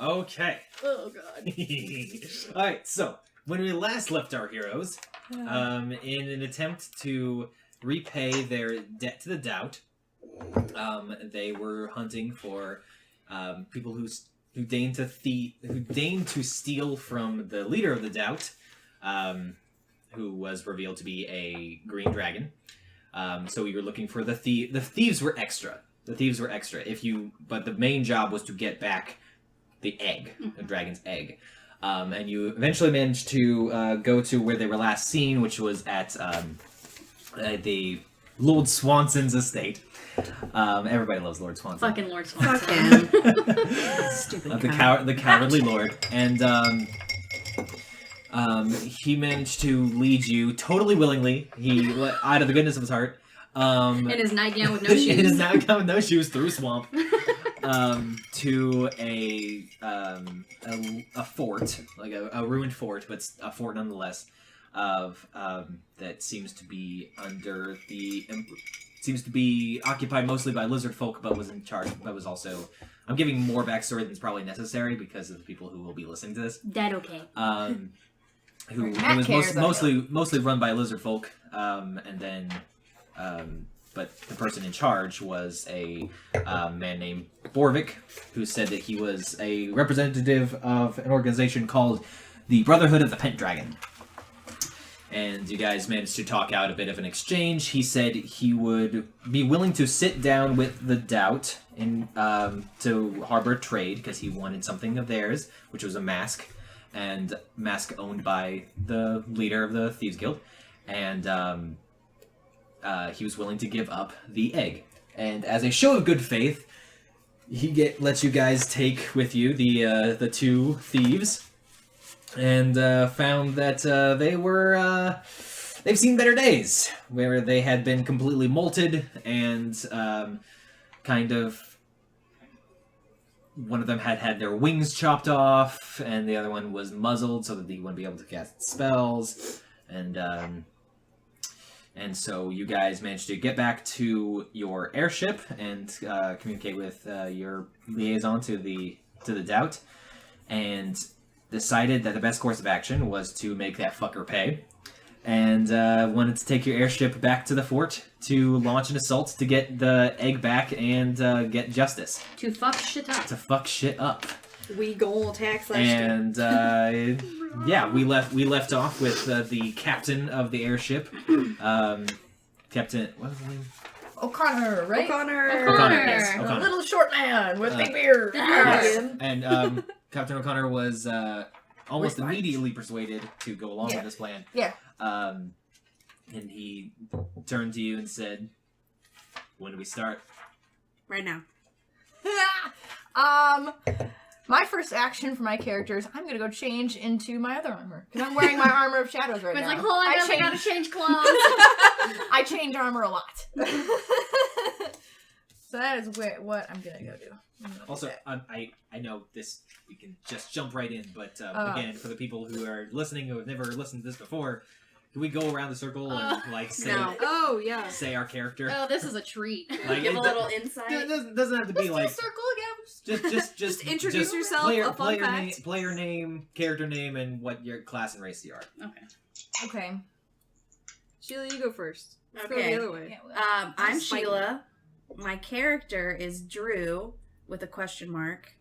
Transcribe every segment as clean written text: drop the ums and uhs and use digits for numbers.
Okay. Oh, God. Alright, so, when we last left our heroes, in an attempt to repay their debt to the Doubt, they were hunting for people who deigned to steal from the leader of the Doubt, who was revealed to be a green dragon. So we were looking for the thieves. The thieves were extra. But the main job was to get back the egg, the dragon's egg. And you eventually managed to go to where they were last seen, which was at the Lord Swanson's estate. Everybody loves Lord Swanson. Fucking Lord Swanson. Stupid the cowardly lord. And he managed to lead you totally willingly. He, out of the goodness of his heart. In his nightgown with no shoes. In his nightgown with no shoes through swamp. To a fort, like a ruined fort, but a fort nonetheless, that seems to be seems to be occupied mostly by lizard folk, but was in charge, but was also... I'm giving more backstory than is probably necessary because of the people who will be listening to this. That okay. Who was mostly run by lizard folk, and then... but the person in charge was a man named Borvik, who said that he was a representative of an organization called the Brotherhood of the Pendragon. And you guys managed to talk out a bit of an exchange. He said he would be willing to sit down with the Doubt to harbor trade, because he wanted something of theirs, which was a mask owned by the leader of the Thieves Guild. And he was willing to give up the egg. And as a show of good faith, he lets you guys take with you the two thieves, and found that they've seen better days, where they had been completely molted and kind of... One of them had their wings chopped off, and the other one was muzzled so that they wouldn't be able to cast spells, and so you guys managed to get back to your airship and communicate with your liaison to the Doubt, and decided that the best course of action was to make that fucker pay, and wanted to take your airship back to the fort to launch an assault to get the egg back and get justice. To fuck shit up. We go attack / And yeah, we left off with the captain of the airship, Captain, what was his name? O'Connor, right? O'Connor. Yes, A O'Connor. little short man with big beard. Yes. And Captain O'Connor was almost Right. immediately persuaded to go along with this plan. Yeah. And he turned to you and said, "When do we start?" Right now. My first action for my character is I'm gonna go change into my other armor, because I'm wearing my armor of shadows right It's now. like, hold on, I gotta change clothes. I change armor a lot. So that is what I'm gonna go do. Also, I know this, we can just jump right in, but again, for the people who are listening who have never listened to this before, can we go around the circle and say say our character? Oh, this is a treat. Like, Give a little insight. It doesn't have to be like circle again. just introduce yourself. player name, character name, and what your class and race you are. Okay. Sheila, you go first. Let's go Okay. the other way. I'm Sheila. My character is Drew with a question mark.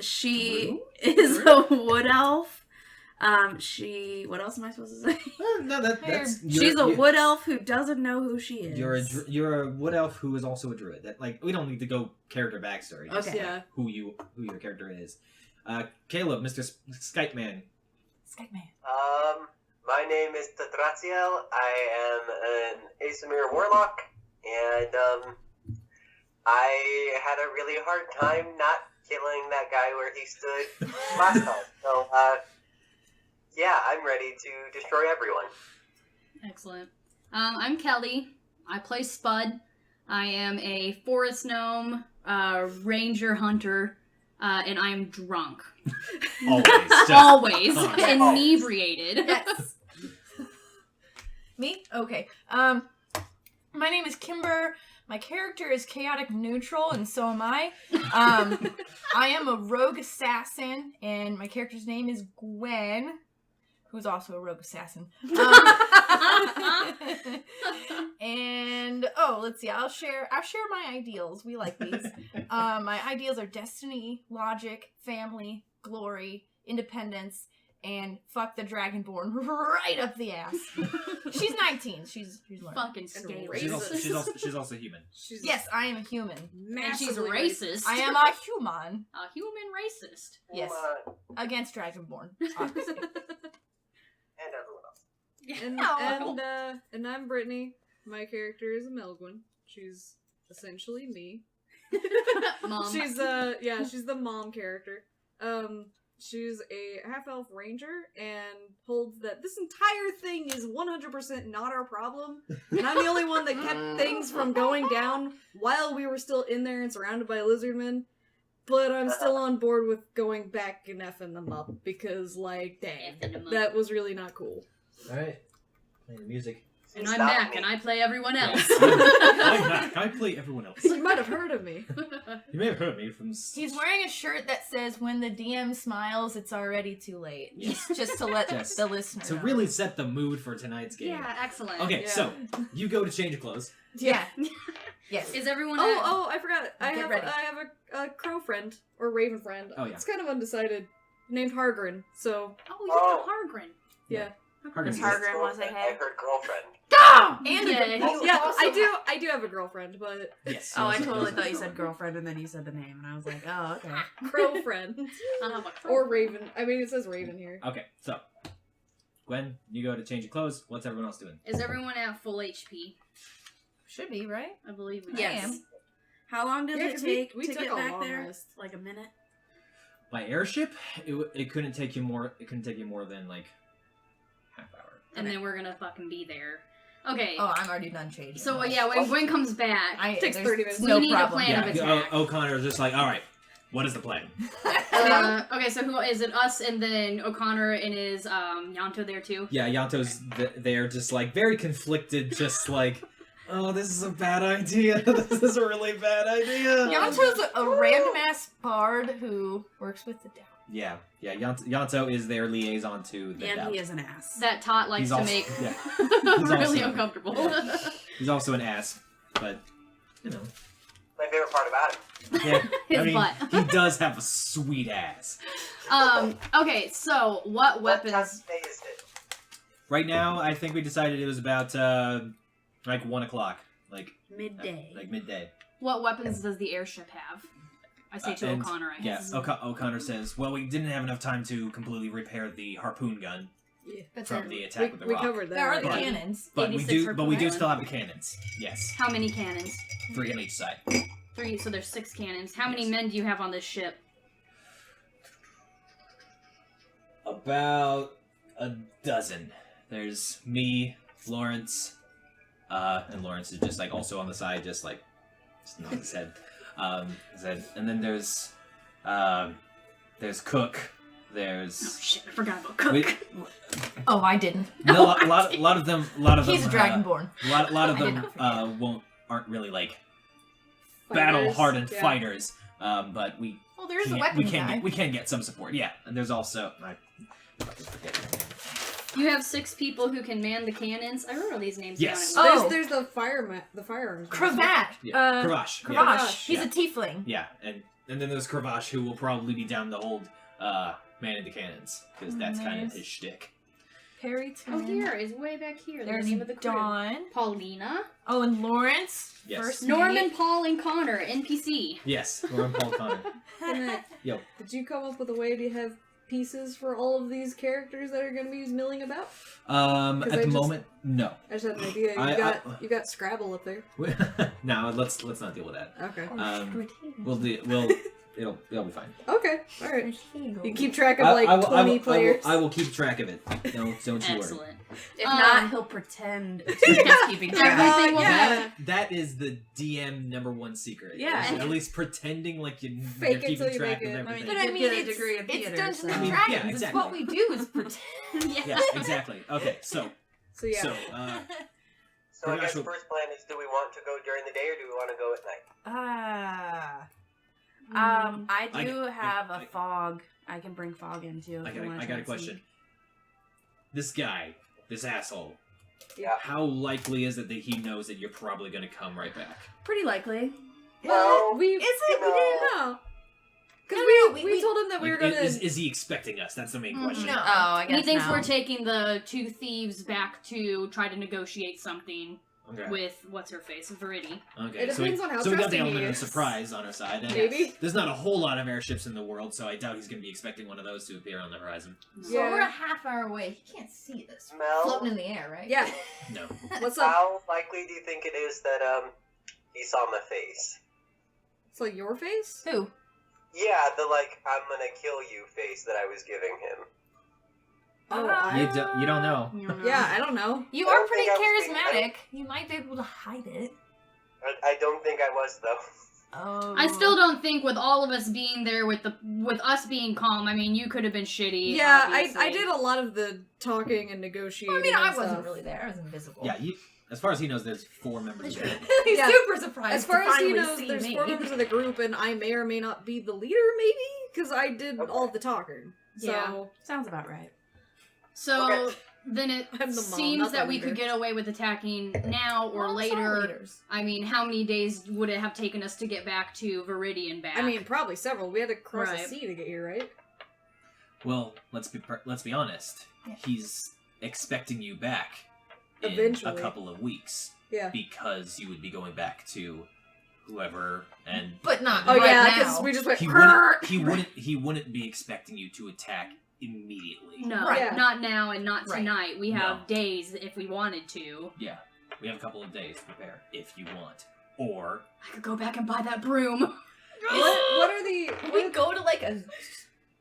She is a wood elf. What else am I supposed to say? No, that's She's a wood elf who doesn't know who she is. You're a wood elf who is also a druid. That, like, we don't need to go character backstory. Just Okay. like who your character is. Caleb, Mr. Skype Man. Skype Man. My name is Tadraziel. I am an Asimir warlock, and I had a really hard time not killing that guy where he stood last time. So, yeah, I'm ready to destroy everyone. Excellent. I'm Kelly. I play Spud. I am a forest gnome, ranger hunter, and I'm drunk. Always. Always. Inebriated. Yes. Me? Okay. My name is Kimber. My character is chaotic neutral, and so am I. I am a rogue assassin, and my character's name is Gwen, who's also a rogue assassin. And let's see. I'll share my ideals. We like these. My ideals are destiny, logic, family, glory, independence, and fuck the Dragonborn right up the ass. She's 19. She's learning. Fucking scary. She's also human. Yes, I am a human. And she's racist. I am a human. A human racist. Yes. Against Dragonborn, obviously. And everyone else. And I'm Brittany. My character is Melgwyn. She's essentially me. Mom. She's she's the mom character. She's a half-elf ranger and holds that this entire thing is 100% not our problem. And I'm the only one that kept things from going down while we were still in there and surrounded by lizardmen. But I'm still on board with going back and effing them up because, like, dang, that was really not cool. Alright. Play the music. And I'm Mac, and I play everyone else. I'm Mac. I play everyone else. You might have heard of me. You may have heard of me from... He's wearing a shirt that says, "When the DM smiles, it's already too late." Just to let the listener to know. really set the mood for tonight's game. Yeah, excellent. Okay, Yeah. so you go to change your clothes. Yeah. Yes. Is everyone I forgot it. I Get ready. have a crow friend, or raven friend. Oh, yeah. It's kind of undecided. Named Hargren, so... Oh, you're Hargren. Yeah. Hargren's Hargren was a I head. heard girlfriend. And Yeah. Yeah, also I do have a girlfriend, but... Yes. Oh, I also totally goes thought you with said girlfriend and then you said the name, and I was like, oh, okay. Crow friend. Or raven. I mean, it says raven here. Okay, so Gwen, you go to change your clothes. What's everyone else doing? Is everyone at full HP? should be, right? I believe we Yes. am. How long does Yeah, it 'cause take we to took get a back long there? rest. Like a minute? By airship, it couldn't take you more. It couldn't take you more than like half hour. And then we're gonna fucking be there. Okay. Oh, I'm already done changing. So yeah, when Gwen comes back, Takes there's 30 minutes. we No need problem. a plan of attack. O'Connor's just like, all right, what is the plan? Okay, so who is it? Us and then O'Connor and is Yanto there too? Yeah, Yanto's there, just like very conflicted, just like, oh, this is a bad idea. This is a really bad idea. Yanto's a random ass bard who works with the devil. Yeah. Yanto is their liaison to the And devil. he is an ass. That Tot likes He's to also- make yeah. really also- uncomfortable. He's also an ass, but you know, My favorite part about him. yeah. His I mean, butt. he does have a sweet ass. Okay, so what What time weapons? of day is it? Right now, I think we decided it was about like 1 o'clock, like Midday. like midday. What weapons does the airship have? I say to And- O'Connor, I Yeah, guess. O'Connor says, "Well, we didn't have enough time to completely repair the harpoon gun But from then the attack with the We rock, covered that. there are the But- cannons. but we 86 do harpoon still have the cannons. Yes, How many cannons? 3 on each side. 3, so there's 6 cannons. How many Yes. men do you have on this ship? About a dozen. There's me, Lawrence, and Lawrence is just like also on the side, just nodding his head. And then there's Cook. Oh There's shit, I forgot about Cook. we, Oh, I didn't. no, a lot of them. He's a dragonborn. A lot of I did them not forget. aren't really like Fighters, battle-hardened yeah. fighters. But we Well, there's a can, weapon guy. we can get some support. Yeah, and there's also I fucking forget his name. You have 6 people who can man the cannons. I remember these names Yes. down. Oh. There's the firearms. Cravat. Yeah, Kravash. Yeah. Kravash. He's Yeah. a tiefling. Yeah, and then there's Kravash, who will probably be down to hold manning the cannons, because that's kind of Nice. his shtick. Perry. Oh, here is way back here. There's the name of the crew. Dawn. Paulina, Oh, and Lawrence. Yes. First Norman, mate. Paul, and Connor, NPC. Yes, Lauren Paul Connor. Yo. Did you come up with a way to have pieces for all of these characters that are going to be milling about? At the moment, no. I just had an idea. You got Scrabble up there. No, let's not deal with that. Okay. It'll be fine. Okay. All right. You keep track of like 20 players. I will keep track of it. Don't you worry. Excellent. If not, he'll pretend to be keeping track. Everything will yeah. That is the DM #1 secret. Yeah. Is at least pretending like you're Fake it keeping till you track make of it. everything. But I You mean, get a it's degree in theater, Dungeons so- and I mean, Dragons. yeah, It's exactly. what we do is pretend. Yes, exactly. Okay, so So yeah. So, So So I guess the first plan is, do we want to go during the day or do we want to go at night? I do have a fog. I can bring fog in too. I got a question. This guy, this asshole. Yeah. How likely is it that he knows that you're probably going to come right back? Pretty likely. Well, We Is it? you We didn't know, know. Because No, we told him that we were Like, gonna. is he expecting us? That's the main question. No. Oh, I guess He thinks no. we're taking the two thieves back to try to negotiate something Okay. with what's her face, Verity. Okay. It depends on how so we got the trusting he element of is. surprise on our side. And Maybe. there's not a whole lot of airships in the world, so I doubt he's going to be expecting one of those to appear on the horizon. So Yeah. we're a half hour away. He can't see this. Mel? Floating in the air, right? Yeah. No. What's up? how likely do you think it is that he saw my face? So your face? Who? Yeah, the I'm gonna kill you face that I was giving him. Oh, You don't know. Yeah, I don't know. You I are don't pretty think I was being charismatic. You might be able to hide it. I don't think I was though. Oh. I still don't think with all of us being there with us being calm. I mean, you could have been shitty. Yeah, obviously. I did a lot of the talking and negotiating. I mean, and I wasn't stuff. really there. I was invisible. Yeah, as far as he knows, there's 4 members of the group. He's Yeah. super surprised. As far to as he finally knows, see there's me. 4 members of the group, and I may or may not be the leader, maybe? Because I did Okay. all of the talking. So, Yeah. Sounds about right. So Okay. then it I'm the mom, seems not the that we leader. could get away with attacking now or Moms are later. leaders. I mean, how many days would it have taken us to get back to Viridian back? I mean, probably several. We had to cross Right. the sea to get here, right? Well, let's be honest. He's expecting you back in Eventually. a couple of weeks Yeah. because you would be going back to whoever, and But not Oh, right yeah, now. because we just went. he wouldn't be expecting you to attack immediately. no, Right. Yeah. not now and not Right. tonight. We have No. days if we wanted to. Yeah, we have a couple of days to prepare if you want, or I could go back and buy that broom. What are the? Can we go to like a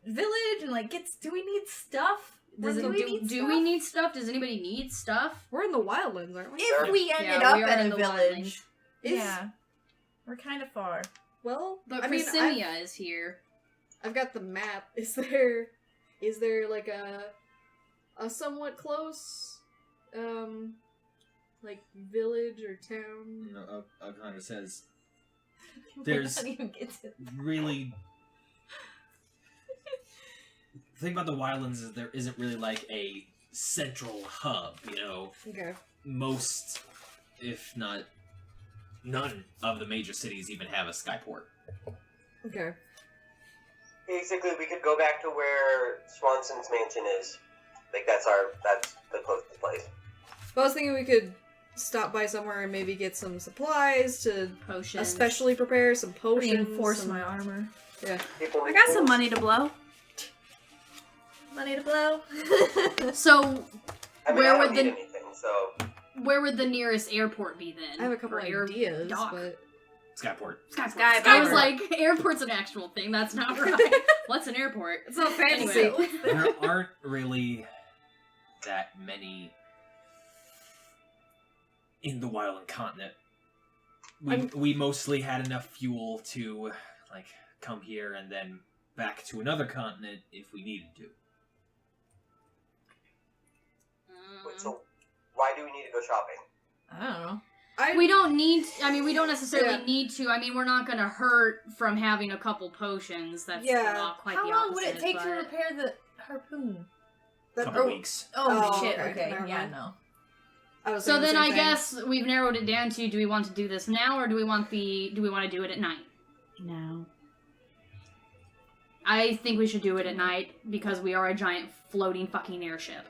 village and like get? Do we need stuff? Does do it, we do, need do stuff? we need stuff? Does anybody need stuff? We're in the wildlands, aren't we? If we ended Yeah, up we are at in a the village, Is- yeah, we're kind of far. Well, But I mean, Priscilla is here. I've got the map. Is there like a somewhat close, like village or town? O'Connor says We There's- don't even get to. really. The thing about the Wildlands is there isn't really like a central hub. You know, Okay. most, if not none, of the major cities even have a skyport. Okay. Basically, we could go back to where Swanson's mansion is. Like that's the closest place. But I was thinking we could stop by somewhere and maybe get some supplies to Potions. especially prepare some potions. Reinforce some- my armor. Yeah. People I got some money to blow. Money to blow. So I mean, where I would don't the- need anything, so where would the nearest airport be then? I have a couple Or air ideas, dock? but Skyport. Skyport. I was like, airport's an actual thing. That's not right. What's an airport? it's not fancy. Anyway. There aren't really that many in the Wildland continent. We mostly had enough fuel to like come here and then back to another continent if we needed to. wait, so why do we need to go shopping? I don't know. We don't need. I mean, we don't necessarily Yeah. need to. I mean, we're not going to hurt from having a couple potions. That's Yeah. not quite How the long would it opposite, take to but- repair the harpoon? Couple weeks. Oh, shit. okay, Okay. never Yeah. mind. No. I was So thinking then the I same thing. guess we've narrowed it down to: do we want to do this now, or do we want to do it at night? No. I think we should do it at night because we are a giant floating fucking airship,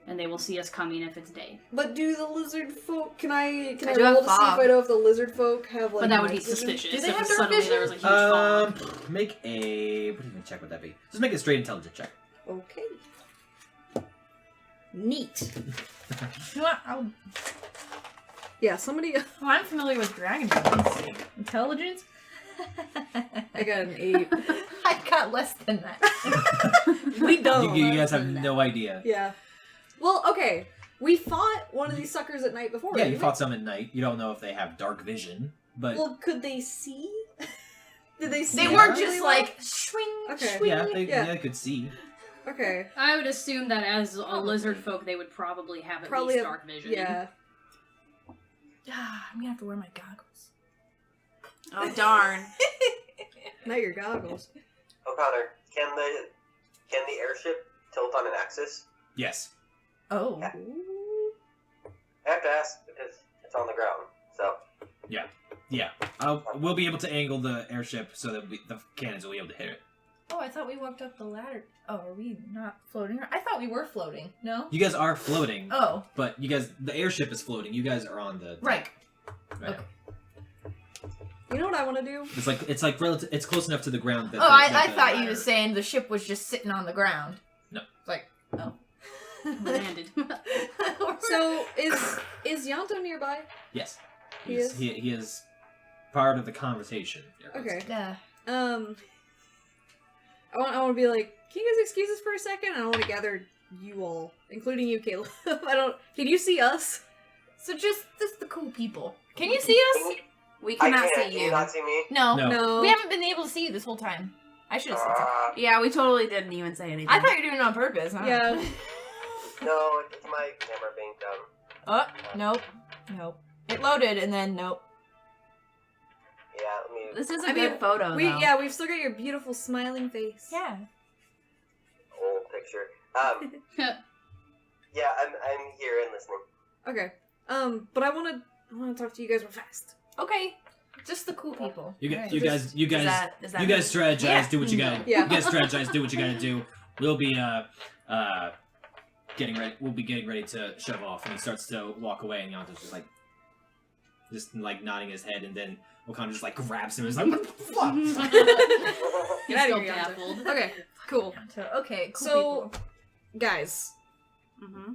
and they will see us coming if it's day. But do the lizard folk? Can I I do have roll to see if fog. I know if the lizard folk have like? But that would be night vision? suspicious. Do they if have dark suddenly vision? there was a huge fog. Make a what even check would that be? Just make a straight intelligence check. Okay. Neat. You know what? Yeah, somebody. I'm familiar with dragon bones. Intelligence? I got an 8. I got less than that. We don't. You guys have no idea. Yeah. Well, okay. We fought one of these suckers at night before. Yeah, you didn't fought some at night. You don't know if they have dark vision, we? but Well, could they see? Did they see? They Yeah. weren't really just well? like swing, Okay. swing. yeah, Yeah. they could see. Okay. I would assume that as a Probably. lizard folk, they would probably have at Probably least have- dark vision. Yeah. I'm gonna have to wear my goggles. Oh darn! Not your goggles. O'Connor, can the airship tilt on an axis? Yes. Oh. Yeah. I have to ask because it's on the ground. So. Yeah. We'll be able to angle the airship so that the cannons will be able to hit it. Oh, I thought we walked up the ladder. Oh, are we not floating? I thought we were floating. No? You guys are floating, Oh. but the airship is floating. You guys are on the Right. Right. Okay. You know what I want to do? It's like relative. It's close enough to the ground. That I thought you were saying the ship was just sitting on the ground. No. Like, oh. Landed. So is Yanto nearby? Yes. He is? He is part of the conversation. Okay. Yeah. I want to be like, can you guys excuse us for a second? I don't want to gather you all, including you, Caleb. Can you see us? So just the cool people. Can you see us? We I cannot can't. see Can you you. not see me? No. No. We haven't been able to see you this whole time. I should have said something. Yeah, we totally didn't even say anything. I thought you were doing it on purpose. Huh? Yeah. No, it's my camera being dumb. Oh, nope. Nope. It loaded and then nope. Yeah, let me. This is a I good mean, photo. though. We've still got your beautiful smiling face. Yeah. Old picture. Yeah, I'm here and listening. Okay. But I want to talk to you guys real fast. Okay. Just the cool people. You Alright. guys Is that strategize. Yeah. Do what you gotta. Yeah. You guys strategize. Do what you gotta do. We'll be getting ready. We'll be getting ready to shove off, and he starts to walk away, and Yanto's just nodding his head, and then O'Connor just grabs him and is like, "What the fuck?" He's Get out of still here, Yanto. baffled. Okay. Cool. Okay, cool So, people. guys, Mm-hmm.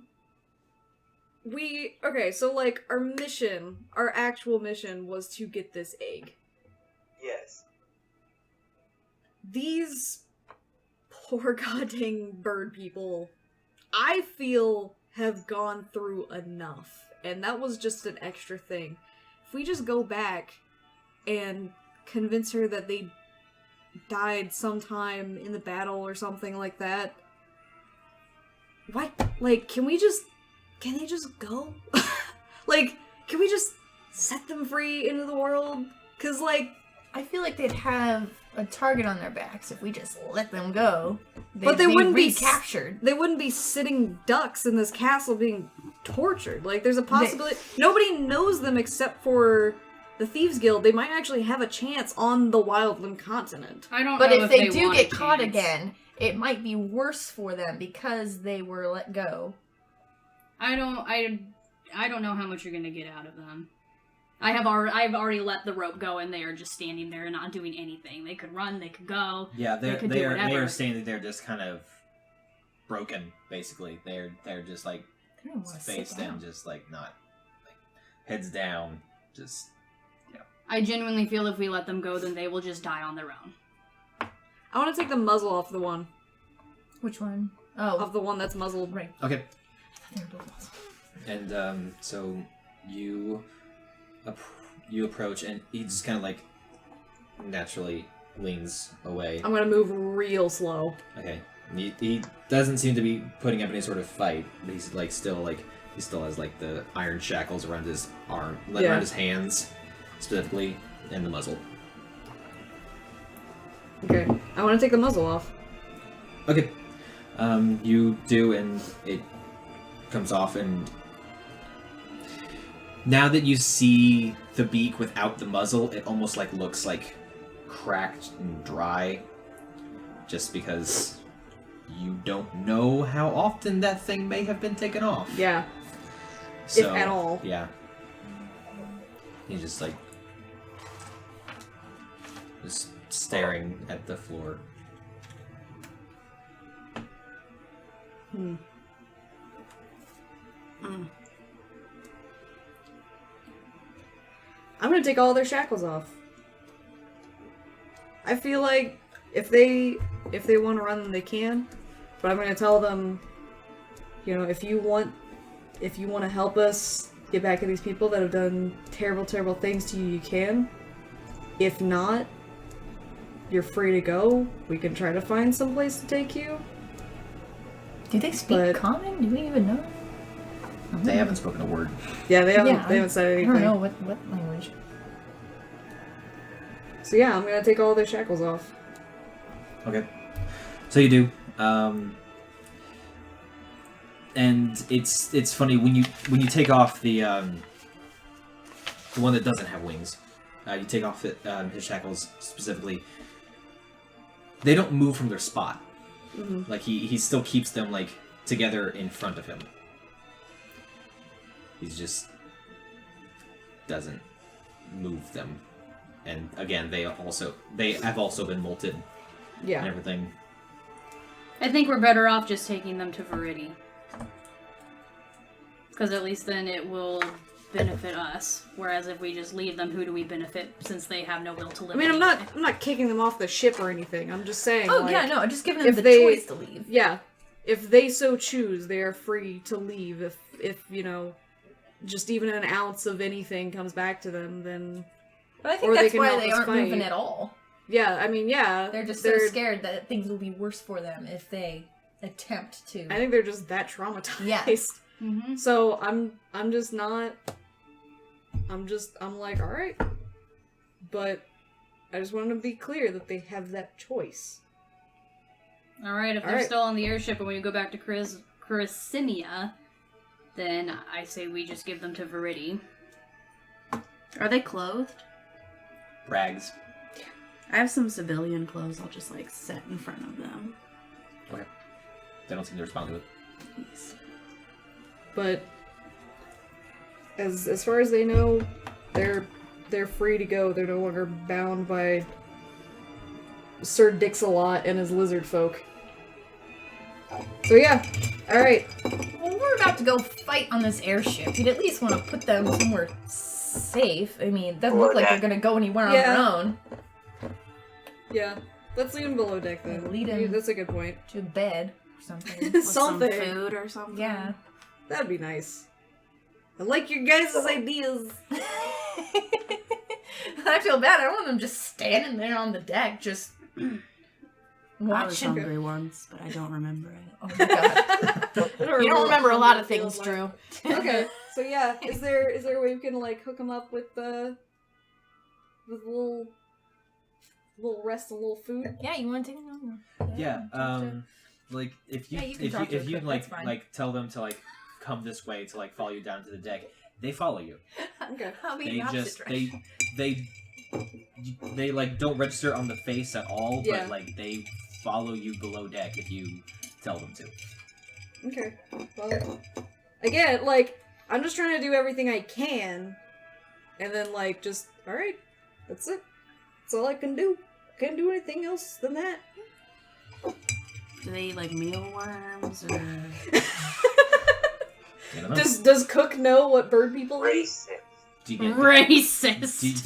our actual mission was to get this egg. Yes. These poor goddamn bird people, I feel, have gone through enough. And that was just an extra thing. If we just go back and convince her that they died sometime in the battle or something like that. Why? Can they just go? Can we just set them free into the world? Cause I feel like they'd have a target on their backs if we just let them go. But they wouldn't be recaptured. They wouldn't be sitting ducks in this castle being tortured. There's a possibility. Nobody knows them except for the Thieves Guild. They might actually have a chance on the Wildland continent. I don't But know if they do want get a caught chance. again, it might be worse for them because they were let go. I don't know how much you're gonna get out of them. I've already let the rope go, and they are just standing there and not doing anything. They could run, they could go. Yeah, They could they do are whatever. standing there just kind of broken, basically. They're just They don't want to sit spaced down. and just not heads down. Just I genuinely feel if we let them go, then they will just die on their own. I want to take the muzzle off the one. Which one? Oh, Of the one that's muzzled. right. okay. They were both awesome. And so you approach, and he just kind of naturally leans away. I'm gonna move real slow. Okay. He doesn't seem to be putting up any sort of fight, but he's still has the iron shackles around his arm, around his hands, specifically, and the muzzle. Okay. I want to take the muzzle off. Okay. You do, and it comes off, and now that you see the beak without the muzzle, it almost looks cracked and dry, just because you don't know how often that thing may have been taken off. Yeah. So, at all. Yeah. He's just staring at the floor. Hmm. I'm gonna take all their shackles off. I feel like if they want to run, they can. But I'm gonna tell them, if you want to help us get back at these people that have done terrible, terrible things to you, you can. If not, you're free to go. We can try to find some place to take you. Do they speak But- common? Do we even know? They haven't spoken a word. Yeah, they haven't. Yeah, They haven't said I anything. don't know what language. So yeah, I'm gonna take all their shackles off. Okay. So you do. And it's funny when you take off the one that doesn't have wings. You take off his shackles specifically. They don't move from their spot. Mm-hmm. Like he still keeps them like together in front of him. He's just doesn't move them. And again, they have also been molted and Yeah. everything. I think we're better off just taking them to Verity. Because at least then it will benefit us. Whereas if we just leave them, who do we benefit since they have no will to live? I mean, I'm anyway? not kicking them off the ship or anything. I'm just saying. Oh like, yeah, no, just giving them if the they- choice to leave. Yeah, if they so choose, they are free to leave. If just even an ounce of anything comes back to them, then But I Or think they that's can why help they us aren't fight. moving at all. yeah. I mean, yeah, They're just so scared that things will be worse for them if they attempt to. I think they're just that traumatized. Yeah. Mm-hmm. So I'm just not. I'm like, all right, but I just want to be clear that they have that choice. Alright, if they're Alright. still on the airship and we go back to Chrysimia, then I say we just give them to Verity. Are they clothed? Rags. I have some civilian clothes. I'll just like set in front of them. Okay. They don't seem to respond to it. Yes. But as far as they know, they're free to go. They're no longer bound by Sir Dix-a-Lot and his lizard folk. So yeah, all right. Well, we're about to go fight on this airship. You'd at least want to put them somewhere safe. I mean, it doesn't look like they're gonna go anywhere on Yeah. their own. Yeah, let's leave him below deck then. Lead him. That's a good point. To bed or something. With Something. some food or something. Yeah. That'd be nice. I like your guys' ideas. I feel bad. I don't want them just standing there on the deck, just I was watching. hungry once, but I don't remember it. Oh my god. You don't remember a lot of things, Drew. Okay, so yeah, is there a way we can like hook them up with a little rest and a little food? Yeah, you want to take them? Yeah. Like if you Yeah, you can talk to if it, you but like that's fine. like tell them to like come this way to like follow you down to the deck, they follow you. Okay. I'll be They in the opposite just direction. they like don't register on the face at all, Yeah. but like they follow you below deck if you tell them to. Okay. Well, again, like I'm just trying to do everything I can, and then like just all right. That's it. That's all I can do. Can't do anything else than that. Do they eat like mealworms or? You don't know. Does Cook know what bird people eat? Racist. Do you get Racist!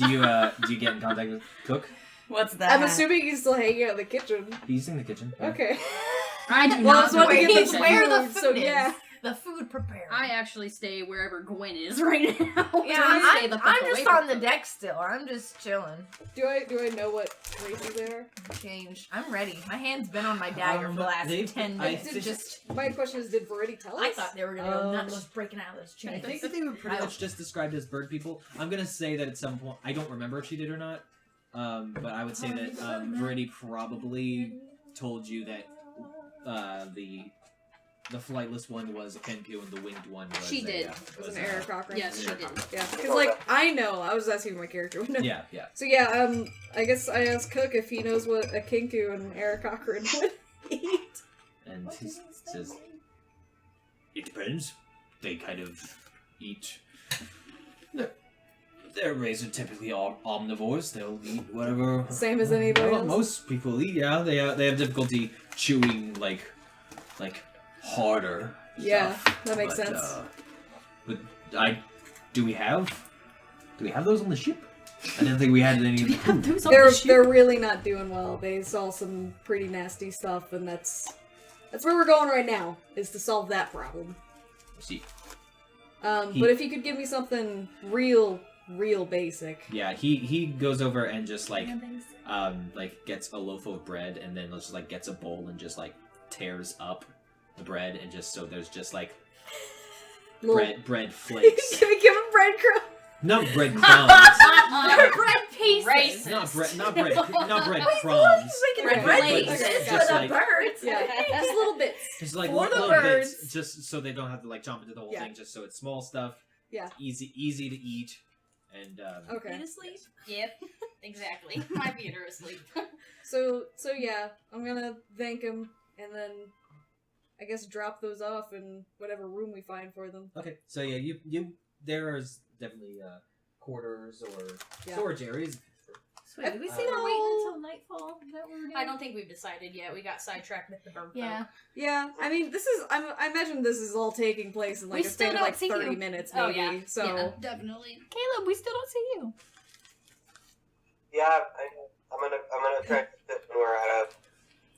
do you get in contact with Cook? What's that? I'm assuming he's still hanging out in the kitchen. He's in the kitchen. Yeah. Okay. I do Well, I not was know wondering where if he's it's where the food, food so is. yeah. The food prepared. I actually stay wherever Gwen is right now. yeah, I stay the fuck I'm away just from on the Cook. deck still. I'm just chilling. Do I know what races they are? Change. I'm ready. My hand's been on my dagger for the last they've- 10 I minutes. think- Just, My question is, did Verity tell us? I thought they were gonna go nuts just breaking out of this I chain. think that they were pretty much just described as bird people. I'm gonna say that at some point, I don't remember if she did or not, but I would say that Verity probably told you that the flightless one was a Kenku and the winged one was She did. Was an Eric Cochran? Yes, she did. Yeah, because like I know, I was asking if my character would know. Yeah, yeah. So yeah, I guess I asked Cook if he knows what a Kinku and Eric Cochran would eat. And he says, "It depends. They kind of eat. Their rays are typically all omnivores. They'll eat whatever. Same as anybody Well, else. most people eat. Yeah, they have difficulty chewing like harder. Yeah, stuff. that makes But, sense. But do we have those on the ship? I didn't think we had any. They're really not doing well. They saw some pretty nasty stuff, and that's where we're going right now, is to solve that problem. See, But if you could give me something real basic. yeah, he goes over and just like gets a loaf of bread and then just like gets a bowl and just like tears up the bread and just so there's just like bread flakes. Can we give him breadcrumbs? Not bread crumbs. Bread pieces. Racist. not bread crumbs. Bread flakes. flakes It's for just the like birds. Yeah, just little bits. just like For the little birds. bits, just so they don't have to like jump into the whole Yeah. thing. Just so it's small stuff. Yeah. Easy to eat, and Okay. Feet asleep? Yep, exactly. My feet are asleep. So yeah, I'm gonna thank him and then I guess drop those off in whatever room we find for them. Okay, so yeah, you there's definitely quarters or Yeah. storage areas. Sweet. Did we say Uh, we're waiting until nightfall? Is that what we're doing? I don't think we've decided yet. We got sidetracked with the bird Yeah. folk. Yeah, I mean, I imagine this is all taking place in like We a still span of don't like see 30 you. minutes Oh, maybe. yeah. So Yeah, definitely. Caleb, we still don't see you. Yeah, I'm gonna try to sit when we're at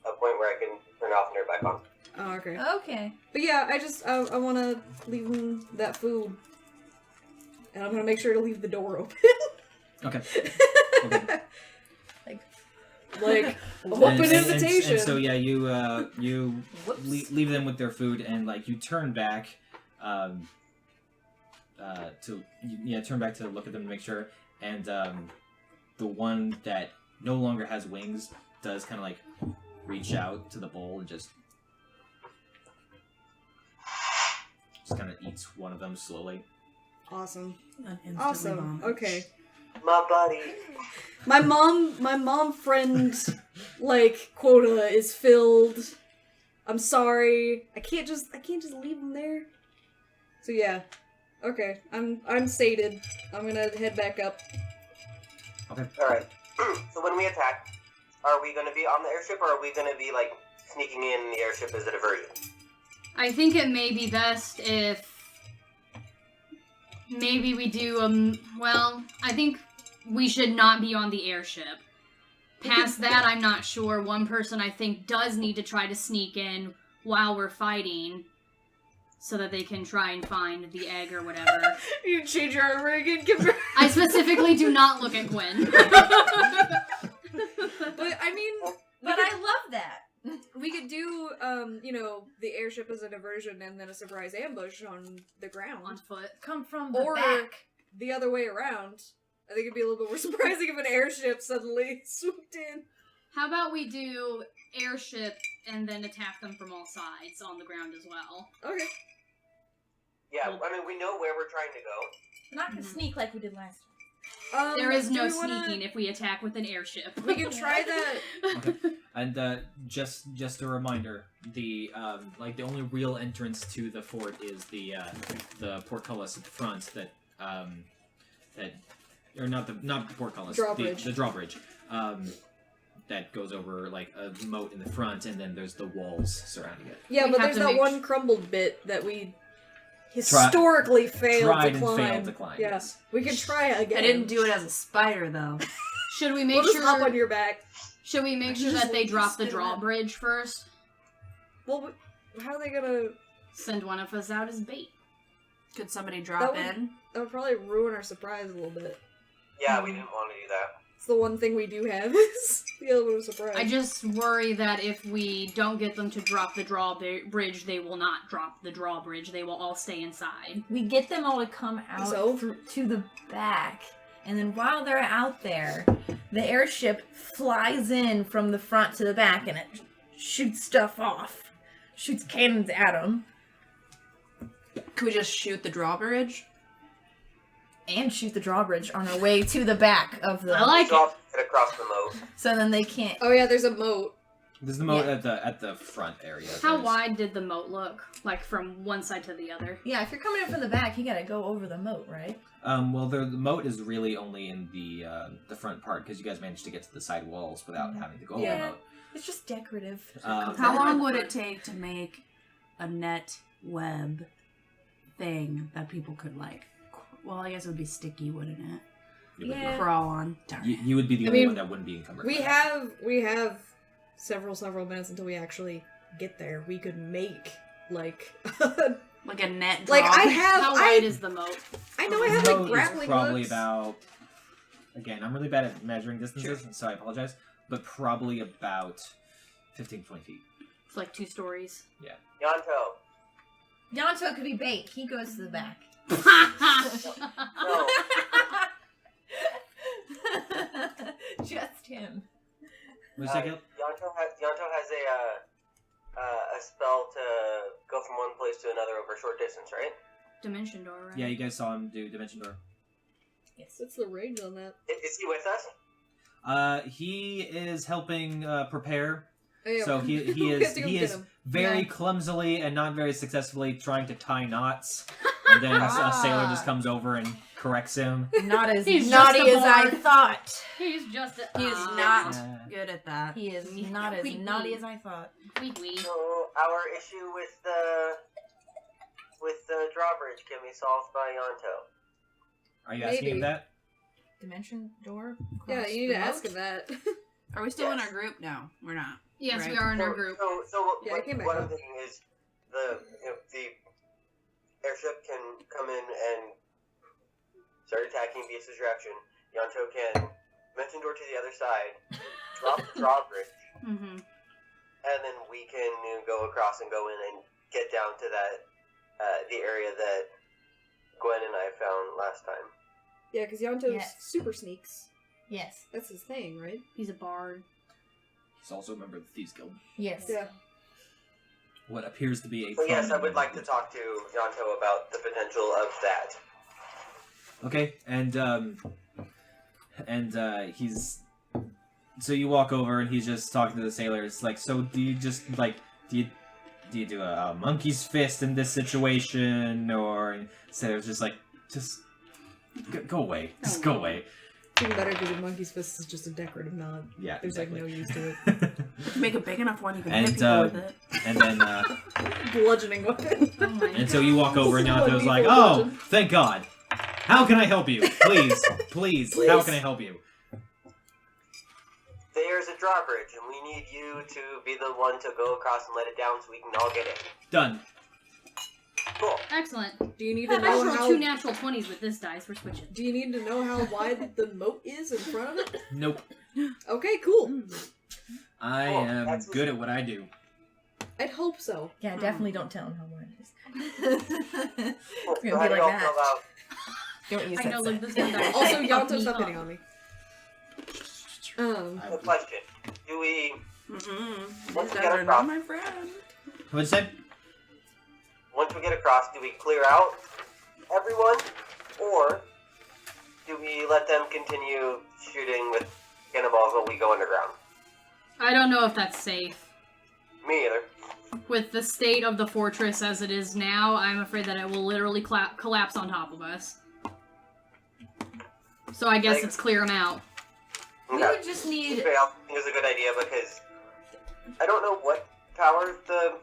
a point where I can turn off and turn back on. Oh, okay. Okay. But yeah, I want to leave him that food, and I'm gonna make sure to leave the door open. Okay. Okay. Like open And invitation. so yeah, you Whoops. leave them with their food, and like you turn back, turn back to look at them to make sure, and the one that no longer has wings does kind of like reach out to the bowl and just kind of eats one of them slowly. Awesome. Instantly Awesome. vomit. Okay. My buddy. My mom friend like quota is filled. I'm sorry. I can't just leave him there. So yeah. Okay. I'm sated. I'm gonna head back up. Okay. Alright. So when we attack, are we gonna be on the airship or are we gonna be like sneaking in the airship as a diversion? I think it may be best if maybe we do well, I think we should not be on the airship. Past that, I'm not sure. One person I think does need to try to sneak in while we're fighting so that they can try and find the egg or whatever. You change your armor again, give her. I specifically do not look at Gwen. But I mean, But I love that. we could do the airship as a diversion and then a surprise ambush on the ground. On foot. Come from the Or back. the other way around. I think it'd be a little bit more surprising if an airship suddenly swooped in. How about we do airship and then attack them from all sides on the ground as well? Okay. Yeah, I mean, we know where we're trying to go. We're not gonna sneak like we did last time. There is do no we wanna- sneaking if we attack with an airship. We can try that. Okay. And just a reminder, the the only real entrance to the fort is the portcullis at the front not the portcullis, Drawbridge. the drawbridge. That goes over like a moat in the front, and then there's the walls surrounding it. Yeah, We but have there's to that make one crumbled bit that we historically failed Tried to and climb. failed to climb. Yes, we could try again. I didn't do it as a spider though. Should we make We'll just sure? hop on your back. Should we make sure Just that they drop the spin around. drawbridge first? Well, how are they gonna? Send one of us out as bait. Could somebody drop That would- in? That would probably ruin our surprise a little bit. Yeah, we didn't want to do that. It's the one thing we do have is the element of surprise. I just worry that if we don't get them to drop the drawbridge, they will not drop the drawbridge. They will all stay inside. We get them all to come out So? to the back, and then while they're out there, the airship flies in from the front to the back, and it shoots stuff off, shoots cannons at them, Could we just shoot the drawbridge? and shoot the drawbridge on our way to the back of the. I like So it. I'll get across the moat. So then they can't. Oh yeah, there's a moat. There's the moat at the front area. How There's- wide did the moat look? Like from one side to the other? Yeah, if you're coming in from the back, you gotta go over the moat, right? Well, the moat is really only in the front part because you guys managed to get to the side walls without having to go over the Yeah. moat. It's just decorative. How long would it take to make a net web thing that people could like? Well, I guess it would be sticky, wouldn't it? You would be- Yeah. Crawl on. Darn it. You would be the I only mean, one that wouldn't be encumbered. We by that. have several minutes until we actually get there. We could make like Like a net. like I drawbridge. have How wide is the moat? I know I The have moat like is grappling probably hooks. about. Again, I'm really bad at measuring distances, so I apologize. But probably about 15 to 20 feet. It's like 2 stories. Yanto, Yanto could be bait. He goes to the back. No. Just him. What's that, Gil? Yanto has a spell to go from one place to another over a short distance, right? Dimension door, right? Yeah, you guys saw him do Dimension Door. Yes. What's the range on that? Is he with us? He is helping prepare. Oh, yeah, So we he have is to go he get is him. very Yeah. clumsily and not very successfully trying to tie knots, and then a sailor just comes over and corrects him. Not as He's naughty just a as I bard. thought. He's just a... He is Ah. not Yeah. good at that. He is not as naughty as I thought. Wee. So our issue with the drawbridge can be solved by Yanto. Are you asking him Maybe. that? Dimension door? Yeah, across you need the to ask moat? him that. Are we still in Yes. our group? No, we're not. Yes, Right. we are in our group. So Yeah, I came back what I'm up. thinking is the airship can come in and start attacking via distraction. Yanto can mention door to the other side, drop the drawbridge, Mm-hmm. and then we can go across and go in and get down to that the area that Gwen and I found last time. Yeah, because Yanto's Yes. super sneaks. Yes. That's his thing, right? He's a bard. He's also a member of the Thieves Guild. Yes. Yeah. What appears to be a. So yes, I prominent would like to member. talk to Yanto about the potential of that. Okay, and he's. So you walk over and he's just talking to the sailors. Like, so do you just do you do a monkey's fist in this situation, or sailors just go away, just go away. It's even better because a monkey's fist is just a decorative nod. Yeah, There's exactly. like no use to it. If you make a big enough one, you can And, hit people with it. And then Bludgeoning weapon. Oh my and so you walk over and This is Yanto's what like, people "Oh, imagine." thank God! How can I help you? Please, please, how can I help you?" There's a drawbridge, and we need you to be the one to go across and let it down so we can all get in. Done. Cool. Excellent. Do you need I to know rolled how? two natural 20s with this dice. We're switching. Do you need to know how wide the moat is in front of it? Nope. Okay, cool. I Cool. am That's- good at what I do. I'd hope so. Yeah, definitely don't tell him how wide it is. Cool. It's gonna So how be do like y'all that. feel about Don't use I that know, set. look, this one dice. Also, Fuck Yanto, me stop up. hitting on me. the question? Do we Mm-hmm. Once These we guys get are across- not my friend. What'd you say? once we get across, do we clear out everyone, or do we let them continue shooting with cannonballs while we go underground? I don't know if that's safe. Me either. With the state of the fortress as it is now, I'm afraid that it will literally collapse on top of us. So I guess Like- it's clear them out. We Okay. would just need. Okay, I think it's a good idea because I don't know what power the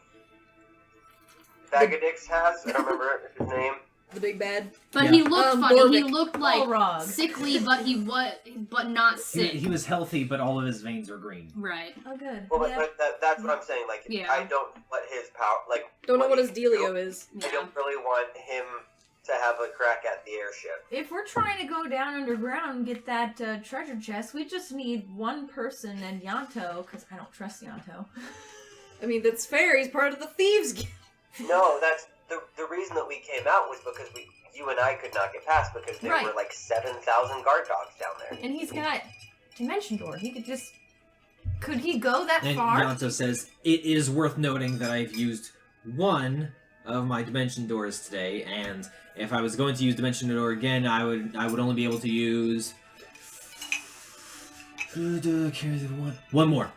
Bag of Dicks has. I don't remember his name. The big bad. But Yeah. he looked funny. He Borvik. looked like Balrog. sickly, but not sick. He was healthy, but all of his veins are green. Right. Oh, good. Well, Yeah. but that's what I'm saying. Like, Yeah. I don't let his power. Like, Don't know what his he can do. dealio is. I don't really want him to have a crack at the airship. If we're trying to go down underground and get that treasure chest, we just need one person and Yanto, because I don't trust Yanto. I mean, that's fair. He's part of the Thieves Guild. No, that's the reason that we came out was because you and I could not get past because there Right. were like 7,000 guard dogs down there. And he's got Dimension Door. He could just... Could he go that And far? Yanto says, "It is worth noting that I've used one of my dimension doors today, and if I was going to use dimension door again, I would only be able to use one more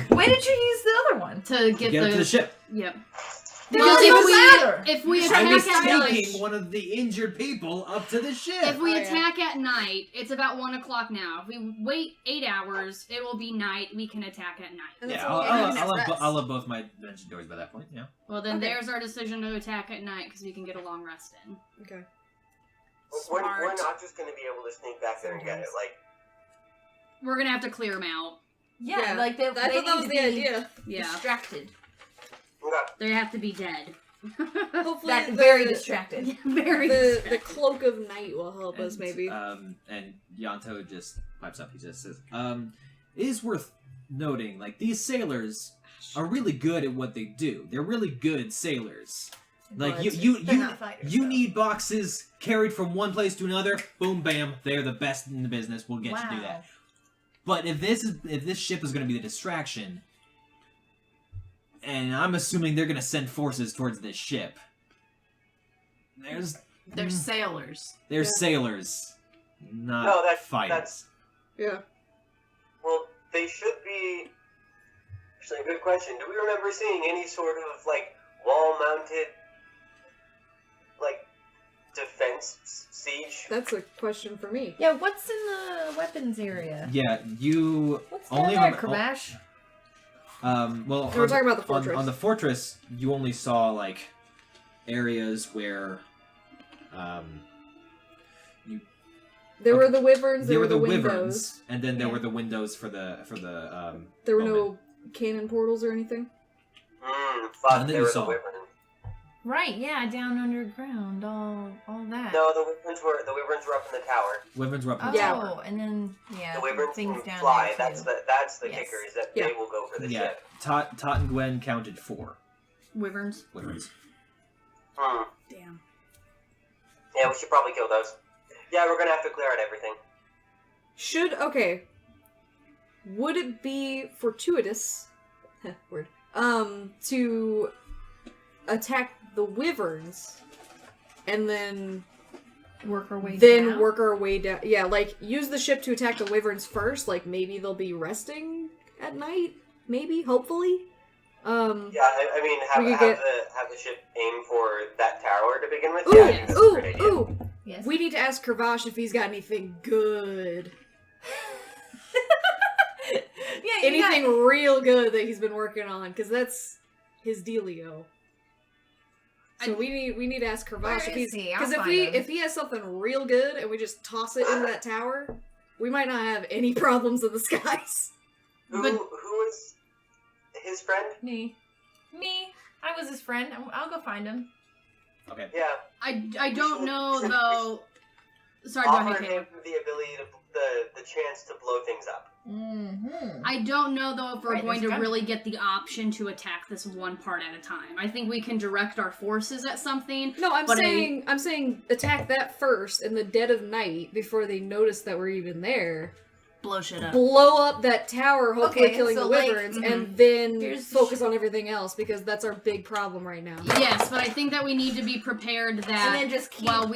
When did you use the other one? To to get get up to the ship. Yep. Because Well, he was ladder. if we I was attack at night, taking one of the injured people up to the ship. if we Oh, yeah. attack at night, it's about 1 o'clock now. If we wait 8 hours, it will be night. We can attack at night. And Yeah, that's all we need. I'll have both my dimension doors by that point. Yeah. Well, then Okay. there's our decision to attack at night because we can get a long rest in. Okay. We're Smart. not just going to be able to sneak back there and get it. Like, We're gonna have to clear them out. Yeah, like they I thought that was the idea. Yeah, okay. distracted. they have to be dead. Hopefully, That the, very distracted. Very. the distracted. cloak of night will help us, And, maybe. And Yanto just pipes up. He just says, "It is worth noting, like these sailors are really good at what they do. They're really good sailors. Like But you they're not fighters, you so. need boxes carried from one place to another. Boom, bam, they're the best in the business. We'll get you to do that. But if this ship is going to be the distraction, and I'm assuming they're going to send forces towards this ship, They're sailors. they're sailors, not No, fighters. Yeah. Well, they should be. Actually, a good question. Do we remember seeing any sort of like wall-mounted, like defense siege? That's a question for me. Yeah, what's in the weapons area? Yeah, you What's only down there, rem- Kramash? well, We're talking about the fortress. On the fortress, you only saw like areas where, There were the wyverns. there There were were the windows. wyverns, and then there Yeah. were the windows for the There were bowmen. no cannon portals or anything. Fuck, And then they you were saw- the wyvern. Right, yeah, down underground, all that. No, the wyverns were up in the tower. Wyverns were up in Oh, the Yeah. tower. and then yeah, The wyverns things can down fly. there too. That's the Yes. kicker is that Yeah. they will go for the Yeah, ship. Tot and Gwen counted 4 Wyverns. wyverns. Damn. Yeah, we should probably kill those. Yeah, we're gonna have to clear out everything. Would it be fortuitous word to attack the wyverns and then work our way then work our way down? Yeah, like use the ship to attack the wyverns first. Like maybe they'll be resting at night. Maybe, hopefully. Yeah, I mean, We could have the ship aim for that tower to begin with. Ooh, Yeah, I think that's a great idea. ooh. Yes. We need to ask Kravash if he's got anything good. Yeah, Anything real good that he's been working on, because that's his dealio. So we need to ask Kravash Where if is he's he? I'll because find him. if he has something real good and we just toss it into that tower, we might not have any problems in the skies. Who is his friend? Me. I was his friend. I'll go find him. Okay. Yeah. I don't know though. Sorry, go ahead, Offer him Caleb. the ability to the chance to blow things up. Mm-hmm. I don't know though if we're Right, going to there's really get the option to attack this one part at a time. I think we can direct our forces at something. No, I'm But saying attack that first in the dead of night before they notice that we're even there. Blow shit up. Blow up that tower, hopefully Okay, killing so, the like, wyverns, and then here's the focus on everything else because that's our big problem right now. Yes, but I think that we need to be prepared And that then just keep. while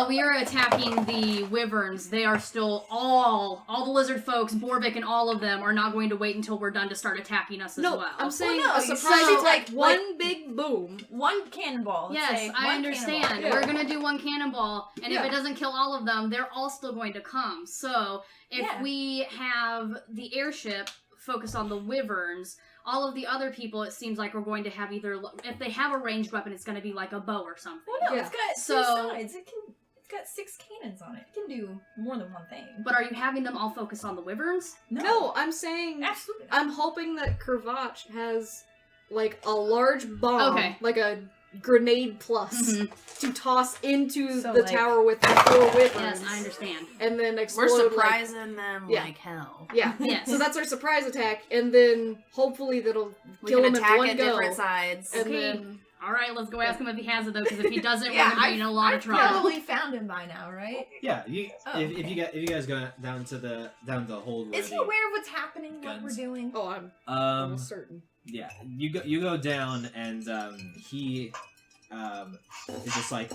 we are attacking the wyverns, they are still all the lizard folks, Borvik and all of them are not going to wait until we're done to start attacking us as No, well. I'm saying no, a you surprise said, attack. like, One big boom. one cannonball. let's Yes, say, I one understand. cannonball. Yeah. We're gonna do one cannonball, and Yeah. if it doesn't kill all of them, they're all still going to come. So if Yeah. we have the airship focus on the wyverns, all of the other people, it seems like we're going to have either, if they have a ranged weapon, it's going to be like a bow or something. Well, no, Yeah. it's got So- two sides. It's got 6 cannons on it. It can do more than one thing. But are you having them all focus on the wyverns? No, I'm saying absolutely. I'm hoping that Kravash has like a large bomb, Okay. like a grenade plus, Mhm. to toss into So, the like- tower with the 4 wyverns. Yes, I understand. And then explode. We're like- surprising them Yeah. like hell. yeah. Yes. So that's our surprise attack, and then hopefully that'll We kill can him in attack one at go. different sides. And Okay. then All right, let's go ask him if he has it, though, because if he doesn't, Yeah, we're going to be in a lot of I've trouble. probably found him by now, right? Yeah, you Oh, if okay. you guys go down to the hold where Is he the- aware of what's happening? What guns. we're doing? oh, I'm almost certain. yeah, you go down and he is just like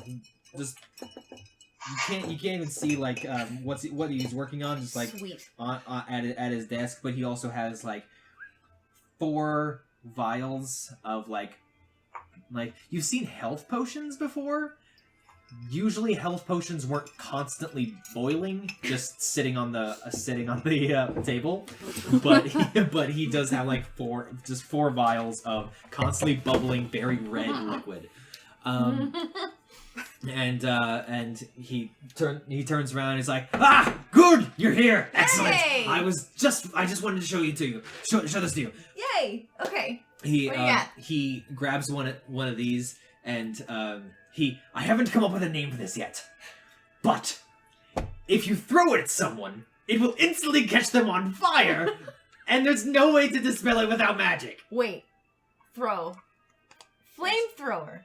just you can't even see like what he's working on, just like Sweet. at his desk, but he also has like 4 vials of like you've seen health potions before. Usually health potions weren't constantly boiling, just sitting on the table, but he does have like 4 vials of constantly bubbling, very red liquid. And he turns around and he's like, "Ah, good, you're here, excellent. Hey! I just wanted to show this to you." Yay! Okay. He What do you got? he grabs one of these and I haven't come up with a name for this yet, but if you throw it at someone, it will instantly catch them on fire, and there's no way to dispel it without magic. Wait. Throw. Flamethrower.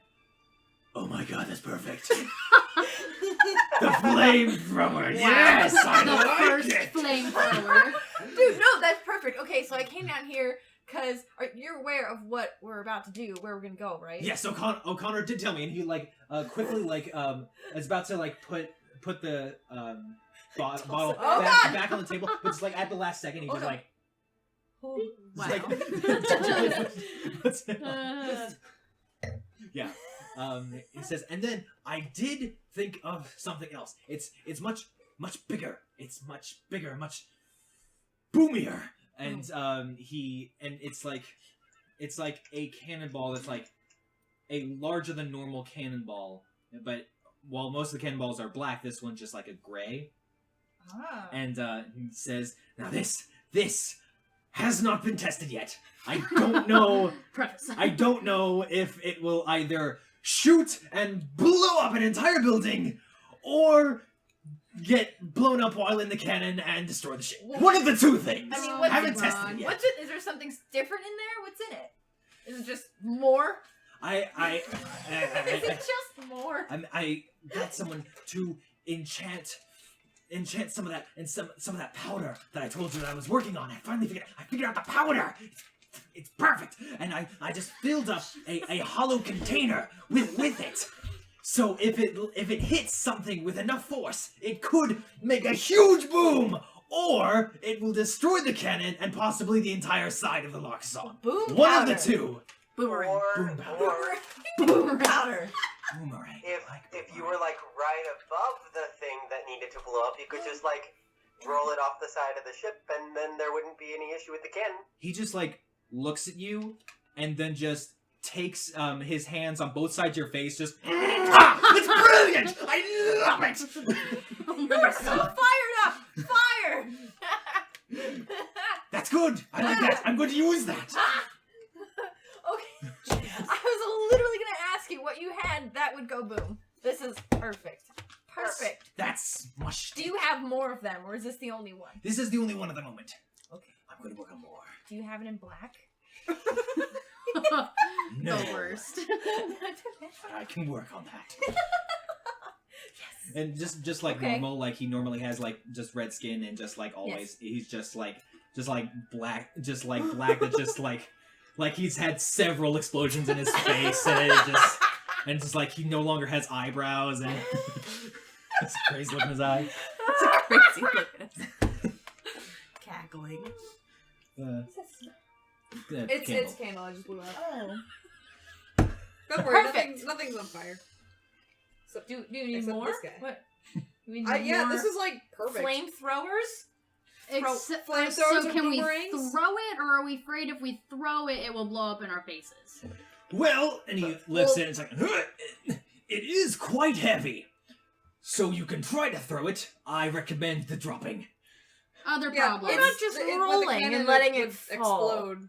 Oh my god, that's perfect. The flamethrower. Yes, I The like first it. flamethrower. Dude, no, that's perfect. Okay, so I came down here because you're aware of what we're about to do, where we're gonna go, right? Yes, O'Connor did tell me, and he quickly is about to put the bottle back on the table, but it's like at the last second he just like. Oh, Wow. Yeah. He says, and then I did think of something else. It's much bigger. It's much bigger, much boomier. And it's like a cannonball that's like a larger than normal cannonball. But while most of the cannonballs are black, this one's just like a gray. Ah. And he says, now this has not been tested yet. I don't know. Preface. I don't know if it will either shoot and blow up an entire building, or get blown up while in the cannon and destroy the ship. One of the two things. I mean, Oh, what's haven't it, tested it yet. What's it? Is there something different in there? What's in it? Is it just more? I Is it just more? I got someone to enchant some of that and some of that powder that I told you that I was working on. I figured out the powder. It's perfect, and I just filled up a hollow container with it. So if it hits something with enough force, it could make a huge boom, or it will destroy the cannon and possibly the entire side of the Loxon. Boom One powder. of the two. Boomerang. Boom powder. Or Boom powder. Boomerang. if you were like right above the thing that needed to blow up, you could just like roll it off the side of the ship, and then there wouldn't be any issue with the cannon. He just looks at you and then just takes his hands on both sides of your face, just it's brilliant! I love it! You are so fired up! Fire! That's good! I like that! I'm going to use that! Okay. I was literally gonna ask you what you had that would go boom. This is perfect. Perfect. That's much. Do you have more of them, or is this the only one? This is the only one at the moment. Okay. I'm going to work on more. Do you have it in black? No. The worst. I can work on that. And just like Okay. normal, like he normally has like just red skin and just like always he's just like black that just like he's had several explosions in his face and just like he no longer has eyebrows and it's a crazy look in his eye. It's a crazy look. Cackling. It's candle. I just blew up. Oh. Don't worry, Perfect. nothing's on fire. So, Do you need Except more? this guy. What? You need yeah, more this is like perfect. flamethrowers? Except, flamethrowers so and can we boomerangs? throw it, or are we afraid if we throw it, it will blow up in our faces? Well, and he lifts it and it's like, it is quite heavy. So you can try to throw it. I recommend the dropping. Other Yeah, problems. We're not just with the rolling cannon, and letting would it fall. explode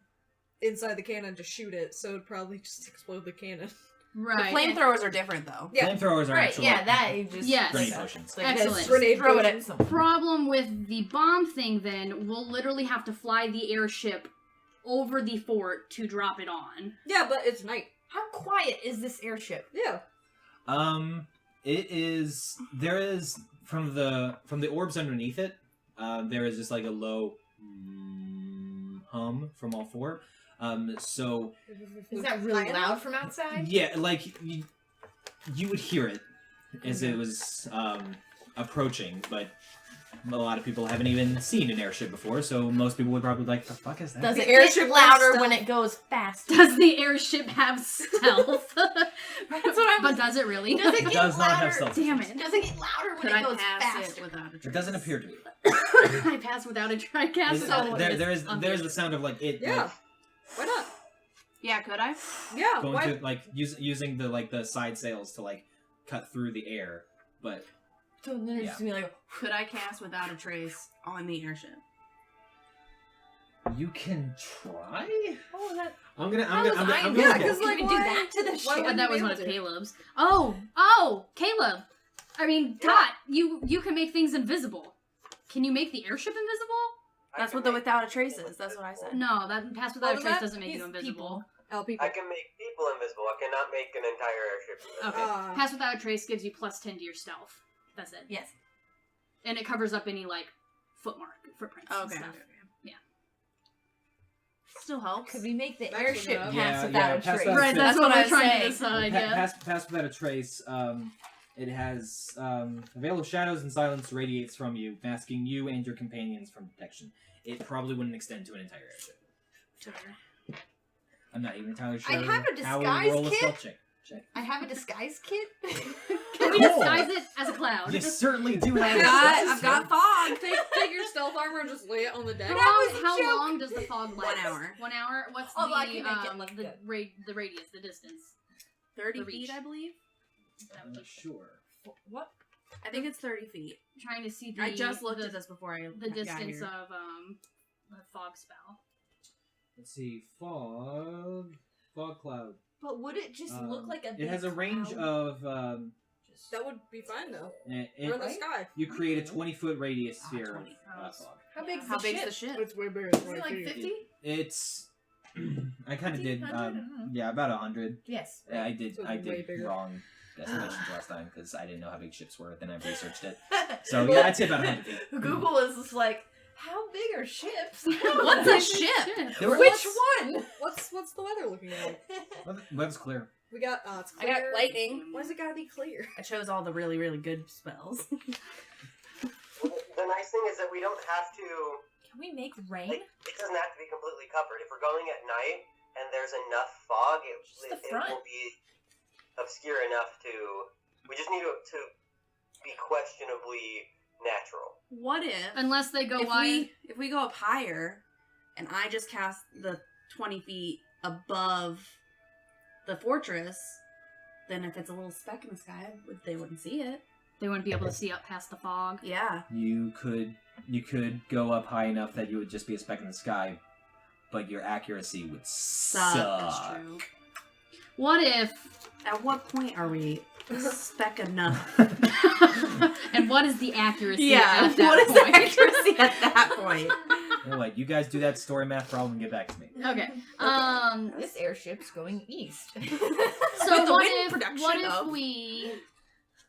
inside the cannon to shoot it, so it'd probably just explode the cannon. Right. Flamethrowers are different though. Yeah. Flamethrowers are Right, actual yeah, that you just... Yes. grenade potions. Like Excellent. this, Grenade throw it potion. at someone. Problem with the bomb thing, then, we'll literally have to fly the airship over the fort to drop it on. Yeah, but it's night. How quiet is this airship? Yeah. It is. There is from the orbs underneath it. There is just like a low hum from all four. So Is that really loud from outside? yeah, like you would hear it as it was approaching, but a lot of people haven't even seen an airship before, so most people would probably be like, "The fuck is that?" Does The the airship airship louder has when stealth. it goes fast? Does the airship have stealth? That's what I was... But does it really? Does it It get does not louder? have stealth. Damn it. Does it get louder when Could it I goes pass faster? it without a trace? It doesn't appear to be. I pass without a try cast. There's the sound of like it. Yeah. Why not? Yeah, could I? Yeah. Going Why? to like using the side sails to like cut through the air, but So then it's Yeah. just gonna be like, Could I cast without a trace on the airship? you can try. oh, that... I'm gonna How was I I'm Yeah, gonna because go. like Can we do why- that to the why ship? wouldn't That you was be one able of to? Caleb's. Oh, Caleb. I mean, Dot, you can make things invisible. Can you make the airship invisible? That's what the without a trace is. That's what I said. No, that pass without What a was trace that? doesn't make He's you invisible. people. Oh, people. I can make people invisible. I cannot make an entire airship invisible. Okay. Pass without a trace gives you +10 to your stealth. That's it. Yes. And it covers up any, like, footprints and Okay. stuff. Still helps. Could we make the That's airship enough. pass without a pass trace? without a Right, trace. that's what I we're was trying to saying. decide, yeah. Pass without a trace. It has a veil of shadows and silence radiates from you, masking you and your companions from detection. It probably wouldn't extend to an entire airship. I'm not even entirely sure I have a how we disguise roll a kit. stealth check. I have a disguise kit. Can we disguise it as a cloud? You certainly do have. I've got fog. Take your stealth armor and just lay it on the deck. How long does the fog last? 1 hour. 1 hour? What's Oh, I can make it look the good. the radius, the distance? 30 The feet, reach. I believe. I'm not sure. What? I think it's 30 feet. Trying to see the I just looked the, at this before I the got distance here. of the fog spell. Let's see. Fog cloud. But would it just look like a It big has a range cloud? of. That would be fine though. It, We're in the right? sky. you create a 20-foot radius sphere 20. of fog. How big's How the big's ship? the ship? It's way bigger Is than it like 20 feet. 50? It's. I kind of did. 100? I don't know. Yeah, about 100. Yes. Yeah, I did. So it's I way did bigger. wrong estimations last time because I didn't know how big ships were. Then I researched it. So yeah, I'd say about 100 feet. Google is just like, how big are ships? What's a ship? They were- Which one? What's the weather looking like? Weather's clear. We got it's I got clear. lightning. Why's it gotta be clear? I chose all the really, really good spells. The nice thing is that we don't have to. Can we make rain? Like, it doesn't have to be completely covered. If we're going at night and there's enough fog, it the will front. be obscure enough to. We just need to be questionably natural. What if Unless they go wide. if we go up higher and I just cast the 20 feet above the fortress, then if it's a little speck in the sky, they wouldn't see it. They wouldn't be able to see up past the fog. Yeah. You could go up high enough that you would just be a speck in the sky, but your accuracy would suck. That's true. What if? At what point are we speck enough? And what is the accuracy? Yeah, at that what is point? the accuracy at that point? Well, like, you guys do that story math problem and get back to me. Okay. This airship's going east. So With the what wind if? production What if of- we?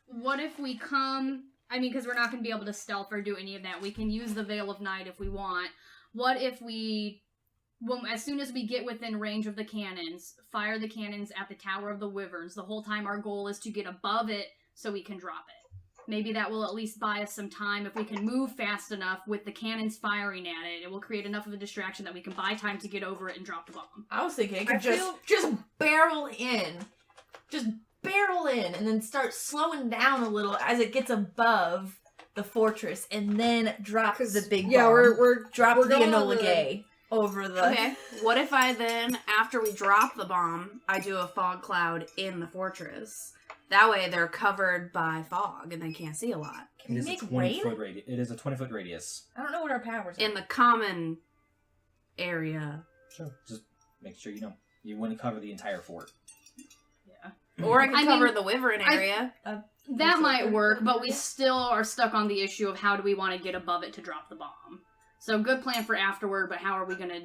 What if we come? I mean, because we're not going to be able to stealth or do any of that. We can use the Veil of Night if we want. What if we? When, as soon as we get within range of the cannons, fire the cannons at the Tower of the Wyverns. The whole time our goal is to get above it so we can drop it. Maybe that will at least buy us some time. If we can move fast enough with the cannons firing at it, it will create enough of a distraction that we can buy time to get over it and drop the bomb. I was thinking I could I just barrel in. Just barrel in and then start slowing down a little as it gets above the fortress and then drop the big Yeah, bomb. we're drop we're the going on Enola the- Gay over the... Okay. What if I then, after we drop the bomb, I do a fog cloud in the fortress? That way they're covered by fog and they can't see a lot. Can we make a rain? 20-foot radius. It is a 20-foot radius. I don't know what our powers are. In the common area. Sure. Just make sure you know. You want to cover the entire fort. Or I can I cover mean, the Wyvern area. That might work, but we still are stuck on the issue of how do we want to get above it to drop the bomb. So good plan for afterward, but how are we gonna?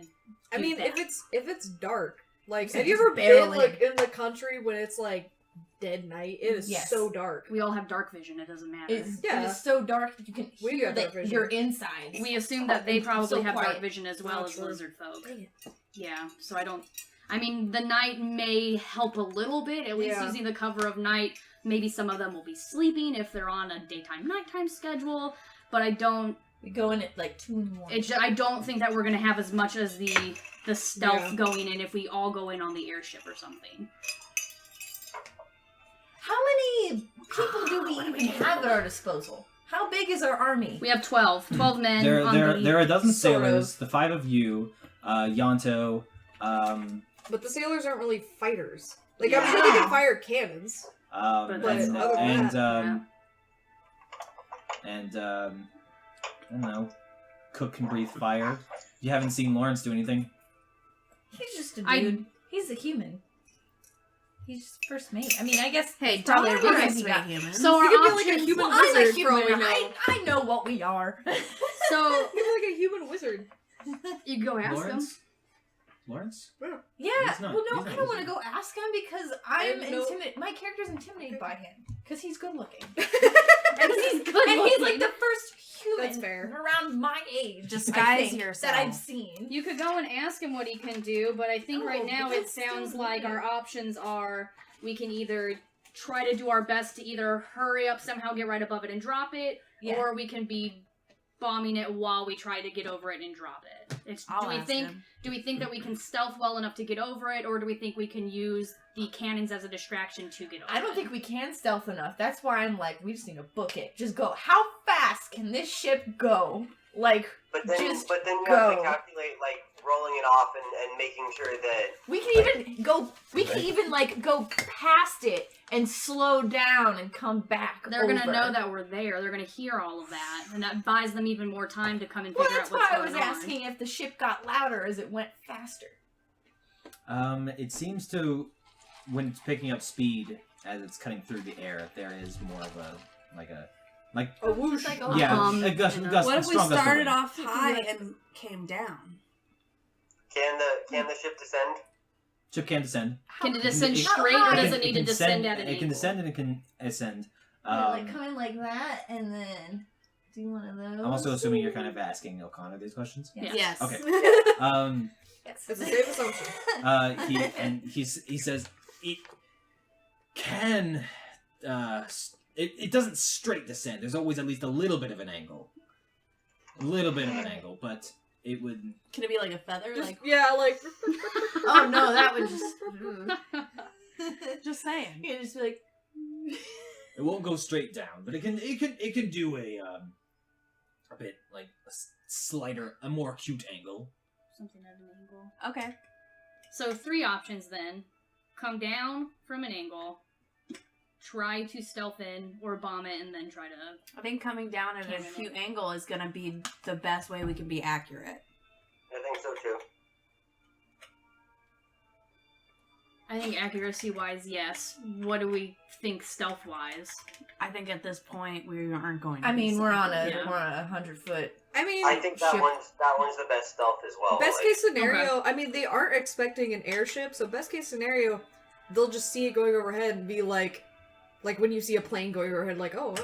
I do mean, that? if it's dark, like So have you just ever barrel been like in the country when it's like dead night? It is Yes. so dark. We all have dark vision. It doesn't matter. It Yeah. is so dark that you can We hear got dark that vision. your insides. We assume that they probably So have dark quiet. vision as well Oh, as true. lizard folk. Dang it. Yeah, so I don't. I mean, the night may help a little bit. At least Yeah. using the cover of night, maybe some of them will be sleeping if they're on a daytime-nighttime schedule. But I don't. We go in at like 2 in the morning. I don't think that we're gonna have as much as the stealth Yeah. going in if we all go in on the airship or something. How many people do we even have at our disposal? How big is our army? We have 12 men There on the. are a dozen sort of- sailors, the 5 of you, Yonto, But the sailors aren't really fighters. Like Yeah. I'm sure they can fire cannons. But that's and, other than and, that, I don't know, cook can breathe fire. You haven't seen Lawrence do anything. He's just a I- dude. He's a human. He's just first mate. I mean, I guess... Hey, probably Talia, we're okay, just we got- humans. So our You could be like a options. human Well, I'm a wizard for all we human. know. I know what we are. So You're like a human wizard. you go ask them. Lawrence? Yeah. He's not- Well, no, he's not I don't want to lizard. go ask him because my character's intimidated by him because he's good looking. And he's good And he's looking. like the first That's human fair. around my age, Disguise I think, yourself. that I've seen. You could go and ask him what he can do, but I think right now but it that's still sounds like weird. our options are we can either try to do our best to either hurry up, somehow get right above it and drop it, Yeah. or we can be bombing it while we try to get over it and drop it. I'll do we ask think him. that we can stealth well enough to get over it, or do we think we can use the cannons as a distraction to get over it? I don't think we can stealth enough. That's why I'm like, we just need to book it. Just go. How fast can this ship go? Like, But then you just have to go. calculate like rolling it off and making sure that We can even go. We can even like go past it and slow down and come back. They're gonna over. know that we're there. They're gonna hear all of that, and that buys them even more time to come and Well, figure that's out why what's I going was on. asking if the ship got louder as it went faster. It seems to, when it's picking up speed as it's cutting through the air, there is more of a A whoosh. It's like a yeah, hum, a gust, you know? gust, What if we strong gust of started wind. off You can high like- and came down? can the ship descend? Ship can descend. Can it descend It- straight, or it does can- it need to descend at an It angle? can descend and it can ascend. like come in like that and then do one of those. I'm also assuming you're kind of asking O'Connor these questions. Yes. Yes. Okay. Um, Yes. It's a safe assumption. he says it can. It doesn't straight descend. There's always at least a little bit of an angle. A little bit of an angle, but it would. Can it be like a feather? Just, Like, yeah, like. Oh no, that would just. just saying. You just be like. It won't go straight down, but it can do a bit like a slighter, a more acute angle. Something at an angle. Okay. So 3 options then: come down from an angle, try to stealth in, or bomb it, and then try to. I think coming down at an Cannon acute it. angle is gonna be the best way we can be accurate. I think so too. I think accuracy-wise, yes. What do we think stealth-wise? I think at this point we aren't going to I be mean, we're on safe. a Yeah. 100-foot. I mean, I think that ship. one's the best stealth as well. best like, case scenario, I mean, they aren't expecting an airship, so best case scenario, they'll just see it going overhead and be like when you see a plane going overhead, like, oh,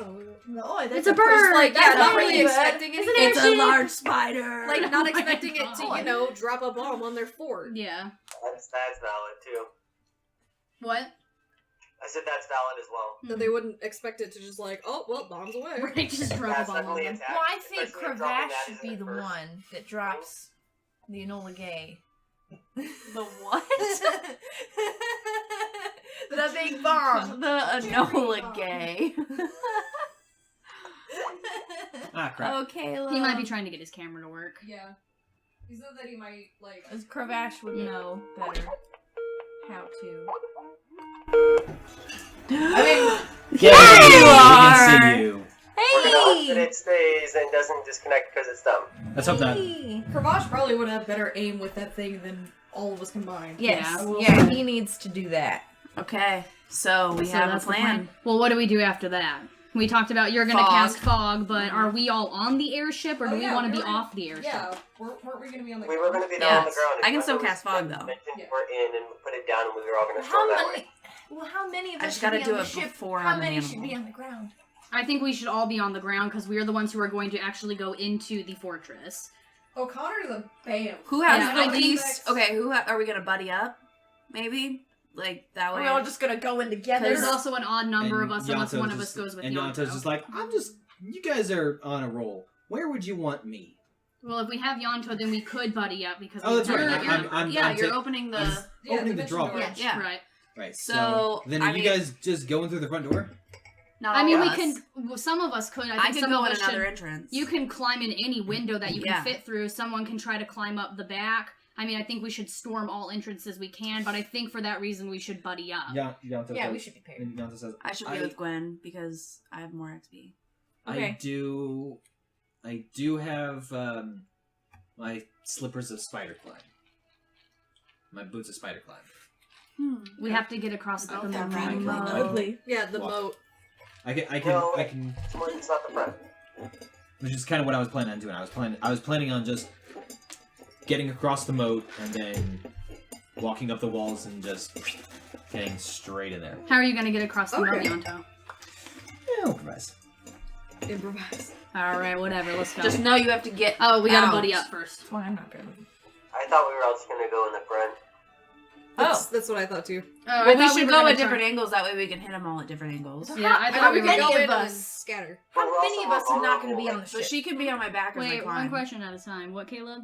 Oh, that's It's a bird! just like, That's yeah, not not really really good. expecting It's anything. an It's a airship. large spider. Like, Oh not my expecting it to, God. you know, drop a bomb on their fort. Yeah. that's valid too. What? I said that's valid as well. That they wouldn't expect it to just like, oh, well, bombs away. Right, just drop a bomb on suddenly them. attack, Well, I think especially if dropping Cravash that should is be at the first. one that drops the Enola Gay. The what? The big bomb. The Enola Gay. Ah, crap. Okay, He might be trying to get his camera to work. Yeah. He said that he might, like... As Cravash would know better how to. I mean, Yay! you We are. can see you. We're gonna hope that hey! it stays and doesn't disconnect because it's dumb. Let's hope not. Hey! Kravash probably would have better aim with that thing than all of us combined. Yes, Yeah. yeah, he needs to do that. Okay, so we So have a that's the plan. Well, what do we do after that? We talked about you're going to Fog. cast fog, but are we all on the airship, or do Oh, we yeah, want to we be were- off the airship? Yeah, weren't we gonna be on the We were gonna be down Yeah. on the ground. I can still Remember, cast fog, we though. mentioned Yeah. we're in and we put it down and we were all gonna storm How that way. many? Well, how many of I us just should gotta be do on the it ship? before How I'm an many should animal. be on the ground? I think we should all be on the ground because we are the ones who are going to actually go into the fortress. O'Connor's a bam. Who has Yeah, the I think- least? Okay, are we gonna buddy up? Maybe like that Are way. we all just gonna go in together? There's also an odd number And of us unless Yonto's one of just- us goes with and Yonto. Yonto's just like, you guys are on a roll. Where would you want me? Well, if we have Yonto, then we could buddy up because Oh, that's we right. have You're- that I'm number. yeah, I'm you're ta- opening the. I'm Yeah, opening the dimension drawbridge. door. Yeah. Right. Right. So, then I are you mean- guys just going through the front door? Not I all mean, of we us. can. Well, some of us could. I I think could some go of in us another should- entrance. You can climb in any window that you can Yeah. fit through. Someone can try to climb up the back. I mean, I think we should storm all entrances we can, but I think for that reason we should buddy up. Yeah, Yonto yeah, says, we should be paired. and Yonto says, I should be with Gwen because I have more XP. Okay. I do have my slippers of spider climb. My boots of spider climb. We have to get across the Okay, moat. right. Ugly. Yeah, the Walk. moat. I No. can. It's not the front. Which is kind of what I was planning on doing. I was planning on just getting across the moat and then walking up the walls and just getting straight in there. How are you going to get across the Okay. moat, Yonto? Yeah, improvise. Improvise. Alright, whatever, let's go. Just know you have to get. Oh, we gotta out. buddy up first. Well, I'm not good. I thought we were all just gonna go in the front. That's what I thought too. Oh, Well, we thought should were go gonna at different try- angles. That way we can hit them all at different angles. Yeah, I How thought we were many go of in and us? scatter. How But we're many of also us are not going to be vulnerable. on the So ship? she can be on my back as I Wait, climb. one question at a time. What, Caleb?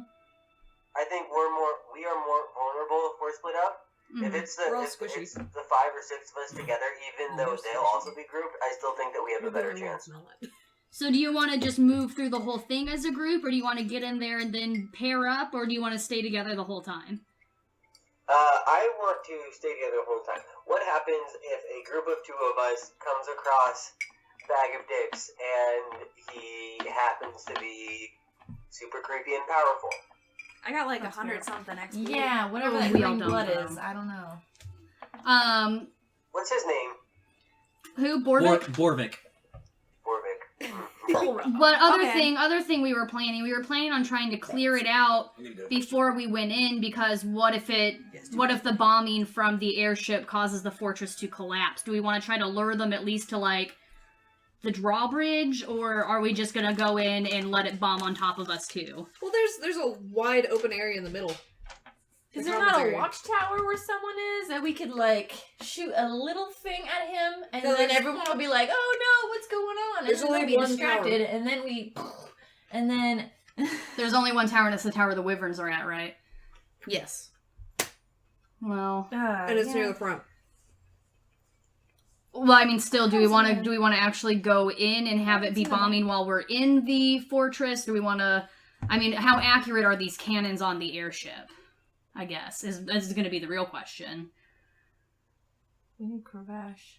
I think we are more vulnerable if we're split up. Mhm. If it's We're all if squishy. it's the 5 or 6 of us together, even though They're they'll squishy. also be grouped, I still think that we have a You're the better only one chance. that's not. So do you want to just move through the whole thing as a group, or do you want to get in there and then pair up, or do you want to stay together the whole time? I want to stay together the whole time. What happens if a group of 2 of us comes across Bag of Dicks and he happens to be super creepy and powerful? I got like That's 100 fair. something XP. Yeah, whatever Oh, that we all green don't blood know. is. I don't know. What's his name? Who? Borvik? Borvik. Borvik. What Okay. other thing we were planning on trying to clear it out before we went in, because what if the bombing from the airship causes the fortress to collapse? Do we want to try to lure them at least to like the drawbridge, or are we just gonna go in and let it bomb on top of us too? Well, there's a wide open area in the middle. Is The there not a commentary. watchtower where someone is and we could like shoot a little thing at him and No, then there's- everyone will be like, "Oh no, what's going on?" There's and then only they'll be one distracted, tower. and then and then There's only one tower, and it's the tower the wyverns are at, right? Yes. Well, And it's near the front. I mean, still, do we want Depends to on actually go in and have it be Depends on the- bombing while we're in the fortress? Do we want to? I mean, how accurate are these cannons on the airship? I guess is going to be the real question. we need Cravash.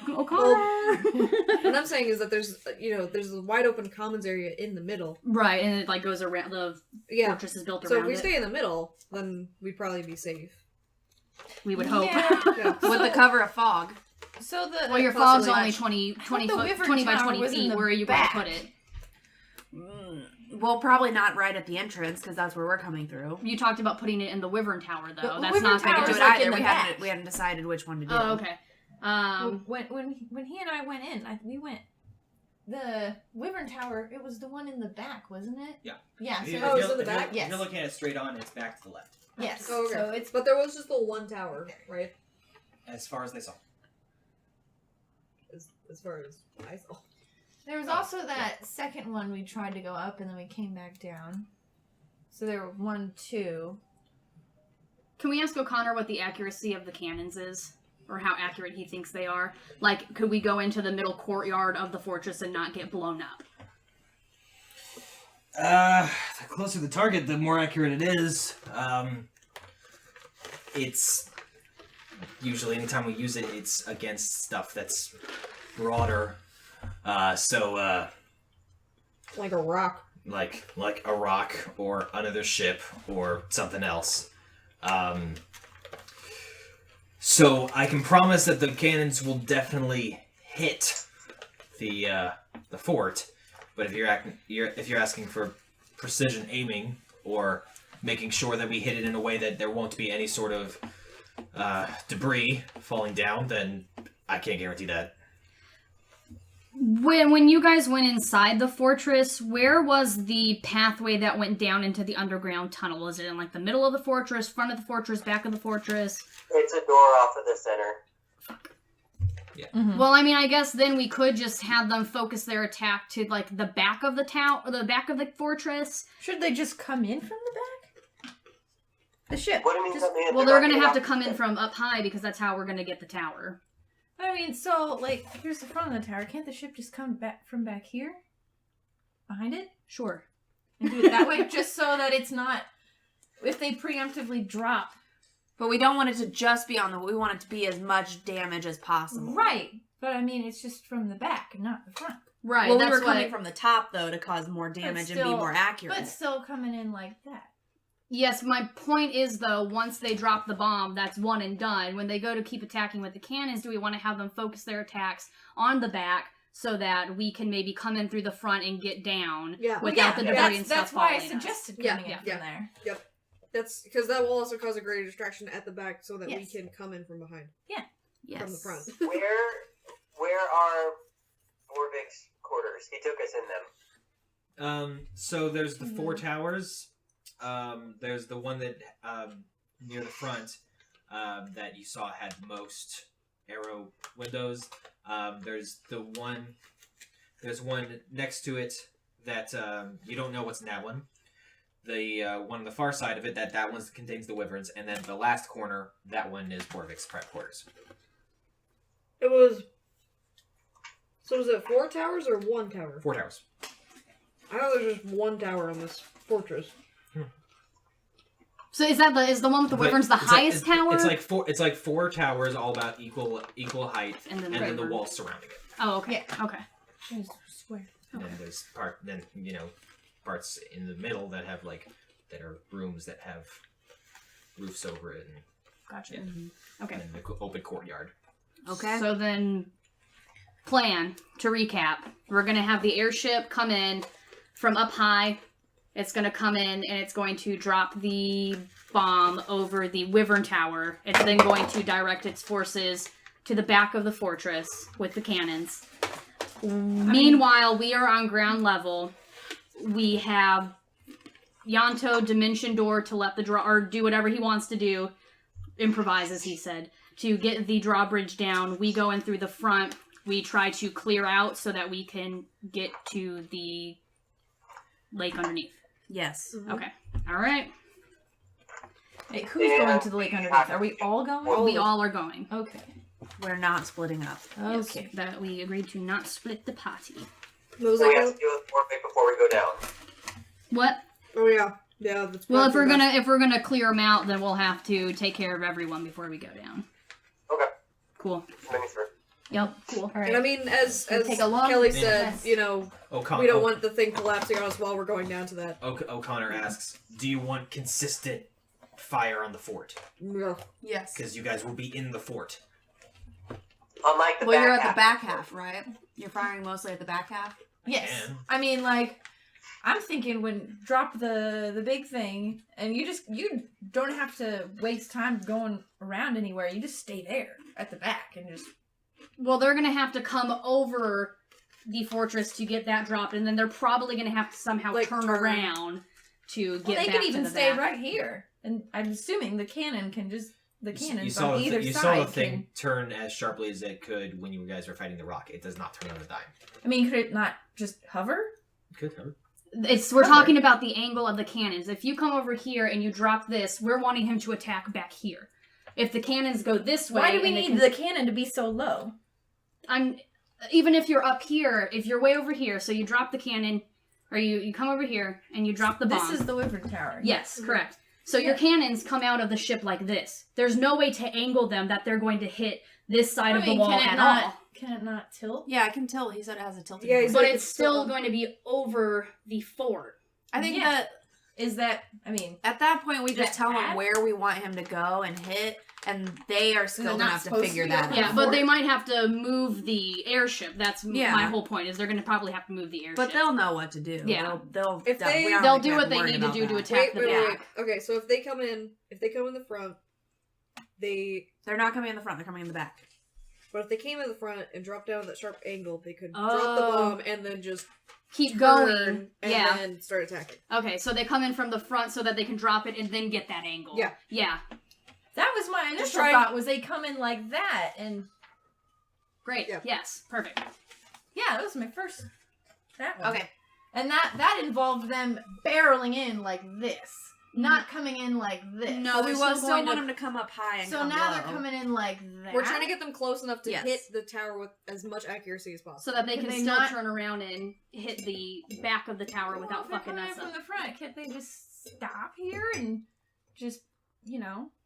What I'm saying is that there's a wide open commons area in the middle. Right, and it like goes around. The Yeah. fortress is built So if around we it. stay in the middle, then we'd probably be safe. We would hope. Yeah. Yeah. With the cover of fog. So the Well, your fog's Possibly only not. 20 the foot, wyvern 20 by tower 20 was in feet. the Where are you going to back. put it? Well, probably not right at the entrance because that's where we're coming through. You talked about putting it in the wyvern tower, though. The That's wyvern not I tower could do was it like in either. the We back. hadn't decided which one to do. Oh, okay. when he and I went in, we went. The wyvern tower. It was the one in the back, wasn't it? Yeah. Yeah. So Oh, it's in the back? Yes. If you're looking at it straight on, it's back to the left. yes. Oh, okay. So it's But there was just the one tower, right? As far as they saw. As far as I saw. there was also that second one we tried to go up and then we came back down. So there were 1, 2. Can we ask O'Connor what the accuracy of the cannons is? Or how accurate he thinks they are? Like, could we go into the middle courtyard of the fortress and not get blown up? The closer the target, the more accurate it is. It's usually anytime we use it, it's against stuff that's broader. Like a rock. Like a rock or another ship or something else. So I can promise that the cannons will definitely hit the fort. But if you're asking for precision aiming or making sure that we hit it in a way that there won't be any sort of debris falling down, then I can't guarantee that. When you guys went inside the fortress, where was the pathway that went down into the underground tunnel? Was it in like the middle of the fortress, front of the fortress, back of the fortress? It's a door off of the center. Mm-hmm. Well, I mean, I guess then we could just have them focus their attack to like the back of the town, or the back of the fortress. Should they just come in from the back? The ship. What do you mean Just- something? Well, they're gonna have to come in from up high because that's how we're gonna get the tower. I mean, so like, here's the front of the tower. Can't the ship just come back from back here, behind it, Sure. and do it that way, just so that it's not if they preemptively drop. But we don't want it to just be on the. We want it to be as much damage as possible. Right, but I mean, it's just from the back, not the front. Right. Well, we that's were coming what- from the top though to cause more damage and be still- more accurate. But still coming in like that. Yes, my point is though, once they drop the bomb, that's one and done. When they go to keep attacking with the cannons, do we want to have them focus their attacks on the back so that we can maybe come in through the front and get down Yeah. without the debris and stuff that's why I falling on us. suggested Yeah, coming in yeah. from there. That's because that will also cause a greater distraction at the back so that we Yes. can come in from behind. Yes. From the front. Where are Borvik's quarters? He took us in them. So there's the 4 towers. There's the one that near the front that you saw had most arrow windows. There's one next to it that you don't know what's in that one. The one on the far side of it, that one contains the wyverns, and then the last corner, that one is Borvik's prep quarters. It was. So was it 4 towers or 1 tower? 4 towers. I thought there was just 1 tower on this fortress. So is the one with the But wyverns the it's highest tower? It's like 4 towers, all about equal height, And then the the walls surrounding it. Oh, okay. Okay. Square. And then there's parts in the middle that have that are rooms that have roofs over it, and Gotcha. yeah. Okay. And then the open courtyard. Okay. So then, plan, to recap, we're going to have the airship come in from up high. It's going to come in and it's going to drop the bomb over the Wyvern Tower. It's then going to direct its forces to the back of the fortress with the cannons. Meanwhile, we are on ground level. We have Yanto Dimension Door to let the or do whatever he wants to do. Improvise, as he said. To get the drawbridge down, we go in through the front. We try to clear out so that we can get to the lake underneath. Yes. Okay. All right. Hey, who's going to the lake underneath? Are we all going? We all are going. Okay. We're not splitting up. Yes, Okay. that we agreed to not split the party. What was So we that? have to deal with Borvik before we go down. What? Oh yeah. Yeah. That's Well, probably if we're gonna clear them out, then we'll have to take care of everyone before we go down. Okay. Cool. Making sure. Yep. Cool. All right. And I mean, as take a long Kelly rest. said, we don't O'Connor want the thing collapsing on us while we're going down to that. O'Connor asks, "Do you want consistent fire on the fort? Yeah. Yes. Because you guys will be in the fort." Unlike the Well, back you're at half. the back half, right? You're firing mostly at the back half? Yes. And- I mean, I'm thinking when drop the big thing, and you don't have to waste time going around anywhere. You just stay there at the back and just. Well, they're gonna have to come over the fortress to get that dropped, and then they're probably gonna have to somehow turn around to get Well, they back could even to the stay back. right here, and I'm assuming the cannon can just You cannons saw on the either you side. saw the thing turn as sharply as it could when you guys were fighting the rock. It does not turn on a dime. I mean, could it not just hover? It could, huh? We're Cover. talking about the angle of the cannons. If you come over here and you drop this, we're wanting him to attack back here. If the cannons go this way, Why do we and they need can- the cannon to be so low? even if you're up here, if you're way over here, so you drop the cannon, or you come over here and you drop the bomb. This is the Wyvern Tower. Yes, correct. So your cannons come out of the ship like this. There's no way to angle them that they're going to hit this side of the wall at all. Can it not tilt? Yeah, I can tilt. He said it has a tilting. Yeah, point. he's But like, it's still going to be over the fort. I think Yeah. that I mean, at that point we Is just that tell bad? him where we want him to go and hit, and they are skilled not enough to supposed figure to that go- out. Yeah, but they might have to move the airship. That's Yeah. my whole point, is they're going to probably have to move the airship. But they'll know what to do. Yeah. They'll If they- we don't They'll think we do have what they worry need to about do to that. attack the back. Okay, so if they come in the front, They're not coming in the front. They're coming in the back. but if they came in the front and dropped down at that sharp angle, they could drop Oh. the bomb and then just Keep turn going. and Yeah. then start attacking. Okay, so they come in from the front so that they can drop it and then get that angle. Yeah. Yeah. that was my initial try- thought, was they come in like that, and Great. Yeah. Yes. Perfect. yeah, that was my first. That one. Okay. And that involved them barreling in like this, not coming in like this. No, we they're will still still going want to- him to come up high and So come now low. they're coming in like that. We're trying to get them close enough to Yes. hit the tower with as much accuracy as possible. So that they Can can they still not- turn around and hit the back of the tower Well, without if they're fucking coming in us from up. the front. Can't they just stop here and just,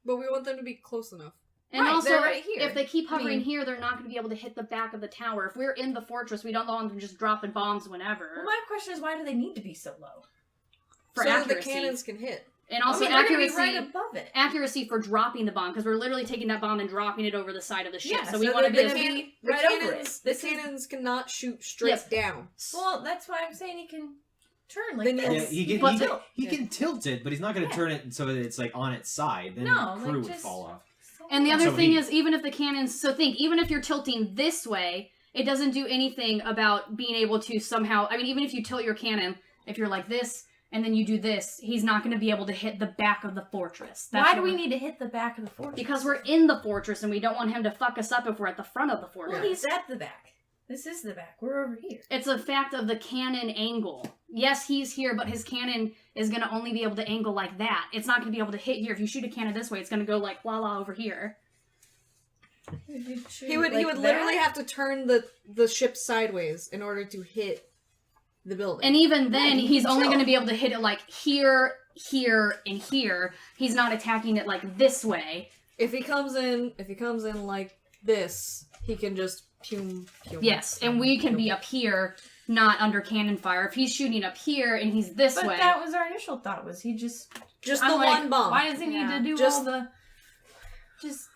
But we want them to be close enough. And Right, also, they're right here. if they keep hovering I mean- here, they're not going to be able to hit the back of the tower. If we're in the fortress, we don't want them just dropping bombs whenever. Well, my question is, why do they need to be so low? For so that accuracy. the cannons can hit. And also we're gonna be accuracy, right above it. accuracy for dropping the bomb, because we're literally taking that bomb and dropping it over the side of the ship. Yeah, so we so want to they're be gonna as be The right over cannons, it. the cannons cannot shoot straight Yes. down. Well, that's why I'm saying he can turn like Then this. Yeah, he can tilt it, but he's not going to turn it so that it's like on its side. Then No, the like, crew would just- fall off. And the other So thing he- is, even if the cannons, so think, even if you're tilting this way, it doesn't do anything about being able to somehow, I mean, even if you tilt your cannon, if you're like this, and then you do this, he's not going to be able to hit the back of the fortress. Why do what we we're- need to hit the back of the fortress? Because we're in the fortress, and we don't want him to fuck us up if we're at the front of the Well, fortress. he's at the back. This is the back. We're over here. It's a fact of the cannon angle. Yes, he's here, but his cannon is going to only be able to angle like that. It's not going to be able to hit here. If you shoot a cannon this way, it's going to go like la over here. He would literally have to turn the ship sideways in order to hit the building. And even then, Yeah, you he's can only tell. going to be able to hit it like here, and here. He's not attacking it like this way. if he comes in like this, he can just pew. Yes, and we can be up here, not under cannon fire. If he's shooting up here and he's this But way, that was our initial thought. Was he just Just I'm the like, one bomb. Why does he need to do Just- all the? Just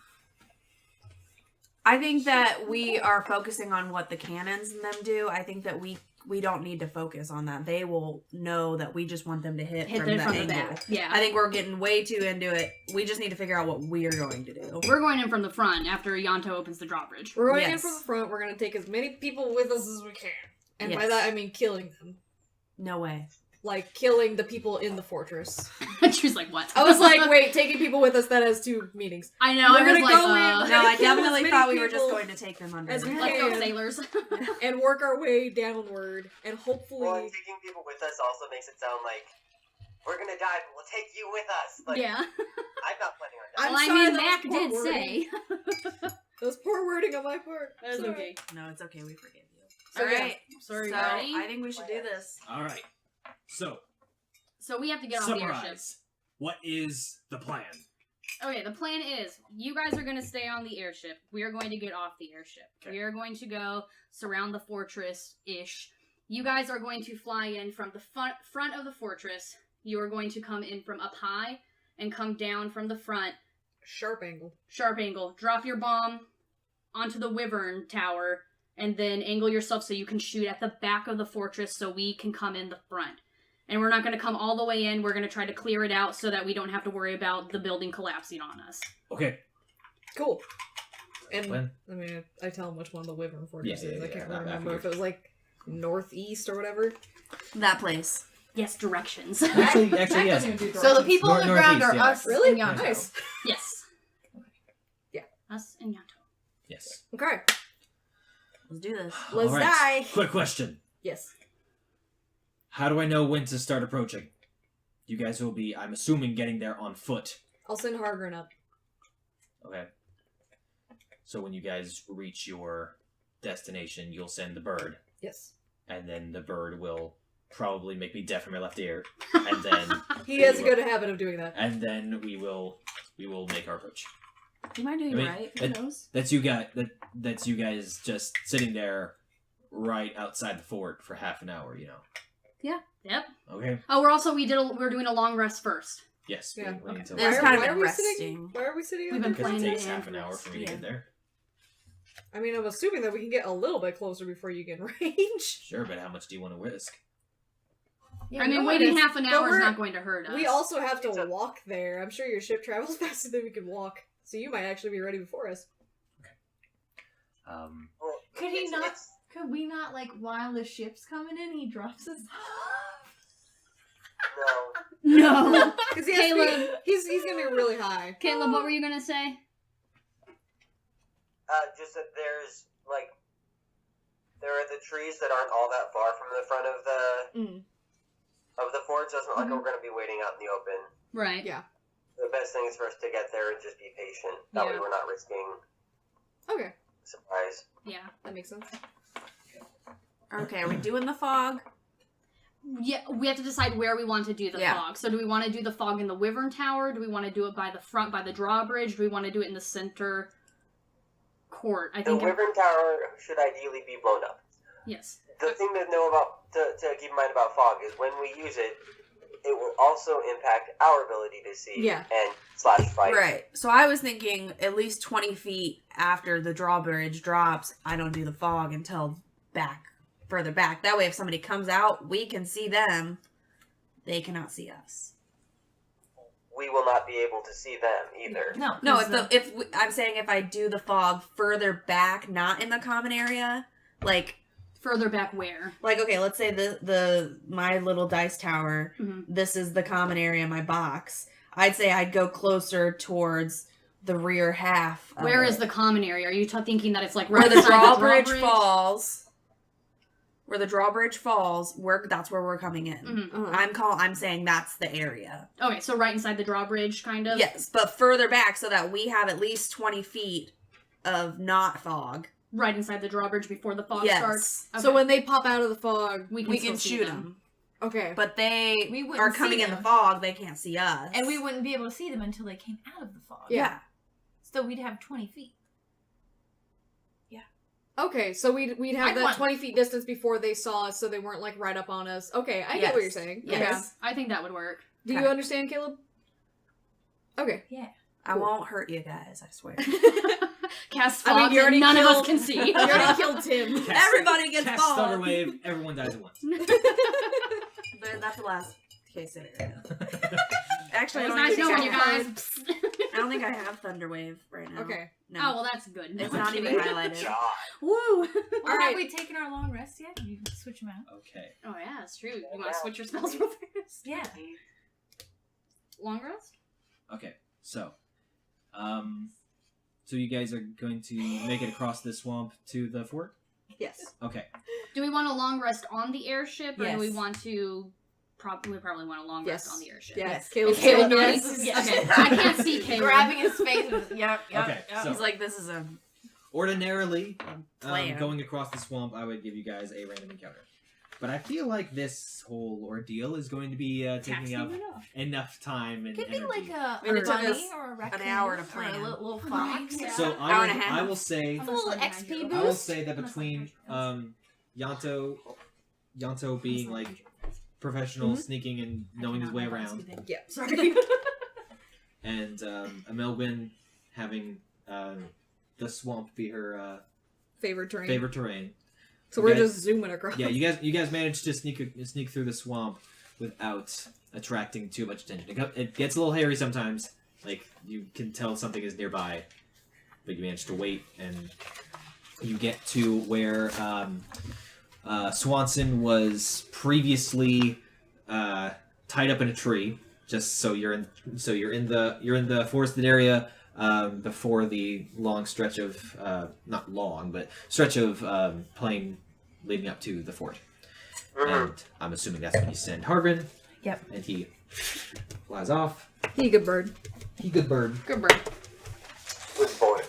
I think that we are focusing on what the cannons and them do. I think that we don't need to focus on that. They will know that we just want them to hit from them the from the angle. back. Yeah, I think we're getting way too into it. We just need to figure out what we're going to do. we're going in from the front after Yanto opens the drawbridge. We're going in Yes. from the front. We're going to take as many people with us as we can. And by Yes. that, I mean killing them. No way. Like, killing the people in the fortress. She's like, what? I was like, wait, taking people with us, that has two meanings. I know. We're I was gonna like, go in- No, I kill as definitely many thought we were just people going to take them under. as we let's go, can. sailors. And work our way downward. And hopefully... Well, and taking people with us also makes it sound like we're gonna die, but we'll take you with us. Like, Yeah. I'm not planning on I'm Well, I sorry, mean, that Mac was poor did wording. say. That was poor wording on my part. That's Sorry. okay. No, it's okay. We forgive you. So, All yeah. right. Sorry, So ready? I think we should do this. All right. So, So we have to get off the airship. summarize. What is the plan? Okay, the plan is you guys are going to stay on the airship. We are going to get off the airship. Okay. We are going to go surround the fortress-ish. You guys are going to fly in from the front of the fortress. You are going to come in from up high and come down from the front. Sharp angle. Sharp angle. Drop your bomb onto the Wyvern Tower and then angle yourself so you can shoot at the back of the fortress so we can come in the front. And we're not going to come all the way in. We're going to try to clear it out so that we don't have to worry about the building collapsing on us. Okay. Cool. And, When? I mean, I tell him which one the Wyvern Fortress Yeah, is. yeah, I can't yeah, I remember figured. if it was, like, northeast or whatever. That place. Yes, directions. Actually, Mac yes. doesn't even do So the directions. people on the ground are Northeast, yeah. us Really? and Yanto. Nice. Yes. Yeah. Us and Yanto. Yes. Okay. Let's do this. Let's All die. Quick question. Yes. How do I know when to start approaching? You guys will be, I'm assuming, getting there on foot. I'll send Hargren up. Okay. So when you guys reach your destination, you'll send the bird, Yes. and then the bird will probably make me deaf in my left ear, and then He has a good habit of doing that. we will make our approach. You might doing I mean, right. Who knows? That's you guys just sitting there right outside the fort for half an hour, you know. Yep. Okay. Oh, we're doing a long rest first. Yes. Yeah, we need to There's Why- kind of why a are we resting. sitting? Why are we sitting We've out been there? because it playing takes the half an hour androids. for me to get there. I mean, I'm assuming that we can get a little bit closer before you get in range. Sure, but how much do you want to risk? Yeah, I mean, no, waiting it's- half an but hour is we're- not going to hurt us. We also have It's to a- walk there. I'm sure your ship travels faster than we can walk. So you might actually be ready before us. Well, Could he it's- not? it's- Could we not, like, while the ship's coming in, he drops us? No. No. Because Caleb. he's gonna be really high. Caleb, what were you gonna say? Just that there are the trees that aren't all that far from the front of the fort, so it's not like we're going to be waiting out in the open. Right. Yeah. The best thing is for us to get there and just be patient. That way Yeah. we're not risking Okay, surprise. Yeah. that makes sense. Okay, are we doing the fog? Yeah, we have to decide where we want to do the Yeah. fog. So do we want to do the fog in the Wyvern Tower? Do we want to do it by the front, by the drawbridge? Do we want to do it in the center court? I The think. Wyvern Tower should ideally be blown up. Yes. The thing to know about, to keep in mind about fog is when we use it, it will also impact our ability to see Yeah. and / fight. Right. So I was thinking at least 20 feet after the drawbridge drops, I don't do the fog until further back. That way if somebody comes out, we can see them. They cannot see us. We will not be able to see them either. No, No, 'cause I'm saying if I do the fog further back, not in the common area, like Further back where? okay, let's say my little dice tower, Mhm. this is the common area in my box. I'd say I'd go closer towards the rear half. Where is the common area? Are you thinking that it's like where right the beside drawbridge drawbridge? falls? Where the drawbridge falls, that's where we're coming in. Mhm. I'm saying that's the area. Okay, so right inside the drawbridge, kind of? Yes, but further back so that we have at least 20 feet of not fog. Right inside the drawbridge before the fog Yes. starts? Okay. So when they pop out of the fog, we We still can see shoot them. okay. But they We wouldn't are see coming in the them. fog, they can't see us. and we wouldn't be able to see them until they came out of the fog. Yeah. So we'd have 20 feet. Okay, so we'd have I'd that want- 20 feet distance before they saw us, so they weren't like right up on us. Okay, I get what you're Yes. saying. Yes. Okay. Yeah, I think that would work. Do Okay. you understand, Caleb? Okay. Yeah. I won't hurt you guys, I swear. Cast I fog mean, you that already none of us killed- can see. You already killed Tim. Everybody gets Cast fog. Thunder Wave, everyone dies at once. But that's the last case scenario. Actually, It was I nice don't knowing think you I have. guys. I don't think I have Thunder Wave right now. Okay. No. Oh, well, that's good. It's I'm not even kidding. highlighted. God. Woo! Well, All right. have we taken our long rest yet? You can switch them out. Okay. Oh, yeah, that's true. You want to switch your spells real fast? Yeah. Long rest? Okay. So you guys are going to make it across this swamp to the fort? Yes. Okay. Do we want a long rest on the airship, or do we Yes. want to... we probably want a long rest Yes. on the airship. Yes. Yes. Caleb Is Caleb said ready? yes. Yes. Okay, I can't see Caleb. Grabbing his face. Yep. Okay, so- He's like, this is a Ordinarily, plan. going across the swamp, I would give you guys a random encounter. But I feel like this whole ordeal is going to be taking Taxing up enough. enough time and Could be energy. like a mean, it took bunny us or a raccoon hour to or plan. a little Oh, fox. yeah. So Hour and a half. I will say It's a little XP boost. I will say that between Yanto being like professional sneaking and knowing his way around, Yeah. Sorry. and Amelwyn having the swamp be her Favorite terrain. favorite terrain. So we're Okay. just zooming across. Yeah, you guys managed to sneak through the swamp without attracting too much attention. It gets a little hairy sometimes. Like you can tell something is nearby, but you manage to wait, and you get to where Swanson was previously tied up in a tree. Just so you're in the forested area before the long stretch of not long, but stretch of plain leading up to the fort. And I'm assuming that's when you send Hargren. Yep. And he flies off. He a good bird. He good bird. Good bird. Good boy.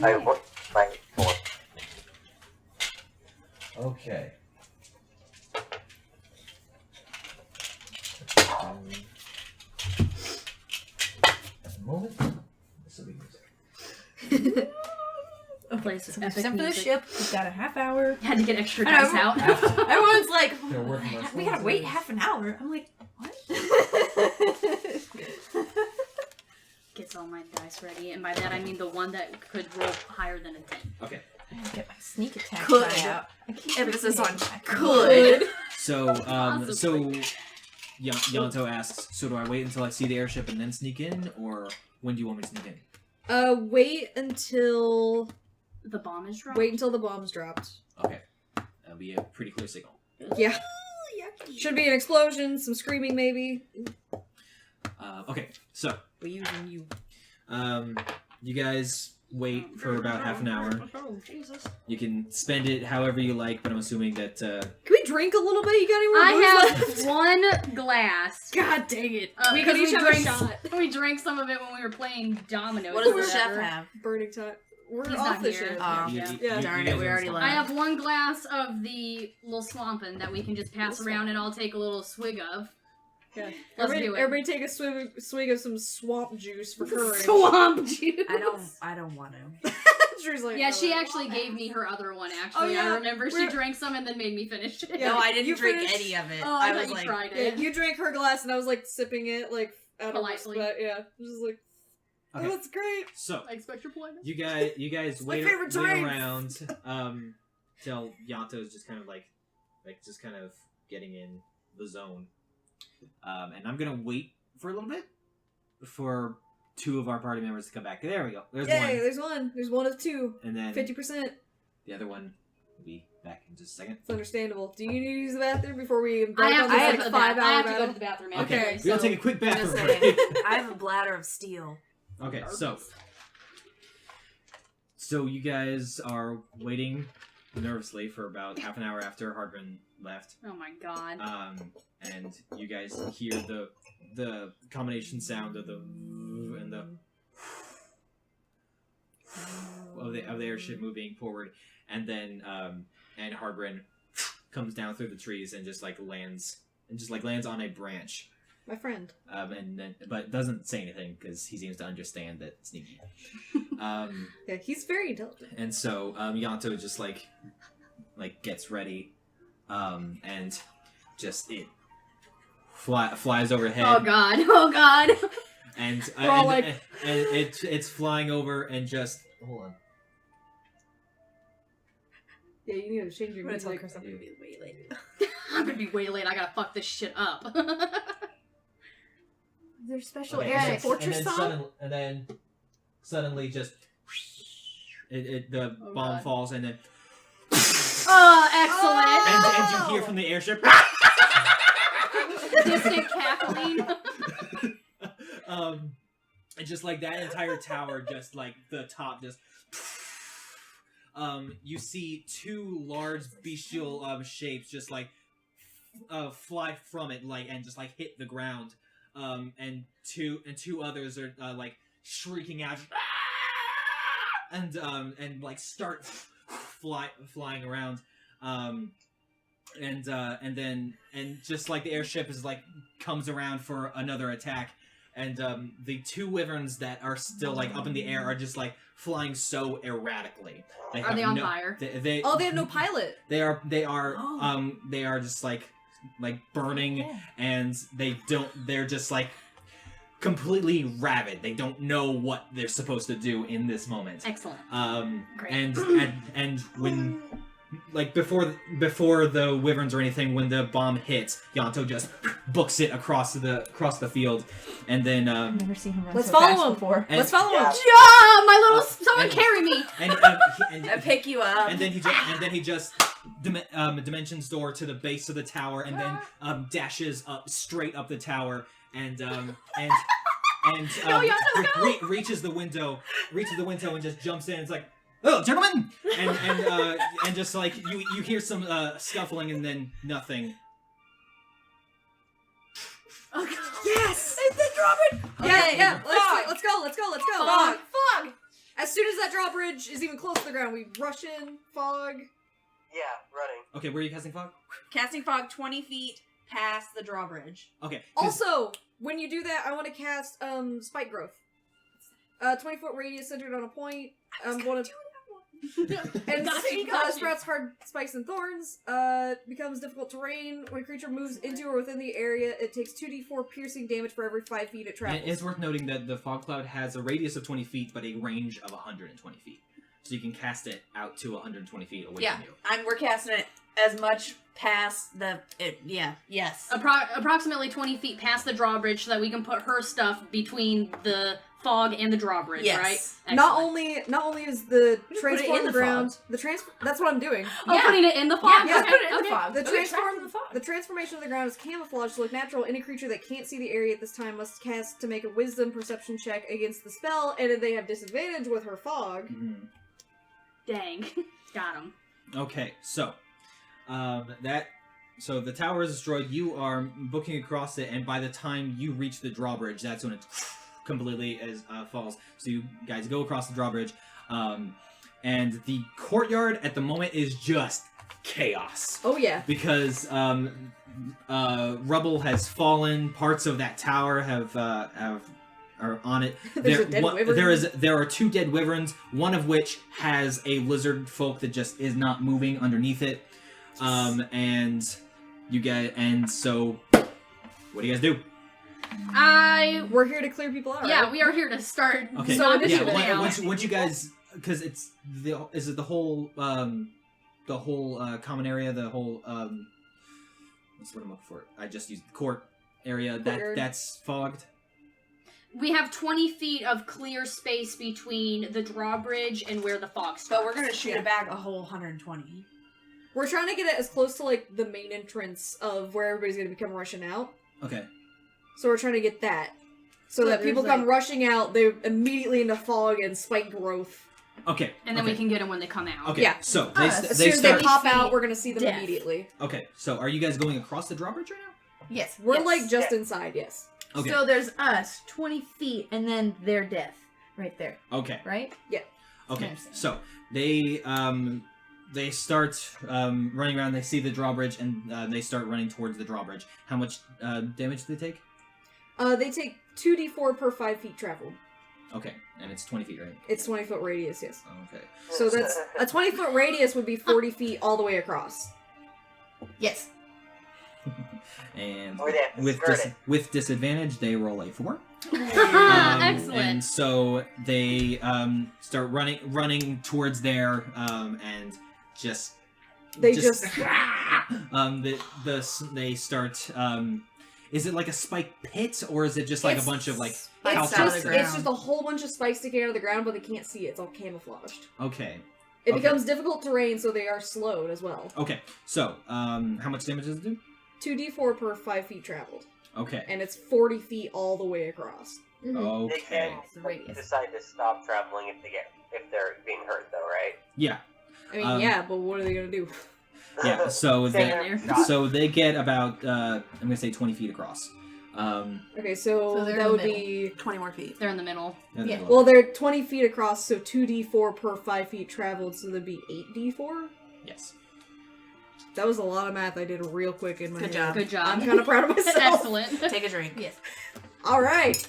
I want my boy. Okay. At the moment, this will be music. Place of We're epic sent for the music. ship. We've got a half hour. Had to get extra I know, dice out. Everyone's like, They're working on we gotta wait half an hour. I'm like, what? Gets all my dice ready, and by that I mean the one that could roll higher than a 10. Okay. I gotta get my sneak attack Could. die out. I keep Emphasis on forgetting. could. So, Possibly. Yanto asks, so do I wait until I see the airship and then sneak in, or when do you want me to sneak in? Wait until The bomb is dropped. the bomb's dropped. Okay. That'll be a pretty clear signal. Yeah. Should be an explosion, some screaming maybe. Okay, so, We're using you. you guys wait for about half an hour. Oh, Jesus. You can spend it however you like, but I'm assuming that, Can we drink a little bit? You got any more booze I left? have one glass. God dang it. We because could each have a drank, shot. we drank some of it when we were playing dominoes. What does or the chef whatever. have? Burning time. We're He's off not the here. ship. Oh. Yeah. Darn it, guys we are already fine. left. I have one glass of the little swampin' that we can just pass around, and I'll take a little swig of. Yeah. Let's Everybody, do it. everybody take a swig of some swamp juice for courage. Swamp juice. I don't want to. She's like, Yeah, she "Oh, actually what?" gave me her other one, actually. yeah, I remember she we're- drank some and then made me finish it. Yeah, No, I didn't you drink finished- any of it. Oh, I thought was you like, tried Yeah, it. you drank her glass, and I was like sipping it like out Politely. of respect. Yeah, just like, oh, Okay. that's great. So I expect your politeness. you guys my wait favorite drink. around till Yanto's just kind of like just kind of getting in the zone. And I'm gonna wait for a little bit for 2 of our party members to come back. There we go. There's Yay, one. there's one. There's one of 2. And then 50%. the other one will be back in just a second. It's understandable. Do you need to use the bathroom before we I embark have, on to, this go like to the 5 bath- I hour have to go to battle? the bathroom Okay, after. we'll so- take a quick I'm bathroom gonna break. say, I have a bladder of steel. Okay, so you guys are waiting nervously for about half an hour after Hardman left. Oh my god. And you guys hear the combination sound of the and the of the airship moving forward, and then and Hardman comes down through the trees and just lands on a branch. My friend. And then, but doesn't say anything because he seems to understand that sneaky. Yeah, he's very intelligent. And so Yanto just gets ready, and just it flies overhead. Oh god. Oh god. And We're all and, like- and it's flying over and just hold on. Yeah, you need to change your I'm gonna tell music. Chris I'm gonna be way late. I'm gonna be way late. I gotta fuck this shit up. There's special Okay, airship and fortress then song. suddenly just the Oh, bomb God. falls and then Oh, excellent. and you hear from the airship. Distant cackling. And just like that entire tower, just the top, just you see 2 large bestial shapes just fly from it and just hit the ground, and two others are shrieking out and start flying around, and just the airship is comes around for another attack. And the 2 wyverns that are still up in the air are just flying so erratically. Are they on fire? They Oh, they have no pilot. They are Oh. they are just burning, and they're just completely rabid. They don't know what they're supposed to do in this moment. Excellent. Great. And when before the wyverns or anything, when the bomb hits, Yanto just books it across the field, and then I've never seen him run Let's so follow fast him. before. and, Let's follow him. Yeah, my little someone and- carry me. I pick you up. and then he just dimensions door to the base of the tower, and then dashes up straight up the tower, and reaches the window and just jumps in. It's like, "Oh, gentlemen!" and just you hear some scuffling and then nothing. Oh, God. Yes! It's the drawbridge. Yeah. Fog. Let's go. Fog. Fog. As soon as that drawbridge is even close to the ground, we rush in. Fog. Yeah, running. Okay, where are you casting fog? Casting fog 20 feet past the drawbridge. Okay. 'cause- Also, when you do that, I want to cast spike growth. 20-foot radius centered on a point. One of and sprouts hard spikes and thorns. Becomes difficult terrain. When a creature moves into or within the area, it takes 2d4 piercing damage for every 5 feet it travels. And it's worth noting that the fog cloud has a radius of 20 feet, but a range of 120 feet. So you can cast it out to 120 feet away Yeah, from you. we're casting it as much past the. Yes. Approximately 20 feet past the drawbridge so that we can put her stuff between the fog and the drawbridge, Yes. right? Not Excellent. only is the put it transform in the ground fog. that's what I'm doing. Oh, Yeah. putting it in the fog? Yeah, Okay, put it in okay. the fog. The Okay, transform trapped in the fog. the transformation of the ground is camouflage to look natural. Any creature that can't see the area at this time must cast to make a wisdom perception check against the spell, and if they have disadvantage with her fog. Mhm. Dang. Got him. Okay, so so the tower is destroyed. You are booking across it, and by the time you reach the drawbridge, that's when it completely falls. So you guys go across the drawbridge, and the courtyard at the moment is just chaos Oh yeah. because rubble has fallen. Parts of that tower have are on it. There's a dead wyvern. There are 2 dead wyverns, one of which has a lizard folk that just is not moving underneath it. So what do you guys do? We're here to clear people out. Yeah, right? we are here to start. Okay. So Once you guys, because is it the whole common area, the whole what's what I'm looking for? I just used the court area. That's fogged. We have 20 feet of clear space between the drawbridge and where the fog starts. But we're gonna shoot it back a whole 120. We're trying to get it as close to like the main entrance of where everybody's gonna become rushing out. Okay. So we're trying to get that. So that people come rushing out, they're immediately into fog and spike growth. Okay. And then we can get them when they come out. Okay. Yeah. So As soon as they pop out, we're gonna see them Death. immediately. Okay. So are you guys going across the drawbridge right now? Yes. We're yes. like just inside, yes. Okay. So there's us, 20 feet, and then their death. Right there. Okay. Right? Okay. So they start running around. They see the drawbridge, and they start running towards the drawbridge. How much damage do they take? They take 2d4 per 5 feet traveled. Okay, and it's 20 feet, right? It's 20-foot radius, yes. Okay. So that's a 20-foot radius would be 40 feet all the way across. Yes. And Or they have to skirt it. with disadvantage, they roll a 4. Excellent. And so they start running towards there, and just They start. Is it like a spike pit, or is it just like a bunch of like Spikes It's out of just, the it's ground. just a whole bunch of spikes sticking out of the ground, but they can't see it. It's all camouflaged. Okay. It Okay. becomes difficult terrain, so they are slowed as well. Okay. So, how much damage does it do? 2d4 per 5 feet traveled. Okay. And it's 40 feet all the way across. They Okay. can The radius. decide to stop traveling if they're being hurt, though, right? Yeah. I mean, yeah, but what are they gonna do? Yeah. So Fair shot. they get about I'm gonna say 20 feet across. Okay, so So they're that in would the be... 20 more feet. They're in the middle. Yeah. Well, they're 20 feet across, so 2d4 per 5 feet traveled, so that'd be 8d4? Yes. That was a lot of math I did real quick in my Good head. job. Good job. I'm kind of proud of myself. Excellent. Take a drink. Yes. Alright.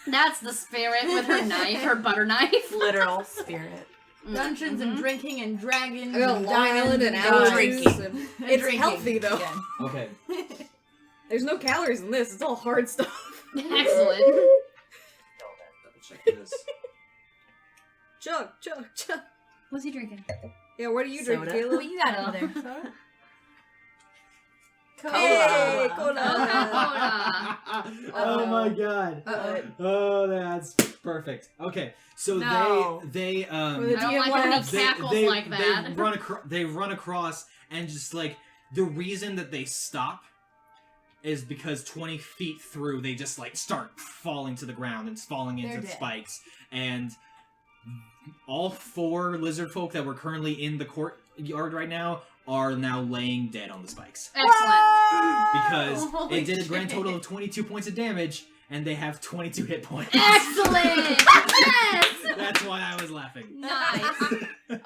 That's the spirit with her knife, her butter knife. Literal spirit. Dungeons and drinking and dragons. I got and Long Island and diamonds apple drinking. juice. And and it's drinking. healthy, though. Yeah. Okay. There's no calories in this. It's all hard stuff. Excellent. Double check this. Chug, chug, chug. What's he drinking? Yeah, what are you drinking, Soda. Caleb? What you got over there? Soda? Hey, Cola. Coca-Cola. Oh my god. Uh-oh. Oh, that's perfect. Okay, so No. they For the I don't DM like when he labs. cackles like that. They run across, and just like the reason that they stop is because 20 feet through, they just like start falling to the ground and falling into They're the dead. spikes, and all 4 lizard folk that were currently in the courtyard right now are now laying dead on the spikes. Excellent. Because Holy it did a grand shit. total of 22 points of damage, and they have 22 hit points. Excellent. Yes. That's why I was laughing. Nice.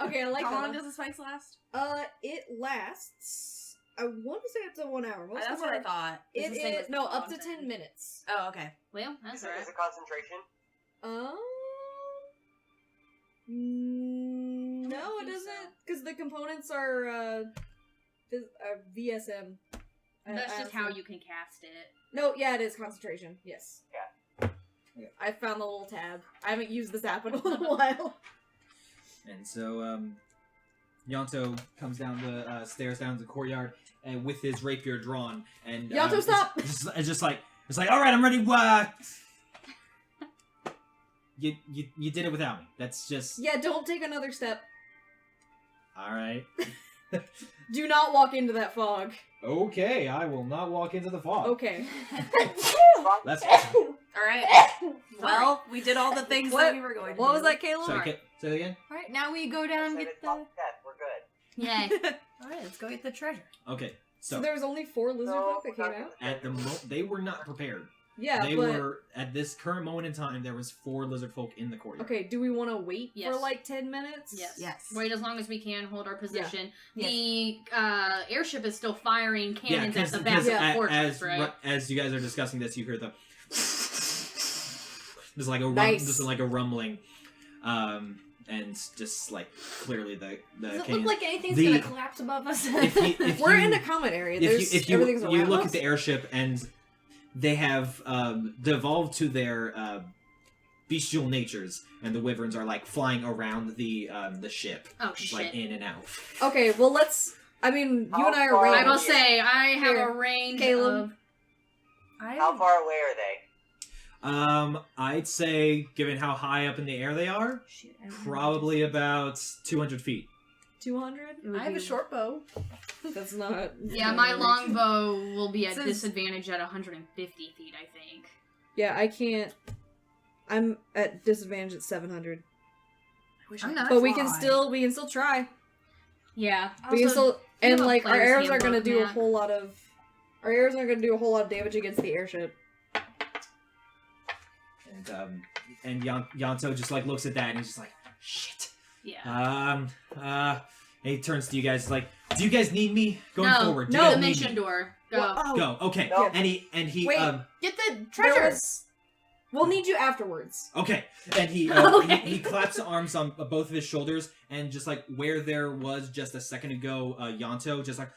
Okay, I like How that. long does the spikes last? It lasts. I want to say up to 1 hour. Most That's of what I our- thought. It It's the same is as no the up to long 10 time. minutes. Oh, okay. Well, that's Is alright. it concentration? No, it doesn't, because the components are VSM. That's just how honestly- you can cast it. No, yeah, it is concentration. Yes. Yeah. I found the little tab. I haven't used this app in a little while. And so, Yonto comes down the stairs down to the courtyard, and with his rapier drawn, and Yonto, stop! It's just like all right, I'm ready. You did it without me. That's just Yeah, don't take another step. all right. Do not walk into that fog. Okay, I will not walk into the fog. Okay. That's All right. Well, we did all the things What- that we were going to What do. was that, Caleb? Sorry, say that again. Alright, now we go down and Said get it's the... not death. We're good. Yay. Alright, let's go get the treasure. Okay, So so there was only 4 lizard No, folk that we're came not out? at the they were not prepared. Yeah, They but... were at this current moment in time. There was 4 lizard folk in the courtyard. Okay, do we want to wait Yes. for like 10 minutes? Yes. Yes. Wait as long as we can, hold our position. Yes. The airship is still firing cannons at the back because of the fortress, as right? as you guys are discussing this, you hear the Just like a Nice. just like a rumbling, and just like clearly the Does it canyon. look like anything's the- gonna collapse above us? if We're you- in a common area. if you Everything's you around look us. at the airship and they have devolved to their bestial natures, and the wyverns are like flying around the ship, Oh just, shit! like in and out. Okay, well let's. I mean, you and I are How far- I ranged. will say I have Here, a range Caleb. of. How far away are they? I'd say, given how high up in the air they are, Shit, I don't know. probably about 200 feet. 200? It would I have a be- short bow. That's not. Yeah, my longbow will be at Says- disadvantage at 150 feet, I think. Yeah, I can't. I'm at disadvantage at 700. I wish I'm I not. But we can fly. still try. Yeah. We can Also, still, and have a like our player's arrows aren't gonna handbook, do a Matt. whole lot of. Our arrows aren't gonna do a whole lot of damage against the airship. And Yanto just like looks at that and he's just like, shit. yeah. And he turns to you guys like, do you guys need me going no, forward? Do no, you the guys need mission me? door. Go. Well, oh, Go. Okay. No. And he Wait. um Get the there treasure. was- We'll need you afterwards. okay. And he Okay. he claps the arms on both of his shoulders, and just like where there was just a second ago, Yanto just like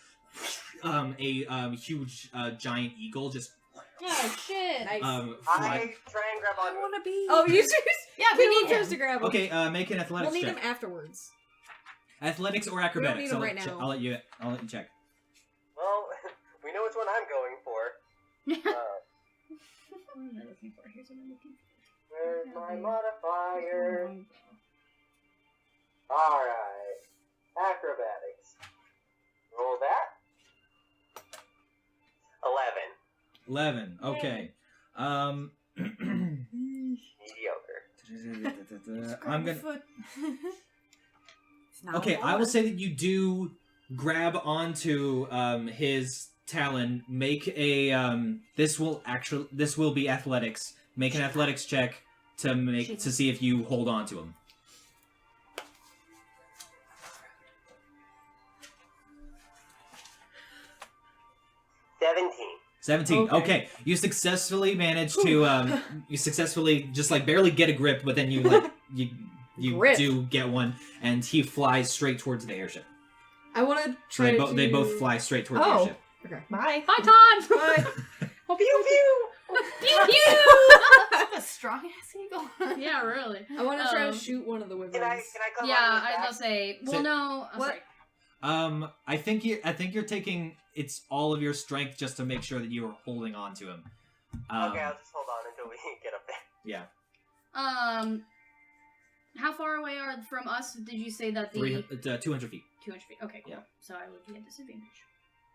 a huge giant eagle just Oh shit! Nice. fly. I try and grab I onto it. want to be. Oh, you just Yeah, we Caleb need tries him. to grab him. Okay, make an athletics We'll need check. him afterwards. Athletics or need acrobatics? him I'll, right let now. I'll let you check. Well, we know which one I'm going for. What am I looking for? Here's what I'm looking for. Where's my modifier? Alright. Acrobatics. Roll that. 11. 11. Okay. Mediocre. I'm gonna. Foot. It's not Okay, a I will wall. say that you do grab onto his talon. Make a This will be athletics. Make an athletics check to see if you hold on to him. 17. Okay. Okay. You successfully managed to you successfully just like barely get a grip, but then you like you Grip. do get one, and he flies straight towards the airship. I want to So try they to. both fly straight towards the Oh. airship. Okay. Bye. Bye, Todd! Bye. Pew pew! Pew A strong ass eagle. pew! Yeah, really. I want to try to Um, shoot one of the wyverns. Can I come Yeah, on I your was gonna say. Well, So- no. I'm What? sorry. I think you're taking it's all of your strength just to make sure that you are holding on to him. Okay, I'll just hold on until we get up there. Yeah. How far away are from us? Did you say that the 200 feet. 200 feet? Okay, cool. Yeah. So I would be at disadvantage.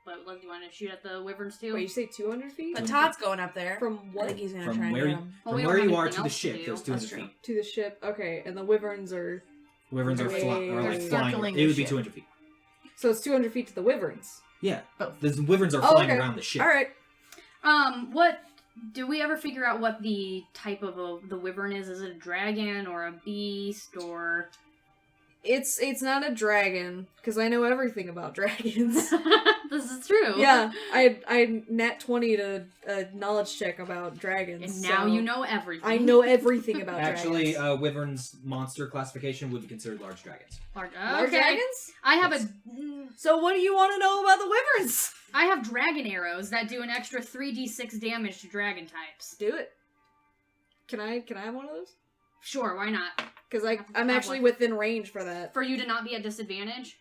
But do you want to shoot at the wyverns too? Wait, you say 200 feet? But Todd's going up there. From I what think he's gonna From try and where get you- him. Well, From we don't where have you are anything to the else to ship, do. there's That's 200 true. feet. to the ship? Okay, and the wyverns are. Wyverns are, Way- are like They're flying. circling It the would be ship. 200 feet. So it's 200 feet to the wyverns. Yeah. Both. The wyverns are Oh, flying okay. around the ship. All right. What do we ever figure out what the type of the wyvern is? Is it a dragon or a beast or? It's not a dragon because I know everything about dragons. This is true. Yeah, I nat 20 to a knowledge check about dragons. And now so you know everything. I know everything about Actually, dragons. wyverns monster classification would be considered large dragons. Large, Large okay. dragons? I have Yes. So what do you want to know about the wyverns? I have dragon arrows that do an extra 3d6 damage to dragon types. Do it. Can I have one of those? Sure, why not? Because I'm Have actually one. within range for that. For you to not be at disadvantage?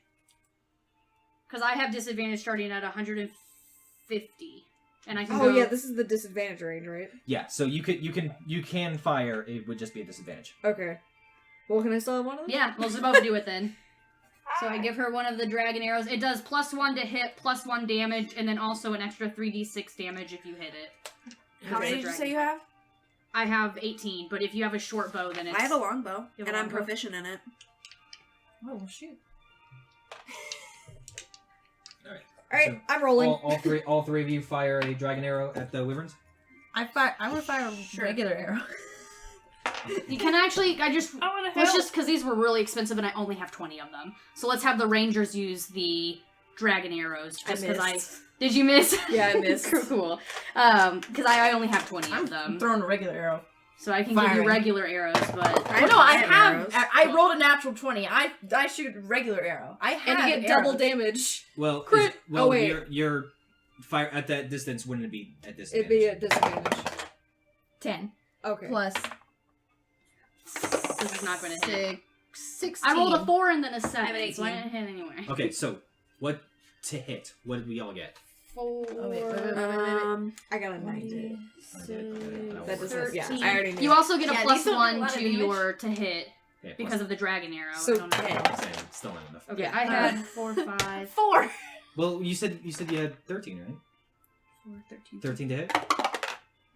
Because I have disadvantage starting at 150. And I can Oh go... yeah, this is the disadvantage range, right? Yeah, so you can fire. It would just be a disadvantage. Okay. Well, can I still have one of those? Yeah, we'll just both do it then. So I give her one of the dragon arrows. It does +1 to hit, +1 damage, and then also an extra 3d6 damage if you hit it. How many did you say you have? I have 18, but if you have a short bow, then it's... I have a longbow, You have and a I'm longbow? proficient in it. Oh shoot! All right. All right, I'm rolling. All three of you fire a dragon arrow at the wyverns. I want to fire a regular arrow. You can actually... I want to Let's just... Because these were really expensive and I only have 20 of them. So let's have the rangers use the dragon arrows. Just because I... missed. Did you miss? Yeah, I missed. Cool. Because I only have 20 of them. throwing a regular arrow. So I can Firing. give you regular arrows, but I Well, no, I have. arrows. I rolled a natural 20. I shoot regular arrow. I have And you get double arrows. damage. Well, Crit. well, Oh, wait. your fire at that distance wouldn't it be at this? It'd be a disadvantage. 10 Okay. plus this is not going to hit. 16. I rolled a 4 and then a 7, I have an so I 18. didn't hit anyway. Okay, so what to hit? What did we all get? 4. Oh, wait. I got a 90. That doesn't. Yeah, 13. I already knew. You also get a Yeah, plus these don't do a 1 lot of to damage. your to hit Okay, because of the dragon arrow. So I don't know. plus, still not enough. Okay, Yeah. I had 4, 5, 4. Well, you said you had 13, right? 4, 13. 13 to hit.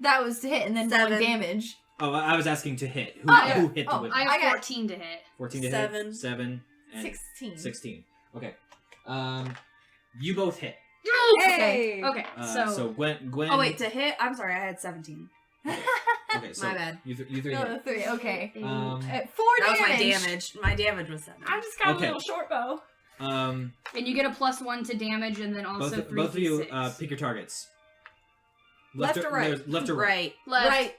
That was to hit and then 7. 1 damage. Oh, I was asking to hit. Who, Oh, who hit the oh, whip? I I have got- 14 to hit. 14 to 7. hit. 7 and 16. 16. Okay. You both hit. Hey. Okay, So Gwen. Oh wait, to hit? I'm sorry, I had 17. Okay, so My bad. You three No, hit. 3. Okay. 8, At 4 That was damage. my damage. My damage was 7. I just got Okay. a little short bow. and you get a plus 1 to damage, and then also 3 both of you D6. pick your targets. Left or right? Left or right. Right. Left. Right.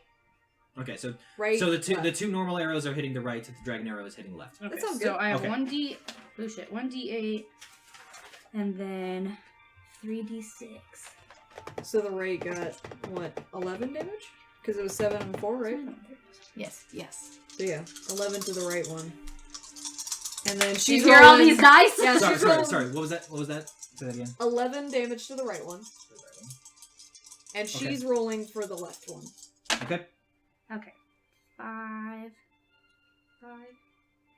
Okay, so Right. so the two normal arrows are hitting the right, the dragon arrow is hitting left. Okay, That sounds so good. I have Okay. 1d8, and then 3d6. So the right got what? 11 damage? Because it was 7 and 4, right? Yes. Yes. So yeah, 11 to the right one. And then Do she's you hear all rolling- these dice? Yeah, Sorry, she's sorry, rolling sorry. What was that? What was that? Say that again. 11 damage to the right one, and she's rolling for the left one. Okay. Okay. 5,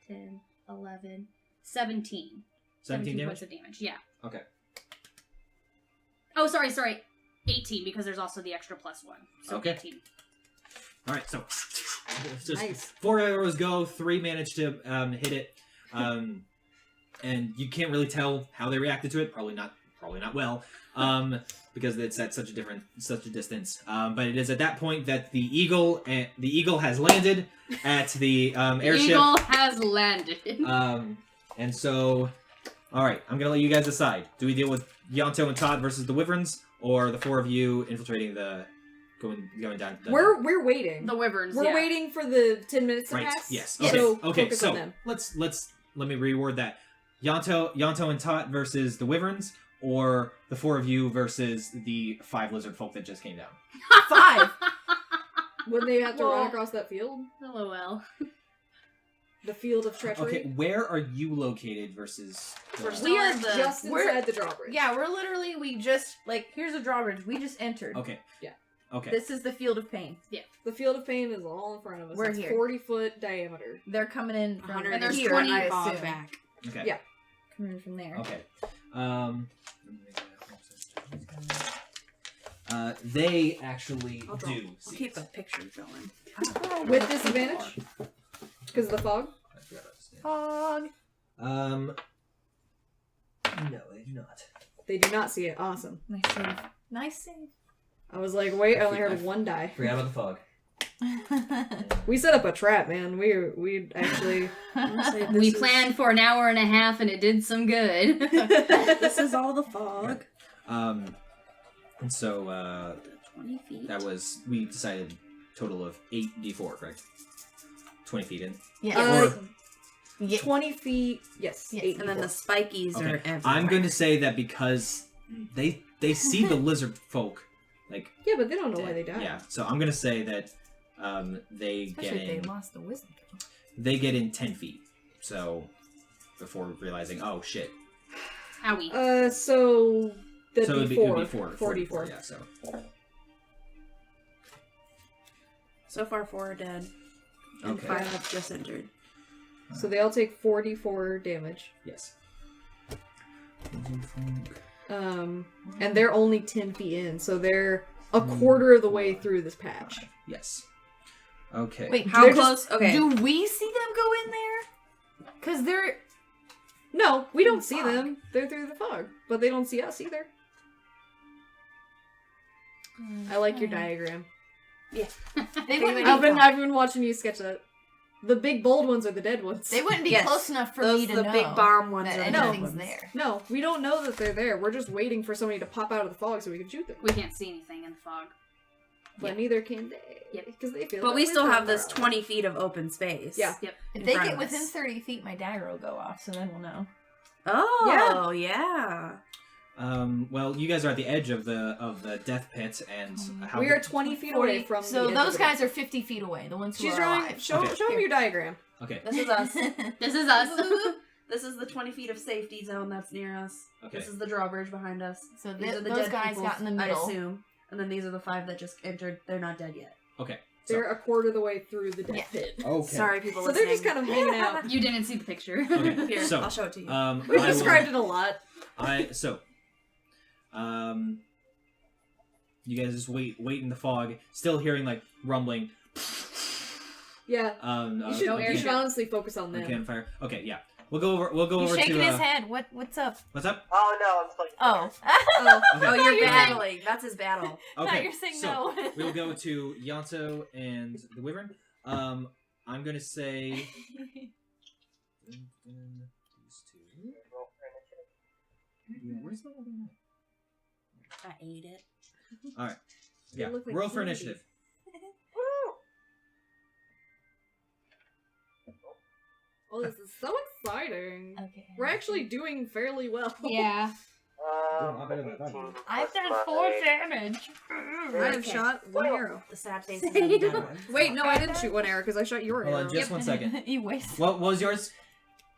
10, 11, 17. 17 damage. points of damage, yeah. Okay. Oh, sorry. 18, because there's also the extra plus 1. So Okay. 18. All right. So just Nice. 4 arrows go. 3 manage to hit it, and you can't really tell how they reacted to it. Probably not well. Because it's at such a distance. But it is at that point that the eagle has landed at the airship. Eagle has landed. And so, all right, I'm gonna let you guys decide. Do we deal with Yonto and Todd versus the Wyverns, or the 4 of you infiltrating going down? We're waiting. The wyverns, We're yeah. waiting for the 10 minutes to right. pass. Yes. So Okay. focus So on them. let me reword that. Yonto and Todd versus the Wyverns, or the 4 of you versus the 5 lizard folk that just came down. 5. When they have to Well- run across that field, LOL. the field of treachery. Okay, where are you located versus? We're the- still We are at the- just we're- inside the drawbridge. Yeah, we're literally, we just, here's a drawbridge. We just entered. Okay. Yeah. Okay. This is the Field of Pain. The field of pain is all in front of us. We're It's here. 40-foot diameter. They're coming in from 100 And there's here, 20 I fog assume. back. Okay. Yeah. Coming in from there. Okay. They actually I'll do. I'll see keep it. a picture going. With disadvantage? Because of the fog? I forgot about this. Fog. No, they do not. They do not see it. Awesome. Nice save. Nice save. I was like, wait, I only heard one die. Forgot about the fog. We set up a trap, man. We actually... We planned for an hour and a half, and it did some good. This is all the fog. And so 20 feet. that was we decided total of 8d4, correct? 20 feet in. Yeah. Uh, 20 feet, yes. Yes. 8 And then the d4. spikies are Okay. everywhere. I'm going to say that because they see the lizard folk like Yeah, but they don't know why they dead. died. Yeah, so I'm going to say that they Especially get if they in. lost the wisdom. They get in 10 feet. So before realizing, oh shit. Owie. So... That'd So be it would 4. be 4. 44. Yeah, so. So far, 4 are dead. And Okay. 5 have just entered. So they all take 44 damage. Yes. And they're only 10 feet in, so they're a quarter of the way through this patch. Yes. Okay. Wait, How They're close? Okay. do we see them go in there? Because they're... No, we don't see Fog. them. They're through the fog. But they don't see us either. I like your diagram. They wouldn't, I've been watching you sketch that. The big bold ones are the dead ones. they wouldn't be Yes. close enough for Those me to the know big bomb ones that are the dead anything's ones. there. No, we don't know that they're there. We're just waiting for somebody to pop out of the fog so we can shoot them. We can't see anything in the fog. but Yep. neither can they. Yep. Because they feel. But that we way still for have this us. 20 feet of open space. Yeah. Yep. If in they front get of within us. 30 feet, my dagger will go off, so then we'll know. Oh, yeah. Well, you guys are at the edge of the death pit, and how We are 20 feet away 40, from. so the edge those of the guys are 50 feet away. The ones who She's are drawing. alive. Show Okay. them your diagram. Okay. This is us. This is us. This is the 20 feet of safety zone that's near us. Okay. This is the drawbridge behind us. So These are the those dead guys people, got in the middle. I assume. And then these are the 5 that just entered. They're not dead yet. Okay. So, They're a quarter of the way through the death Yeah. pit. okay. Sorry, people So listening. they're just kind of hanging out. You didn't see the picture. Okay. Here, So, I'll show it to you. We I described it a lot. you guys just wait in the fog, still hearing like rumbling. Yeah. You should, no you air should ship. honestly focus on on them. campfire. Okay, yeah. We'll go over He's to shaking his head. What's up? what's up? Oh no, I'm still. Oh. Oh, Okay. Oh, you're you're battling. That's his battle. Okay. You're saying so no. we'll go to Yanto and the Wyvern. I'm gonna say these two. Yeah, where's the other one? I ate it. All right. They Yeah. look like Roll for candy. initiative. Oh, this is so exciting. Okay. We're actually doing fairly well. Yeah. lot better than I thought you 18 would. I've plus done my- 4 damage. I have shot 1 arrow. The sad faces of the dead ones. Wait, no, I didn't shoot 1 arrow because I shot your Hold arrow. on, just 1 second. You waste. What was yours?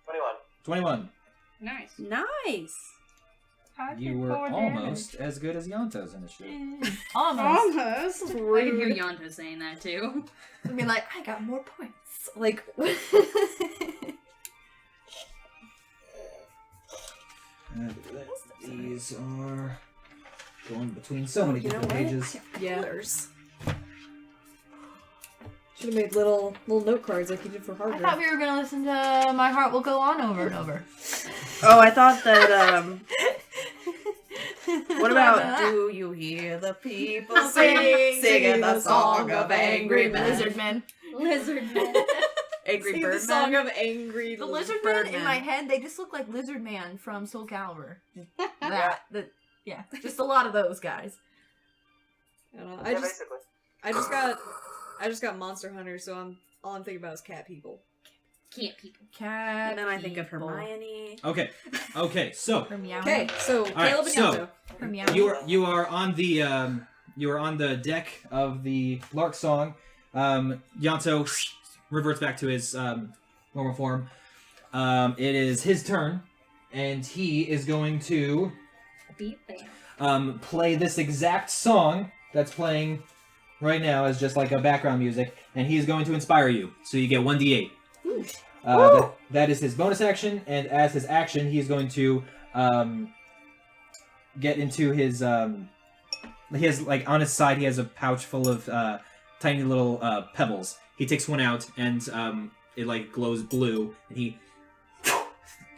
21. 21. Nice. Nice. You were almost as good as Yanto's initiative. Almost. I can hear Yanto saying that too. I mean, like, I got more points. Like, These are going between so many different pages. Yeah. Should have made little note cards like you did for I Harvard. thought we were gonna listen to My Heart Will Go On over and over. Oh, I thought that, what about Do You Hear the People Sing? Singing the song of angry men. Lizard men. Lizard man. Angry Sing Bird the song Men? of angry. The lizard Bird men in man. my head, they just look like Lizard Man from Soul Calibur. Yeah, just a lot of those guys. I don't know. Yeah, basically. I just got Monster Hunter, so all I'm thinking about is cat people. Can't people. Cat. And then I think of people. Hermione. Okay, so From Meow. Okay, so right, Caleb and so- Yanto. From Meow. you are on the deck of the Lark Song. Yanto reverts back to his normal form. It is his turn, and he is going to Beat them. play this exact song that's playing right now as just like a background music, and he's going to inspire you. So you get 1d8. That is his bonus action, and as his action, he's going to get into his. He has like on his side, he has a pouch full of tiny little pebbles. He takes one out, and it like glows blue, and he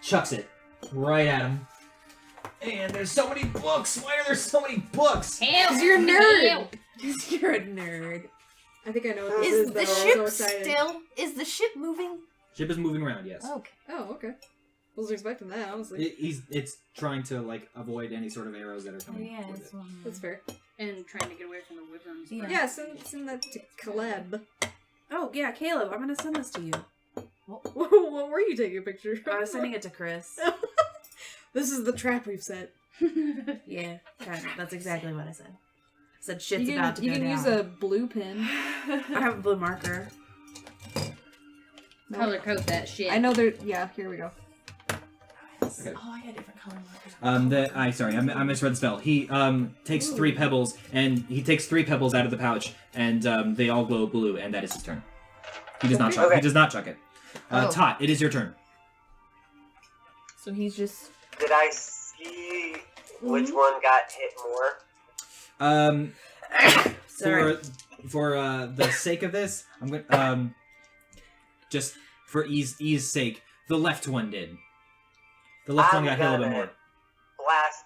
chucks it right at him. And there's so many books. Why are there so many books? Hell, 'Cause you're a nerd. hell. You're a nerd. I think I know what this Is is. the though. ship I'm so excited. still? Is the ship moving? Ship is moving around. Yes. Okay. Oh, okay. Wasn't expecting that, honestly. It's trying to like avoid any sort of arrows that are coming. Yeah, toward it's it. That's fair. And trying to get away from the wyverns. Yeah. Yeah, send that to collab. Oh, yeah, Caleb, I'm gonna send this to you. What were you taking a picture of? I was sending it to Chris. This is the trap we've set. Yeah, kind of. That's exactly what I said. I said shit's You about to can go down. use a blue pen. I have a blue marker. Color code that shit. I know there. Yeah, here we go. Okay. Oh, I got different color markers. I misread the spell. He takes 3 pebbles, and he takes 3 pebbles out of the pouch, and they all glow blue, and that is his turn. He does not chuck. Okay. He does not chuck it. Oh. Tot, it is your turn. So he's just. Did I see which one got hit more? Sorry. For the sake of this, I'm going just for ease sake, the left one did. The left one got hit a little bit more. Blast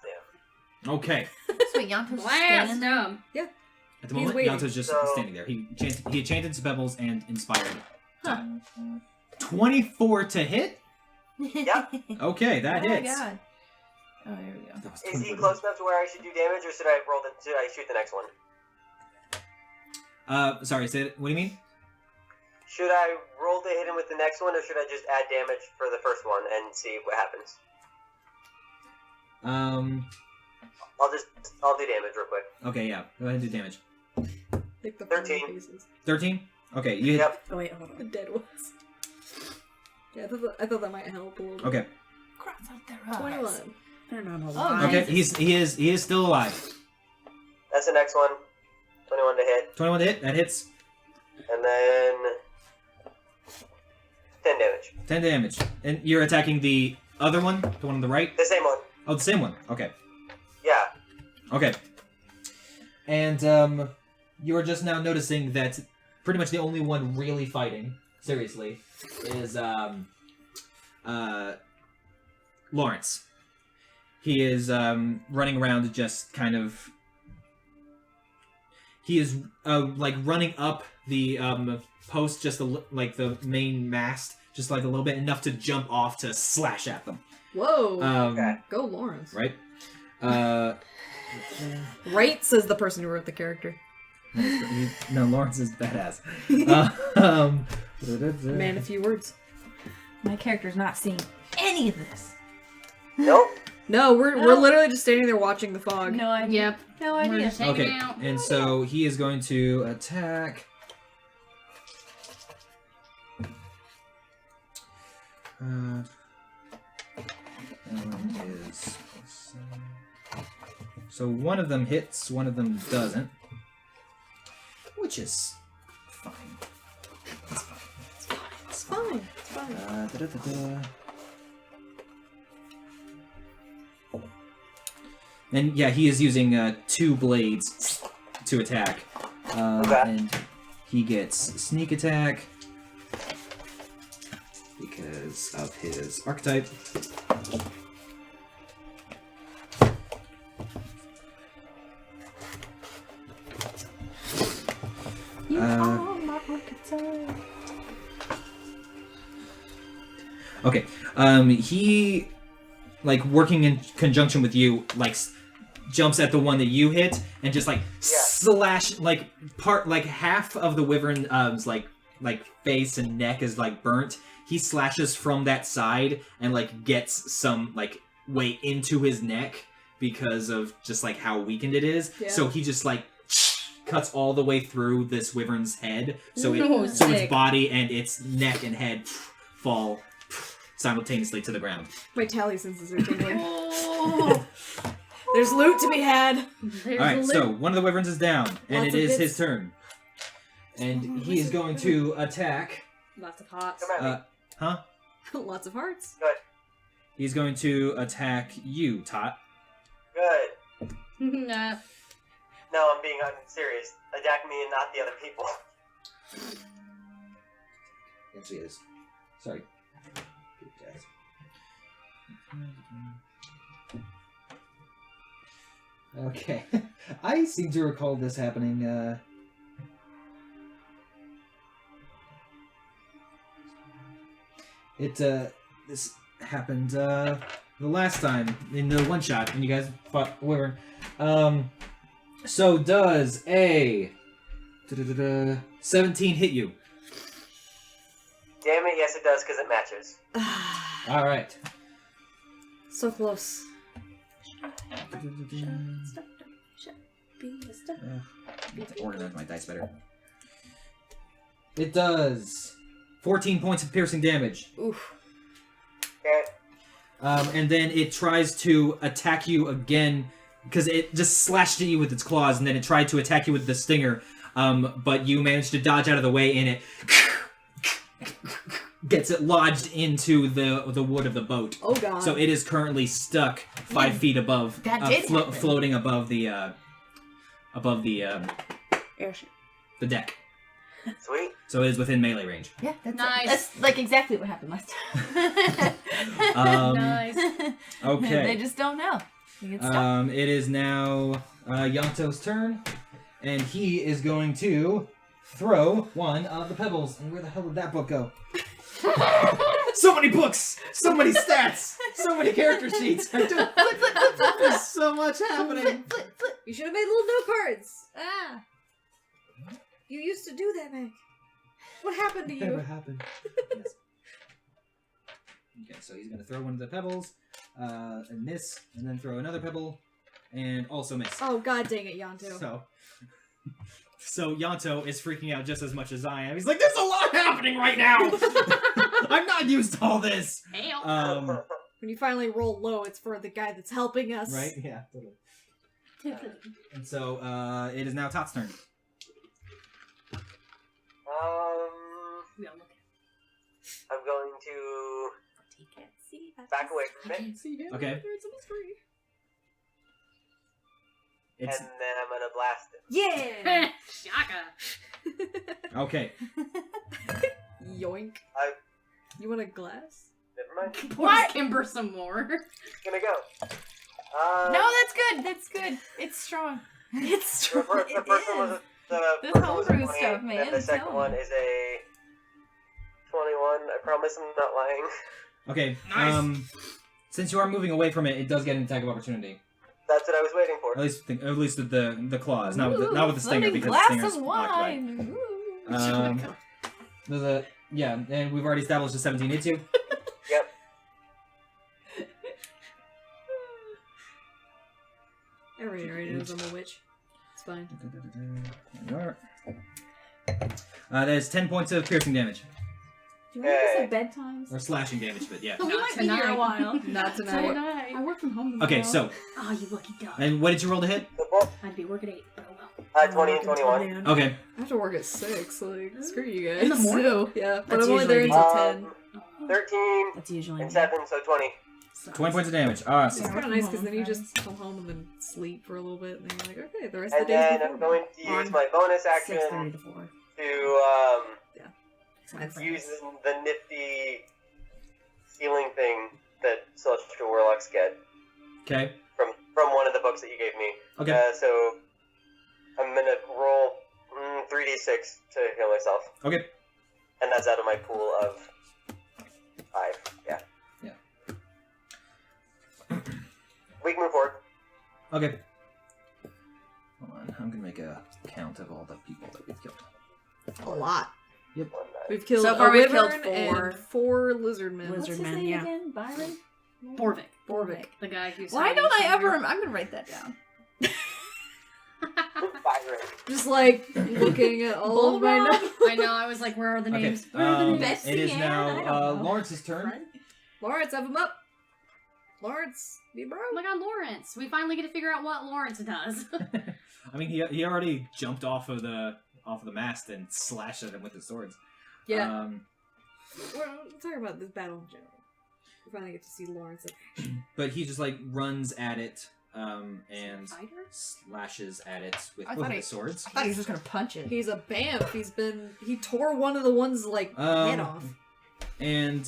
him. Okay. So Yanto's just Blast standing there. them. At the He's moment, waiting. Yanto's just So- standing there. He enchanted some pebbles and inspired. Huh. 24 to hit. Yep. Okay, that Oh my hits. god. Oh, here we go. That was Is he 24. close enough to where I should do damage, or should I shoot the next one? Sorry, say it. What do you mean? Should I roll to hit him with the next one, or should I just add damage for the first one and see what happens? I'll do damage real quick. Okay, yeah. Go ahead and do damage. Pick the 13. funny faces. 13? Okay, you hit. Yep. Oh wait, hold The on. dead ones. Yeah, I thought that might help a little bit. Okay. Cross out their eyes. 21. They're not Oh, alive. Okay, nice. he is still alive. That's the next one. 21 to hit. 21 to hit, that hits. And then 10 damage. 10 damage. And you're attacking the other one? The one on the right? The same one. Oh, the same one. Okay. Yeah. Okay. And you are just now noticing that pretty much the only one really fighting, seriously, is Lawrence. He is running around just kind of... He is like running up the post, just like the main mast, just like a little bit, enough to jump off to slash at them. Whoa. Okay. Go Lawrence. Right? Right, says the person who wrote the character. No, Lawrence is badass. Man, a few words. My character's not seeing any of this. Nope. No, we're literally just standing there watching the fog. No idea. Yep. No We're idea. just hanging Okay, out. and so he is going to attack. That one is. So one of them hits, one of them doesn't. Which is fine. It's fine. It's fine. It's fine. It's fine. Da-da-da-da. And yeah, he is using 2 blades to attack. Okay. And he gets sneak attack because of his archetype. You are my archetype. Okay. He, like, working in conjunction with you, like, jumps at the one that you hit and just, like, slash, like, half of the wyvern's, like face and neck is, like, burnt. He slashes from that side and, like, gets some, like, way into his neck because of just, like, how weakened it is. Yeah. So he just, like, cuts all the way through this wyvern's head. So No, so its sick. body and its neck and head fall simultaneously to the ground. My tally senses are tingling. Oh. There's loot to be had. There's All right, a so loop. one of the wyverns is down, and Lots it of is bits. his turn. And he is going to attack. Lots of hearts. Come at me. Huh? Lots of hearts. Good. He's going to attack you, Tot. Good. Nah. No, I'm being serious. Attack me and not the other people. Yes, he is. Sorry. Okay. I seem to recall this happening, this happened, the last time, in the one-shot, when you guys fought Wyvern. So does a 17 hit you? Damn it, yes it does, because it matches. Alright. So close. Need to organize my dice better. It does 14 points of piercing damage. Oof. Okay. And then it tries to attack you again because it just slashed at you with its claws, and then it tried to attack you with the stinger. But you managed to dodge out of the way, and it gets it lodged into the wood of the boat. Oh god. So it is currently stuck 5 feet above, That did happen. floating above the Airship. the deck. Sweet. So it is within melee range. Yeah, that's Nice. That's like exactly what happened last time. Nice. Okay. They just don't know. You get stuck. It is now Yanto's turn, and he is going to throw one of the pebbles. And where the hell did that book go? So many books, so many stats, so many character sheets. There's so much happening. Flip. You should have made little note cards. Ah. You used to do that, Meg. What happened to you? What happened? Yes. Okay, so he's gonna throw one of the pebbles, and miss, and then throw another pebble, and also miss. Oh, god dang it, Yanto. So Yanto is freaking out just as much as I am. He's like, "There's a lot happening right now. I'm not used to all this." Hey, When you finally roll low, it's for the guy that's helping us. Right? Yeah, totally. And so it is now Tot's turn. I'm going to back away from it, Okay. It's and then I'm gonna blast it. Yeah! Shaka. okay. Yoink. You want a glass? Never mind. Pour Kimber some more. Gonna go. No, that's good. That's good. It's strong. It's The strong. first one was the This first one was a homebrew 20, stuff, man, and the second tell one me. is a 21. I promise I'm not lying. Okay. Nice. Since you are moving away from it, it does get an attack of opportunity. That's what I was waiting for. At least with the claws, not with the stinger, Floating because the glass stinger's of occupied. wine. There's a and we've already established a 17 hits you. Yep. Everybody already knows I'm a witch. It's fine. There you are. That is 10 points of piercing damage. Do you want to Hey. say bedtimes? Or slashing damage, but yeah. We Not might be here a tonight. while. Not tonight. I work from home tomorrow. Okay, so, Oh, you lucky dog. and what did you roll to hit? The bolt, I'd be working 8, but oh well. 20 and 21. Okay. I have to work at 6, like, screw you guys. In the morning? So, yeah, but That's I'm only there usually- until 10. 13 That's usually and 7, so 20. 20 points of damage. It's Awesome. kind of nice because then you just come home and then sleep for a little bit, and then you're like, okay, the rest of And the day's then I'm before going me. to use On my bonus 6:30 action to 4. to use the nifty healing thing that Celestial Warlocks get Okay. from one of the books that you gave me. Okay. So I'm gonna roll 3d6 to heal myself, Okay. and that's out of my pool of 5. Yeah. Yeah. We can move forward. Okay. Hold on. I'm gonna make a count of all the people that we've killed. A lot. Yep. We've killed So far a we've killed wyvern 4. and 4 lizard men. Lizard What's his men, name yeah. again? Byron? Borvik. Borvik. The guy who Why don't I ever... I'm going to write that down. Byron. Just like looking at all of my Bulldog? notes. I know, I was like, where are the Okay. names? Where are the names? Bessie It is Ann? I now don't know. Lawrence's turn. Lawrence, have him up. Lawrence, be bro. Oh my god, Lawrence. We finally get to figure out what Lawrence does. I mean, he already jumped off of the mast and slashed at him with his swords. Yeah. We're talking about this battle in general. We finally get to see Lawrence in action. But he just like runs at it and Fighter? slashes at it with I both thought of he- his swords. I thought he was just going to punch it. He's a bamf. He tore one of the one's like head off. And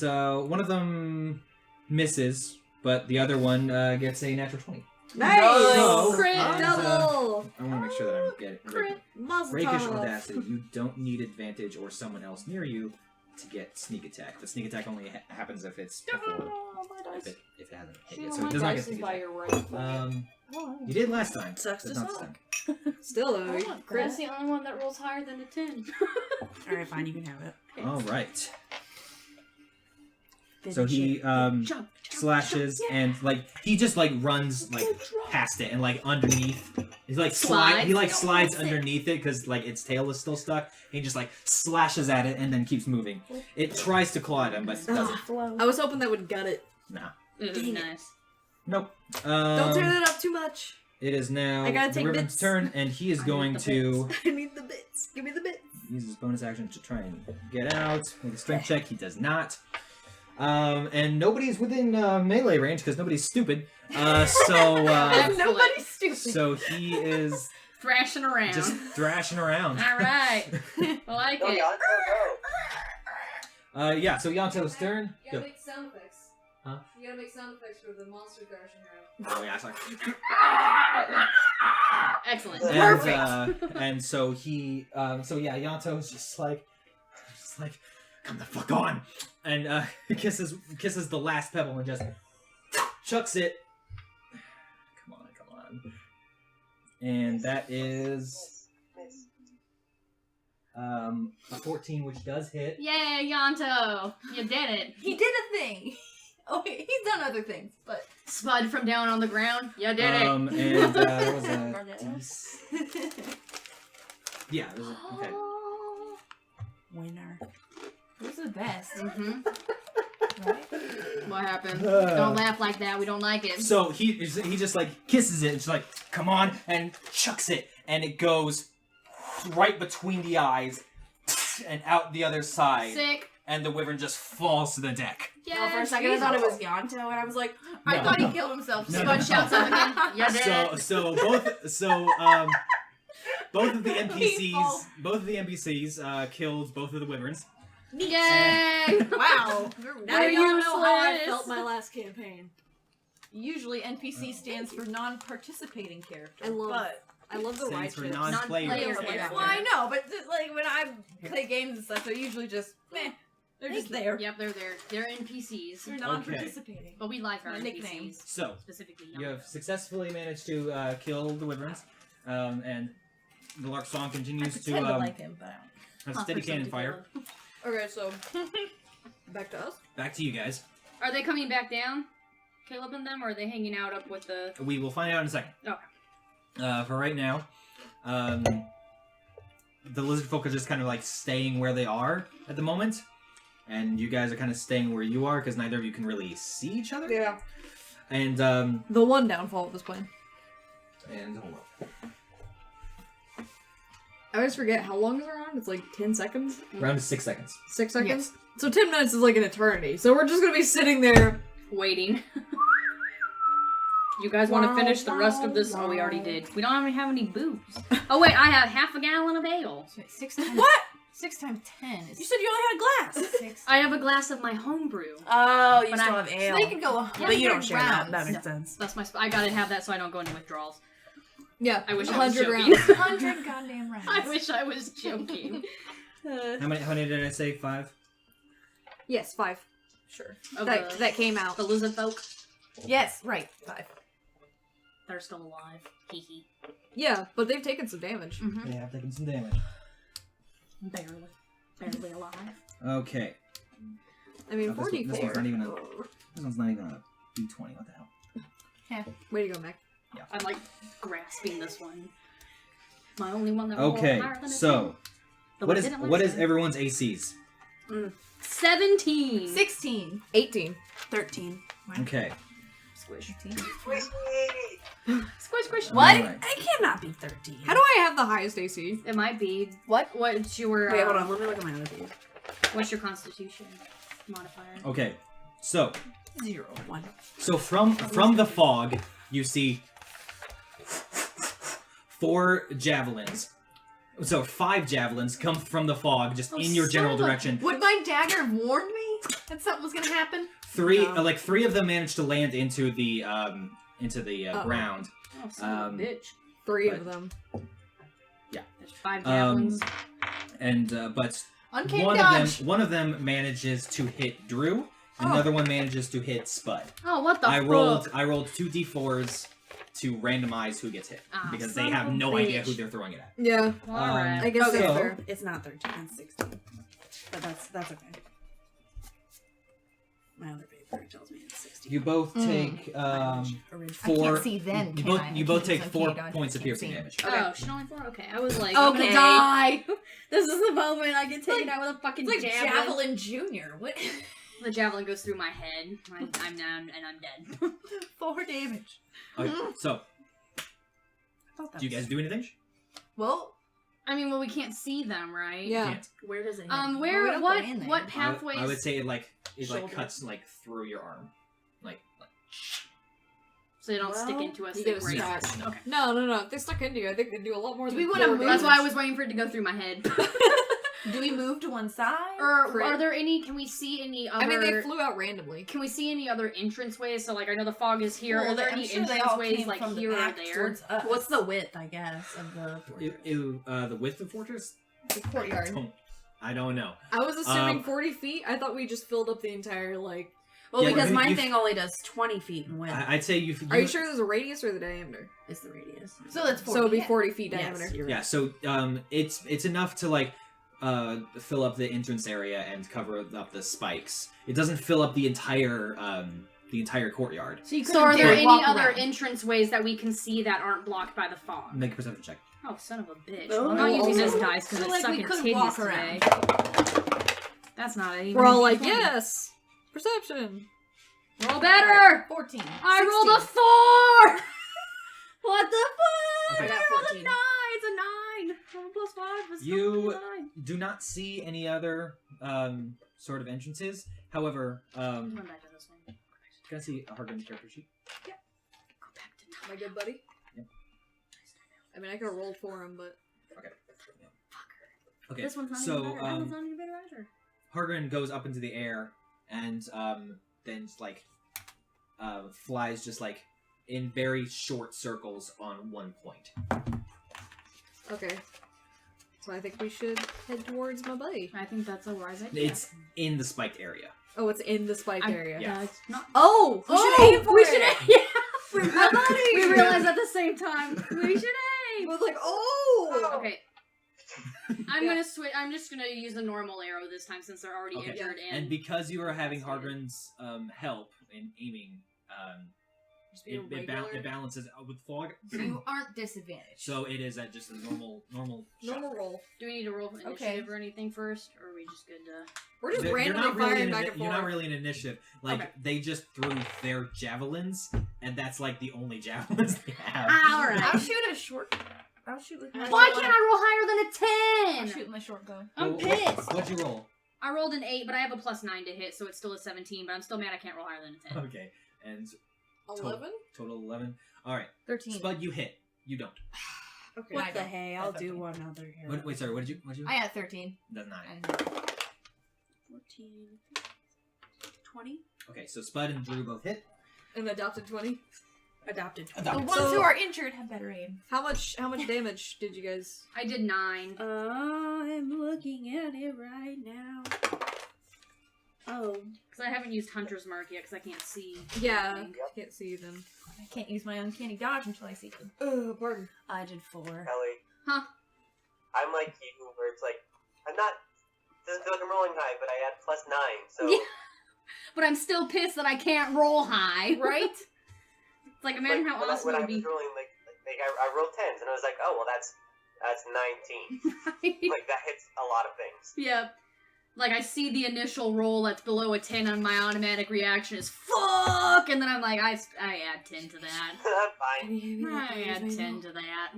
one of them misses, but the other one gets a natural 20. Nice! So, Crit! and, Double! I want to make sure that I'm getting Crit! Muzzle Rakish toss. Audacity. You don't need advantage or someone else near you to get sneak attack. The sneak attack only happens if it's before, if it hasn't hit yet. So it does not get sneak attack. You did last time. Sucks but to not this suck. time. Still though, crit. That's the only one that rolls higher than a 10. Alright, fine, you can have it. All right. So he Jump, slashes and like he just like runs like past it and like underneath. He's like Slides? he like Oh, slides sick. underneath it because like its tail is still stuck. He just like slashes at it and then keeps moving. It tries to claw at him, but it doesn't. I was hoping that would gut it. No. It was nice. Nope. Don't tear that up too much. It is now I gotta the take Ribbon's bits. turn, and he is going the to I need the bits. Give me the bits. use his bonus action to try and get out. Make a strength check. He does not. And nobody's within melee range because nobody's stupid. Nobody's stupid. So he is Thrashing around. just thrashing around. Alright. I like Go, it. Yanto, go. Yeah. So Yanto's turn. Go. make sound effects. Huh? You gotta make sound effects for the monster thrashing around. Oh yeah, sorry. Excellent. And so he, Yanto's just like, come the fuck on, and kisses the last pebble and just chucks it. Come on, and that is A 14, which does hit. Yay, Yanto! You did it. He did a thing. Oh, he's done other things, but Spud from down on the ground. You did it. And that was a yeah, it was okay. Winner. who's the best? Mm-hmm. Right? What happened? Don't laugh like that. We don't like it. So he just like kisses it and just like, come on, and chucks it, and it goes right between the eyes and out the other side. Sick. And the wyvern just falls to the deck. Yeah. No, for a second I thought it was Yanto, and I was like, I No. thought he killed himself. No, Spud no. shouts out again. You did it. Both of the People. NPCs killed both of the wyverns. Yay! Wow. Now you all know how I useless. felt my last campaign. Usually NPC stands for non-participating character. I love the Stands for righteous. non-player. Non-player. character. Well, I know, but like when I play games and stuff, they're usually just meh. They're just there. Yep, they're there. They're NPCs. They're non-participating. But we like our My NPCs. nickname. So Specifically, you have successfully managed to kill the wyverns, and the lark song I continues to pretend to like him, but I don't. have steady cannon fire. Okay, so back to us. Back to you guys. Are they coming back down, Caleb and them, or are they hanging out up with the... We will find out in a second. Okay. For right now, the lizard folk are just kind of like staying where they are at the moment, and you guys are kind of staying where you are because neither of you can really see each other. Yeah. And The one downfall of this plan. hold on. I always forget how long is around. It's like 10 seconds? Around 6 seconds. 6 seconds? So 10 minutes is like an eternity. So we're just gonna be sitting there. Waiting. You guys want to finish the rest of this? Oh, we already did. We don't even have any booze. Oh, wait, I have half a gallon of ale. So wait, 6 times. what? 6 times 10 is. You said you only had a glass. 6. I have a glass of my homebrew. Oh, you But still I- have ale. So they can go 100 but you don't share rounds. that. That makes sense. That's my... I gotta have that so I don't go into withdrawals. Yeah. I wish I was 100 joking. rounds. 100 goddamn rounds. I wish I was joking. How many did I say? 5? Yes, 5. Sure. Of That came out. the lizard folk. Yes, right. 5. They're still alive. Hee hee. Yeah, but they've taken some damage. Mm-hmm. Yeah, I've taken some damage. Barely alive. Okay. I mean, Oh, this 44. one's not even a. This one's not even a D20. What the hell? Way to go, Mac. I'm like grasping this one. My only one that Okay, rolled higher than a so 10. what we is didn't what like is it. everyone's ACs? 17. 16. 18. 13. Okay. Squish. 18. Squish, squish. What? Alright. I cannot be 13. How do I have the highest AC? It might be. What? What's your Wait, hold on. Let me look at my other page. What's your constitution modifier? Okay. So 0. 1. from the fog, you see 4 javelins. So 5 javelins come from the fog, just in your general direction. Would my dagger have warned me that something was gonna happen? 3 No. 3 of them managed to land into the Uh-oh. ground. Oh, son of a bitch. 3 But- of them. There's 5 javelins. And but Uncanny one dodge. of them manages to hit Drew. Another one manages to hit Spud. Oh, what the I fuck? rolled 2 d4s to randomize who gets hit Ah, because son they have of a no idea bitch. who they're throwing it at. Yeah. Alright. I guess Okay. that's So- fair. It's not 13. It's 16. But that's okay. My other paper tells me it's 16. You both take I 4. can't see then. You can both I? you I both can't take use 4 uncanny dodge, points I of can't piercing see. damage. Oh, she's only 4? Okay, I was like, Okay. I'm gonna die. This is the moment I get taken out with a fucking It's like javelin. Javelin Junior. What? The javelin goes through my head. I'm down and I'm dead. 4 damage. Okay, so I thought that do you guys was- do anything? Well, I mean, well, we can't see them, right? Yeah. Can't. Where does it hit? we Where? don't What? go in there. What pathways? I would say it like Shoulder. cuts like through your arm, like so they don't stick Well, into us. you They get a break. scratch. Okay. No. If they stuck into you, I think they do a lot more Do than we wanna four move? That's damage. why I was waiting for it to go through my head. do we move to one side? Or Crit. are there any? Can we see any other? I mean, they flew out randomly. Can we see any other entrance ways? So, like, I know the fog is here. Well, are there I'm any sure they entrance all ways, came like from the here or back there? towards us. What's the width, I guess, of the fortress? the width of fortress. the courtyard? I don't know. I was assuming Um, 40 feet. I thought we just filled up the entire, like... Well, Yeah, because you- my you- thing only does 20 feet in width. I'd say you. Are you sure there's a radius or the diameter? Is the radius. So that's 40. So it'd be yeah. 40 feet Yes, diameter. you're Yeah, right. so it's enough to like fill up the entrance area and cover up the spikes. It doesn't fill up the entire courtyard. So are there any other entrance ways that we can see that aren't blocked by the fog? Make a perception check. Oh, son of a bitch. Oh. I'm not using this dice because So, it's like, we sucking couldn't titties walk today. around. That's not even. We're all like, yes! Perception! Roll better! 14. I rolled a 4! What the fuck? Okay. I rolled a 9! It's a 9! 7 plus 5 is still You 9. do not see any other sort of entrances. However, I'm going back to this one. can I see Hargan's character sheet? Go back to My good buddy? Yep. I mean, I could have rolled for him, but... Okay. This one's not so, even better. That one's not even better either. Hargan goes up into the air and then like flies just like in very short circles on one point. Okay. So I think we should head towards my buddy. I think that's a wise idea. It's in the spiked area. Oh, it's in the spiked area. Yeah. It's not. Oh! We should aim for we it. should aim. Yeah. We realized at the same time. We should aim. I was like, oh! Okay. I'm gonna switch. I'm just gonna use the normal arrow this time since they're already Okay. injured. And because you are having Hargan's help in aiming, Just be a it regular- balances out with fog. So you aren't disadvantaged. So it is at just a normal shot. Normal roll. do we need to roll initiative Okay. or anything first, or are we just good to? We're just You're randomly not really firing in back and You're forth. not really in initiative. Like Okay. they just threw their javelins, and that's like the only javelins they have. All right. I'll shoot a short. I'll shoot with my Why short can't I roll higher I'll than a 10? shoot my short gun. I'm Well, pissed. What'd you roll? I rolled an 8, but I have a plus 9 to hit, so it's still a 17. But I'm still mad I can't roll higher than a 10. Okay, and 11? total 11. All right, 13. Spud, you hit. You don't. Okay. I What the don't. hey? I I'll thought do you- one other here. Wait, sorry. What did you? I had 13. That's 9. And 14, 20? Okay, so Spud and Drew both hit. An adopted 20. Adopted. the ones who are injured have better aim. How much damage did you guys... I did 9. I'm looking at it right now. Oh. Because I haven't used Hunter's Mark yet, because I can't see. Yeah, anything. can't see them. I can't use my uncanny dodge until I see them. Oh, pardon. I did 4. Ellie. Huh. I'm like you, where it's like, I'm not, doesn't feel like I'm rolling high, but I had plus 9, so. Yeah. But I'm still pissed that I can't roll high. Right? It's like, imagine how when awesome I it would was be. rolling, I rolled 10s, and I was like, oh, well, that's 19. Like, that hits a lot of things. Yep. Like, I see the initial roll that's below a 10 on my automatic reaction is fuck! And then I'm like, I add 10 to that. Fine. I add 10 to that.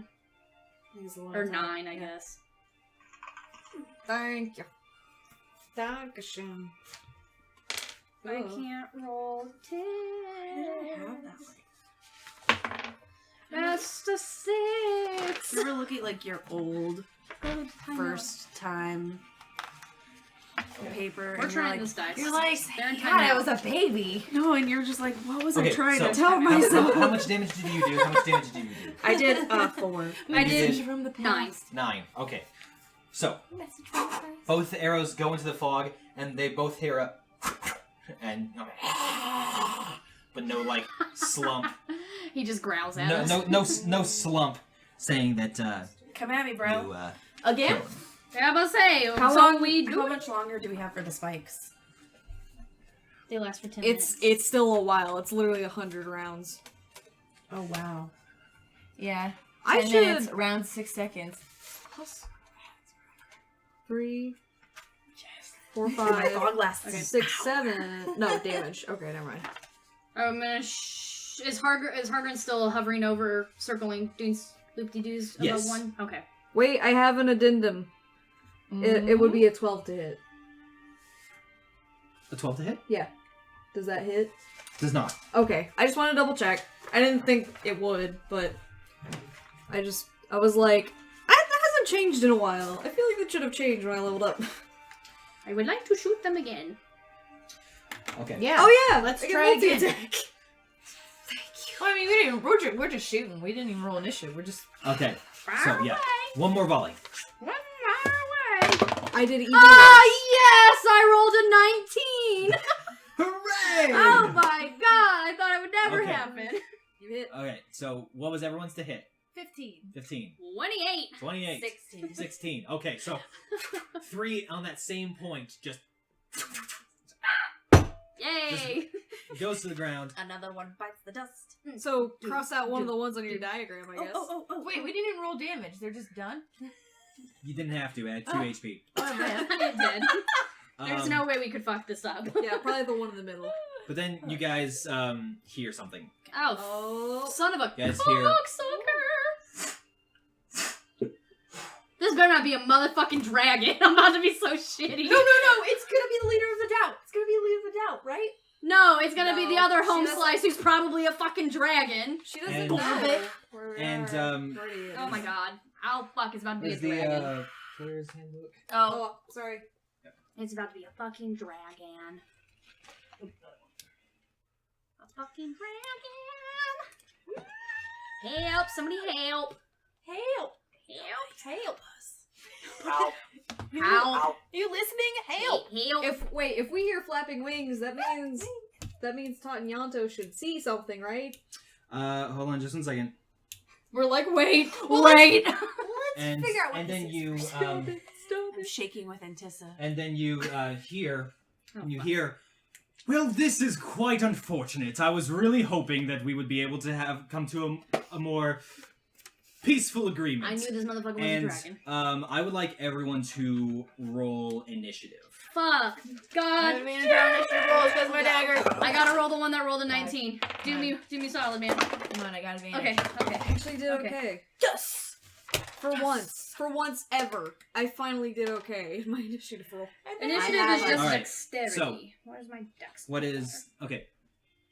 Or 9, I guess. Thank you. Dankeschön. I can't roll 10. That's a 6. You ever look at like your old first time paper? We're and you're trying like, this dice. You're like, They're in God, timeout. I was a baby. no, and you're just like, what was I Okay, trying so to tell how, myself? how much damage did you do? How much damage did you do? I did 4. I You did from the 9. past. 9. Okay. So Message from the past. both the arrows go into the fog, and they both hear a and but no like slump. He just growls at us. No slump saying that Come at me, bro. you Again? Yeah, I'm about to say, How so long? we do How it. much longer do we have for the spikes? They last for 10 It's minutes. still a while. It's literally 100 rounds. Oh wow. Yeah. I 10 should... minutes, around 6 seconds. 3, 4, My 5, fog lasts. Okay. 6, 7... No, damage. Okay, never mind. I'm gonna is Hargren still hovering over, circling, doing loop-de-doos above Yes. 1? Okay. Wait, I have an addendum. It would be a 12 to hit. a 12 to hit Does that hit? does not. Okay, I just want to double check. I didn't think it would, but I was like, that hasn't changed in a while. I feel like that should have changed when I leveled up. I would like to shoot them again. Okay. Yeah. Oh yeah, Let's I get try again. multi-attack. Well, I mean, we didn't. We're just shooting. We didn't even roll initiative. We're just. Okay. Fire So yeah, away! one more volley. Fire away! I did even Ah, yes! I rolled a 19! Hooray! Oh my god! I thought it would never Okay. happen. You hit. Okay. So what was everyone's to hit? 15. 15. 28. 28. 16. 16. Okay, so 3 on that same point just Yay! goes to the ground. Another one bites the dust. So cross out one of the ones on your diagram, I guess. Oh, wait, we didn't roll damage. They're just done? You didn't have to add 2 HP. Oh, man. It did. There's Um, no way we could fuck this up. Yeah, probably the one in the middle. But then you guys hear something. Oh, Oh. son of a Guys hear. cocksucker! This better not be a motherfucking dragon. I'm about to be so shitty. No, it's gonna be the leader of the doubt. It's gonna be the leader of the doubt, right? No, it's gonna be No, the other she home doesn't- slice who's probably a fucking dragon. She doesn't And- know Borvik. where we And, are. Where he is. Oh my god. Oh fuck, it's about to be a Where's the dragon. player's handbook? Oh. Oh, sorry. It's about to be a fucking dragon. A fucking dragon. Help! Somebody help! Help! Help! Help! Ow. Help! Ow. You listening? Help! Help! If we hear flapping wings, that means Tot and Yanto should see something, right? Hold on just 1 second. We're like, wait, Well, wait! Let's And figure out what and this then is you first. Stop I'm it. shaking with Antissa. and then you hear Oh, and you fuck. hear. Well, this is quite unfortunate. I was really hoping that we would be able to have come to a more peaceful agreement. I knew this motherfucker was a And dragon. I would like everyone to roll initiative. Fuck. God. because my dagger. I gotta roll the one that rolled a 19. Do me solid, man. Come on, I got advantage. Okay. Actually did okay. Yes! For once ever, I finally did okay in my initiative roll. Initiative have is a- just Alright, dexterity. so- Where's my dex? What is okay?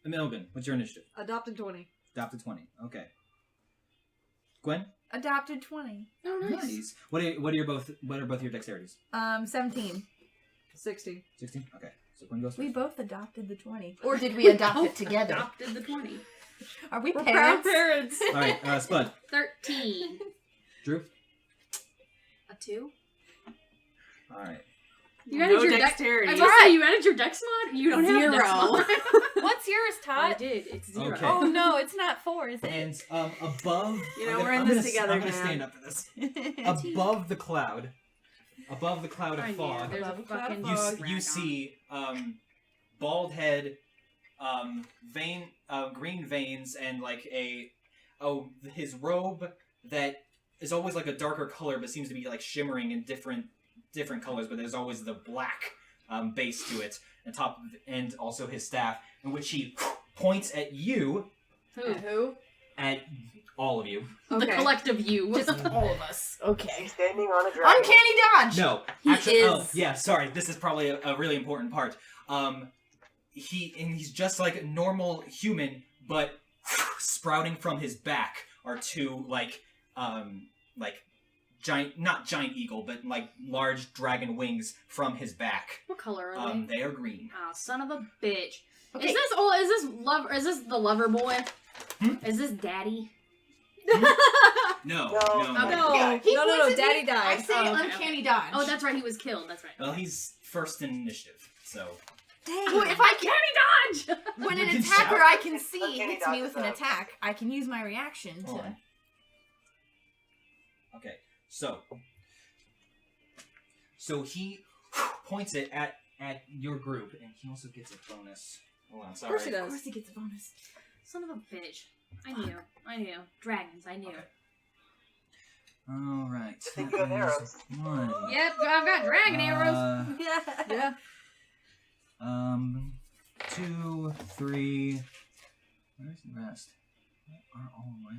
Melvin, what's your initiative? Adopted 20. Adopted 20. Okay. Gwen. Adopted 20. Oh, nice. What are both your dexterities? 17. 60. 16. Okay. So Gwen goes We first. both adopted the 20. Or did we adopt Oh, it together? Adopted the 20. Are we We're parents? proud parents. All right, Spud. 13. Drew. A 2? All right. You added your dexterity. I was gonna say, you added your dex mod? You don't have a dex Zero. mod. What's yours, I Todd? did. It's 0. Okay. Oh no, it's not 4, is it? And above. You know, I'm we're in I'm this gonna- together, I'm gonna man. stand up for this. Above the cloud of I knew. fog, There's a Above the cloud fucking of you fog. you see bald head, green veins, and like his robe that is always like a darker color, but seems to be like shimmering in different colors. But there's always the black base to it, and also his staff, in which he points at you, Who? at all of you. The Okay. collective you. Just all of us. Okay. He's standing on a dragon. Uncanny dodge! No, He actually, is- oh yeah, sorry. This is probably a really important part. He's just like a normal human, but sprouting from his back are two like giant, not giant eagle, but like large dragon wings from his back. What color are they? They are green. Oh, son of a bitch. Okay. Is this the lover boy? Hmm? Is this daddy? No, No. Okay. No, Yeah, he no, points at Daddy me, died. I say Oh, okay, uncanny dodge. Oh, that's right, he was killed. That's right. Well, he's first in initiative, so Well, if I can, Uncanny dodge! when You an can attacker shout. I can see Uncanny hits me dodge with an is up. attack, I can use my reaction Hold to. on. Okay, so he points it at your group, and he also gets a bonus. Hold on, Of sorry. course he Of does. course he gets a bonus. Son of a bitch. I knew. Dragons, I knew. Okay. All right. I think that you have is arrows. 1. Yep, I've got dragon arrows. Yeah. 2, 3. Where's the rest? Where are all my?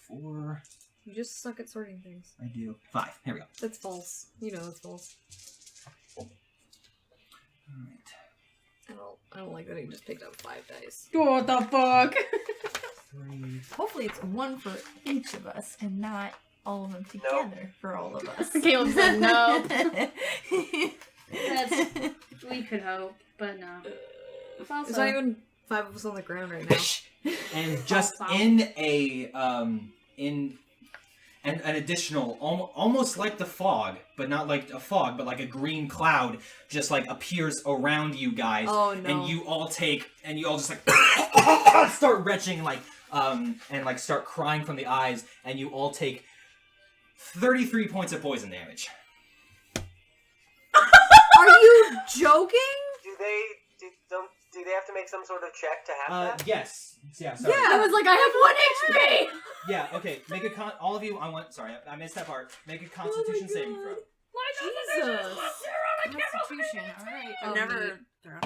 4. You just suck at sorting things. I do 5. Here we go. That's false. You know that's false. All right. I don't like that he just picked up 5 dice. What the fuck? 3. Hopefully it's 1 for each of us and not all of them together for all of us. Caleb said no. We could hope, but no. It's also, There's not even 5 of us on the ground right now. And just in an additional, almost like the fog, but not like a fog, but like a green cloud, just like appears around you guys. Oh, no. And you all just like start retching, like and like start crying from the eyes, and you all take 33 points of poison damage. Are you joking? Do they have to make some sort of check to have that? Yes. Yeah, sorry. I was like, I have 1 HP! Yeah, okay. Make a all of you, I missed that part. Make a constitution saving throw. Jesus. Constitution. All right. I've never thrown.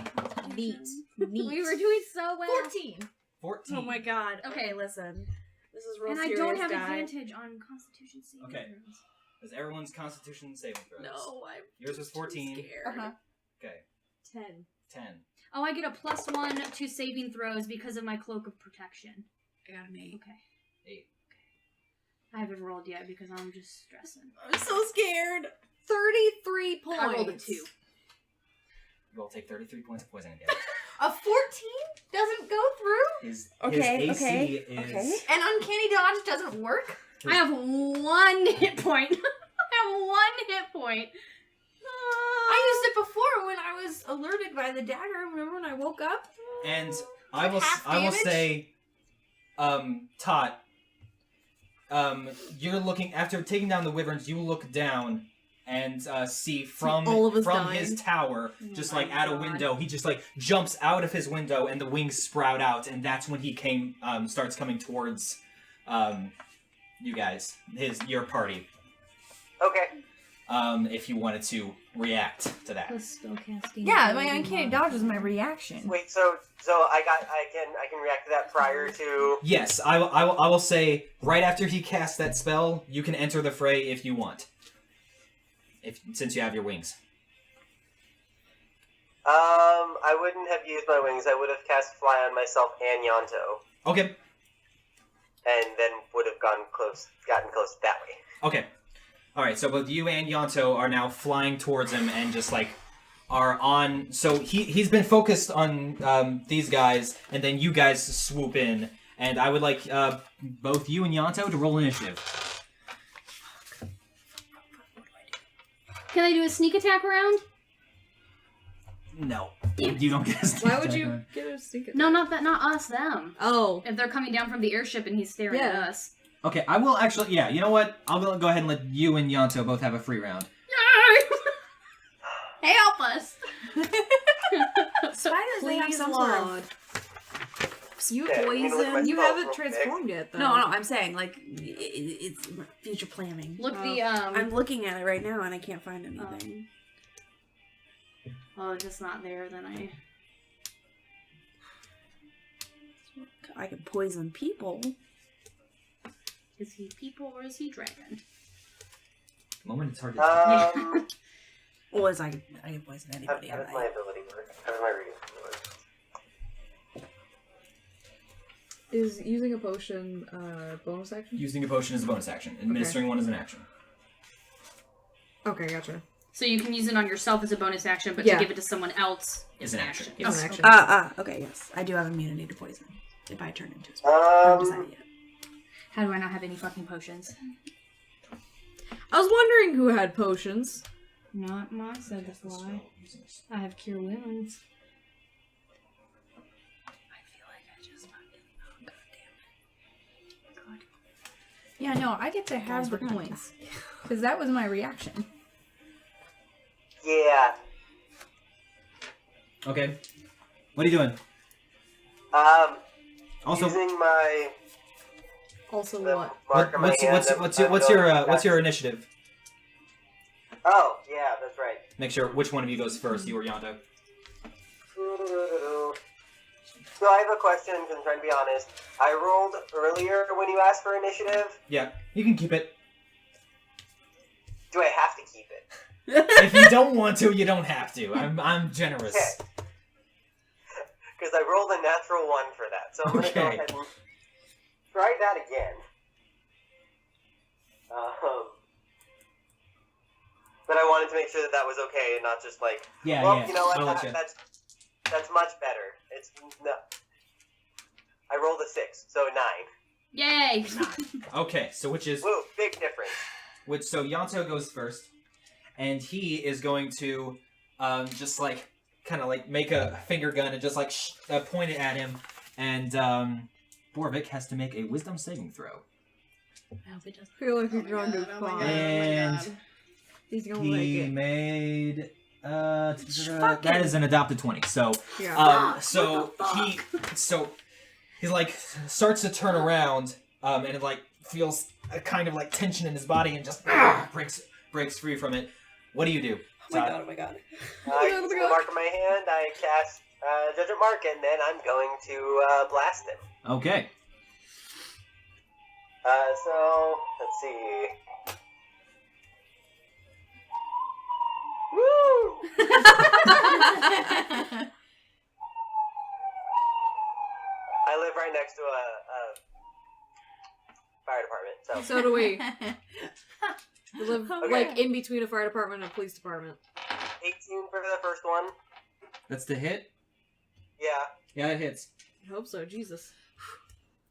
Neat. We were doing so well. 14. 14. Oh my god. Okay. Okay, listen. This is real And I serious, don't have guys. advantage on Constitution saving Okay. throws. Is everyone's constitution saving throws? No, I'm Yours was 14. scared. Uh-huh. Okay. 10. 10. Oh, I get a +1 to saving throws because of my cloak of protection. I got an 8. Okay. 8. I haven't rolled yet because I'm just stressing. I'm so scared. 33 points. I rolled a 2. You all take 33 points of poison damage. A 14 doesn't go through? His Okay, AC okay, is... okay. And uncanny dodge doesn't work? I have 1 hit point. I have 1 hit point. I used it before when I was alerted by the dagger. Remember when I woke up? And I will Half say, Tot, you're looking, after taking down the wyverns, you look down and see from all of us his dying. tower, just my like at a God. window, he just like jumps out of his window and the wings sprout out, and that's when he starts coming towards you guys, your party. Okay. If you wanted to react to that. Plus spellcasting. Yeah, my uncanny dodge was my reaction. Wait, so I can react to that prior to. Yes, I will say right after he casts that spell, you can enter the fray if you want. Since you have your wings. I wouldn't have used my wings. I would have cast Fly on myself and Yanto, Okay. and then would have gotten close that way. Okay. Alright, so both you and Yanto are now flying towards him and just like are on. So he's been focused on these guys, and then you guys swoop in. And I would like both you and Yanto to roll initiative. Can I do a sneak attack round? No. You don't get a sneak Why would attack you round. get a sneak attack? No, not us, them. Oh. If they're coming down from the airship and he's staring at Yeah. us. Okay, I will actually, yeah, you know what? I'll go ahead and let you and Yanto both have a free round. Yay! Help us! Spiders, they have Please, some sort Lord. of You Yeah, you need to look at my poison. You spells haven't real quick. transformed yet, though. No, I'm saying, like, it's future planning. Look, Oh. I'm looking at it right now and I can't find anything. Oh, if it's not there, then I can poison people. Is he people or is he dragon? At the moment, it's hard to tell. Or is I can poison How anybody. does my ability work? How does my reading work? Is using a potion bonus action? Using a potion is a bonus action. Administering one is an action. Okay, gotcha. So you can use it on yourself as a bonus action, but Yeah. to give it to someone else Is an action. Oh, Yes. An okay. action. Okay, yes. I do have immunity to poison. If I turn into a spider. I haven't decided yet. How do I not have any fucking potions? I was wondering who had potions. Not my said the fly. I have cure wounds. I feel like I just fucking. Oh, god damn it. Yeah, no, I get to have the points. Because that was my reaction. Yeah. Okay. What are you doing? Also, Using my Also the what? mark on my hand, what's your initiative? Oh, yeah, that's right. Make sure which one of you goes first, you or Yanto. So I have a question, because I'm trying to be honest. I rolled earlier when you asked for initiative. Yeah, you can keep it. Do I have to keep it? If you don't want to, you don't have to. I'm generous. Okay. Because I rolled a natural 1 for that. So I'm going to go Okay. ahead and try that again. But I wanted to make sure that that was okay and not just like, Yeah, well, yeah. you know what, I'll let you. that's much better. It's no. I rolled a 6, so 9. Yay! Okay, so which is Whoa, big difference. so Yanto goes first, and he is going to just like kind of like make a finger gun and just like point it at him, and Borvik has to make a wisdom saving throw. I hope it does. I feel like he's my going to God, oh my fine. God. And He's gonna he make it. made that is an adopted 20. So Yeah. he like starts to turn around and it like feels a kind of like tension in his body and just breaks free from it. What do you do? Oh my god, oh my god. Using the mark of my hand, I cast Judgment Mark, and then I'm going to blast him. Okay. So, let's see. Woo! I live right next to a fire department, so. So do we. We live Okay. like in between a fire department and a police department. 18 for the first one. That's the hit? Yeah. Yeah, it hits. I hope so, Jesus.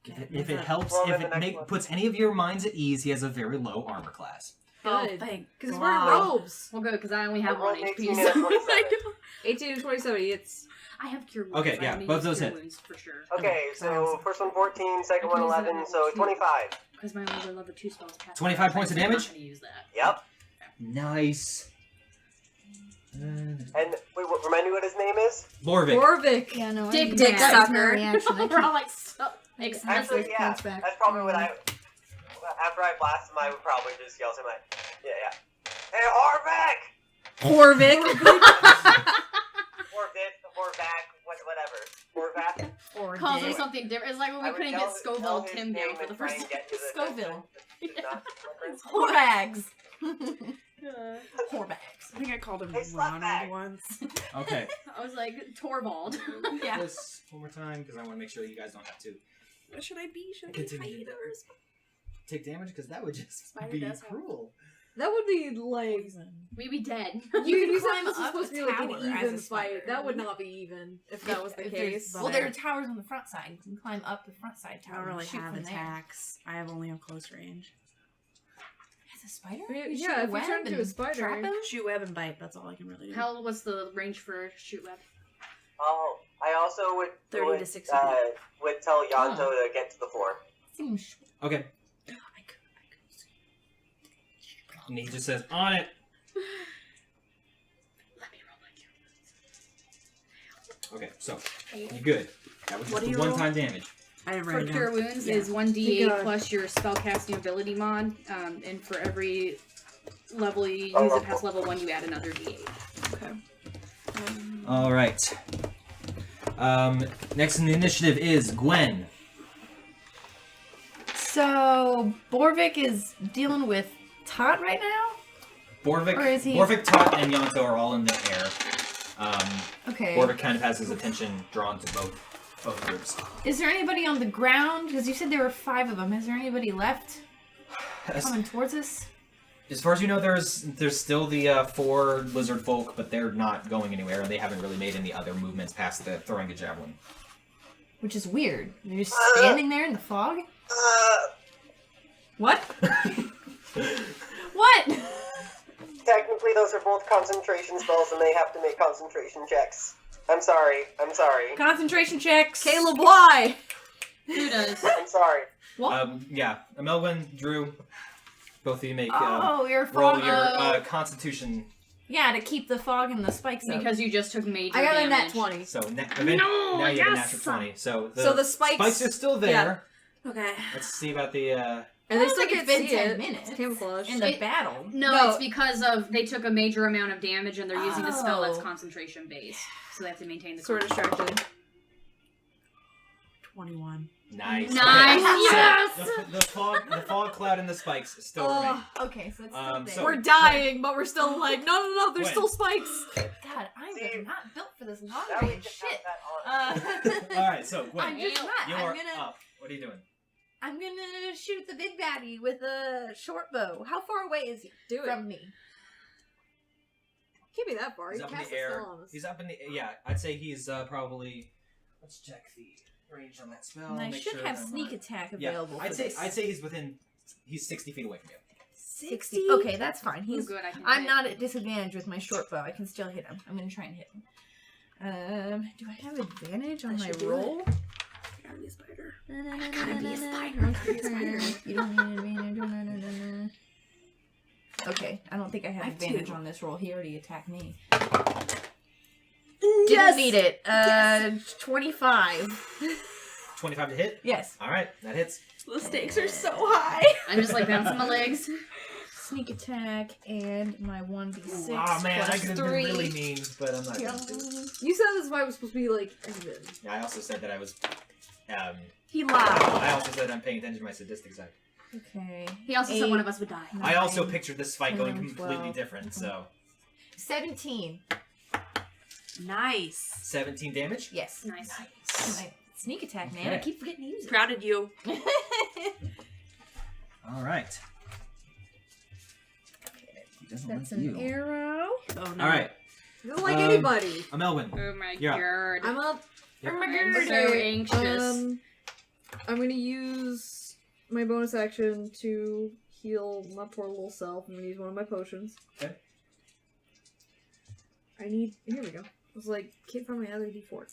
If it helps, Well, if then the it next one. puts any of your minds at ease, he has a very low armor class. Oh, Good. thank Because he's God. wearing robes. Well, good, because I only have I rolled 1 HP. 18 So. and 27. 18 and 27, it's... I have cure wounds. Okay, I yeah, only both use those cure hit. wounds for sure. Okay, so first one 14, second one 11, so 25. Because my only level 2 spells pass. 25 points of I'm not damage? gonna use that. Yep. Nice. And wait, what, remind me what his name is? Borvik. Borvik! Yeah, no, Dick I sucker. no reaction. I We're all keep- like, so expensive. Actually, yeah, points back. that's probably what I. After I blast him, I would probably just yell to him like, yeah. Hey, Horvac! Borvik! Whatever. Horvac. Or Calls him dick. something different. It's like when I we would couldn't yell- get yell Scoville his Tim down name for the and try first and get to the Scoville. definition. Not Slytherin. Horbags. Horbags. I think I called him Hey, Ronald slutbag. once. Okay. I was like, Torvald. Yeah. This one more time because I want to make sure you guys don't have to What should I be? Should I be Continue. fighting or take damage because that would just Spider be does have- cruel. That would be like... We'd be dead. You could said climb this was up supposed to a be like tower an as even a fight. spider. That would not be even if that was the If there's- case. Well, there are towers on the front side. You can climb up the front side I tower. don't really and shoot have from there. attacks. I have only a close range. As a spider? Yeah, You shoot if a you web turn into a and spider- trap him? Shoot, web, and bite. That's all I can really do. How was the range for shoot web? Oh, I also would 30 to 60 would tell Yanto to get to the floor. Seems short. Okay. I could. And he just says, on it. Let me roll my cure. Okay, so you're good. That was What just do the you one-time damage. I have For written cure down. wounds Yeah. is Thank 1d8 God. plus your spellcasting ability mod, and for every level you use it past level 1, you add another d8. Okay. All right. Next in the initiative is Gwen. So, Borvik is dealing with Tot right now? Borvik, Or is he- Borvik, Tot, and Yanto are all in the air. Okay. Borvik kind of has his attention drawn to both groups. Is there anybody on the ground? Because you said there were 5 of them. Is there anybody left coming towards us? As far as you know, there's still the 4 lizard folk, but they're not going anywhere, and they haven't really made any other movements past the throwing a javelin. Which is weird. They're just standing there in the fog? What? What? Technically, those are both concentration spells, and they have to make concentration checks. I'm sorry. Concentration checks. Caleb, why? Who does? I'm sorry. What? Yeah, Melvin, Drew, both of you make Oh, you're roll fog. your Constitution. Yeah, to keep the fog and the spikes up. Because you just took major I got a damage. nat 20. So No, now you have a yes! natural 20. So So the spikes- are still there. Okay. Let's see about the. And they still like can it's been see 10 it. minutes. It's camouflage. in the It- battle. No, it's because of they took a major amount of damage and they're using a spell that's Oh. concentration based, so they have to maintain the. Sort of distracted. 21. Nice. Nice, Okay, so yes! the fog cloud and the spikes still remain. Okay, so it's still there. So- We're dying, but we're still like, no, there's Gwen. still spikes. God, I'm See, not built for this long Now we range can shit. have that on. All right, so Gwen, I'm just not. you I'm are gonna up. What are you doing? I'm gonna shoot the big baddie with a short bow. How far away is he Do it. from me? Can't be that far. He's You up in cast the a air. spell on us. He's up in the yeah. I'd say he's probably. Let's check the range on that spell. And I make should sure have I'm sneak not- attack Yeah, available. I'd for say this. he's within. He's 60 feet away from you. 60. Okay, that's fine. He's He's. good. I can I'm hit. not at disadvantage with my short bow. I can still hit him. I'm gonna try and hit him. Do I have advantage on I my should do roll? be a spider. I gotta be a spider. You don't need advantage. Okay, I don't think I have advantage on this roll. He already attacked me. Didn't need it. 25. 25 to hit? Yes. Alright, that hits. The stakes are so high. I'm just like bouncing my legs. Sneak attack and my 1d6. Oh man, I plus could have 3. been really mean, but I'm not going to. You said this fight was supposed to be like even. Yeah, I also said that I was. He lied. I also said I'm paying attention to my sadistic side. Okay. He also said one of us would die. I also pictured this fight going 10, completely 12. different, so. 17. Nice. 17 damage? Yes. Nice. My sneak attack, man. Okay. I keep forgetting to use it. Proud of you. Alright. He doesn't That's like an you. arrow. Oh no. Alright, He doesn't like anybody. Melwin. Oh my You're god. I'm up. Yep. I'm so Okay, anxious. I'm gonna use my bonus action to heal my poor little self. I'm gonna use one of my potions. Okay. Here we go. I was like, can't find my other d4.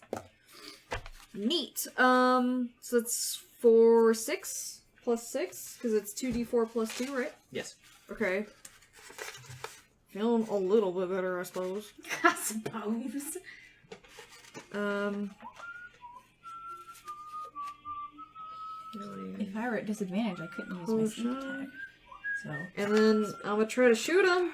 Neat. So it's 6 plus 6, because it's 2d4 plus 2, right? Yes. Okay. Feeling a little bit better, I suppose. I suppose. If I were at disadvantage, I couldn't use my sneak attack. So. And then I'm gonna try to shoot him.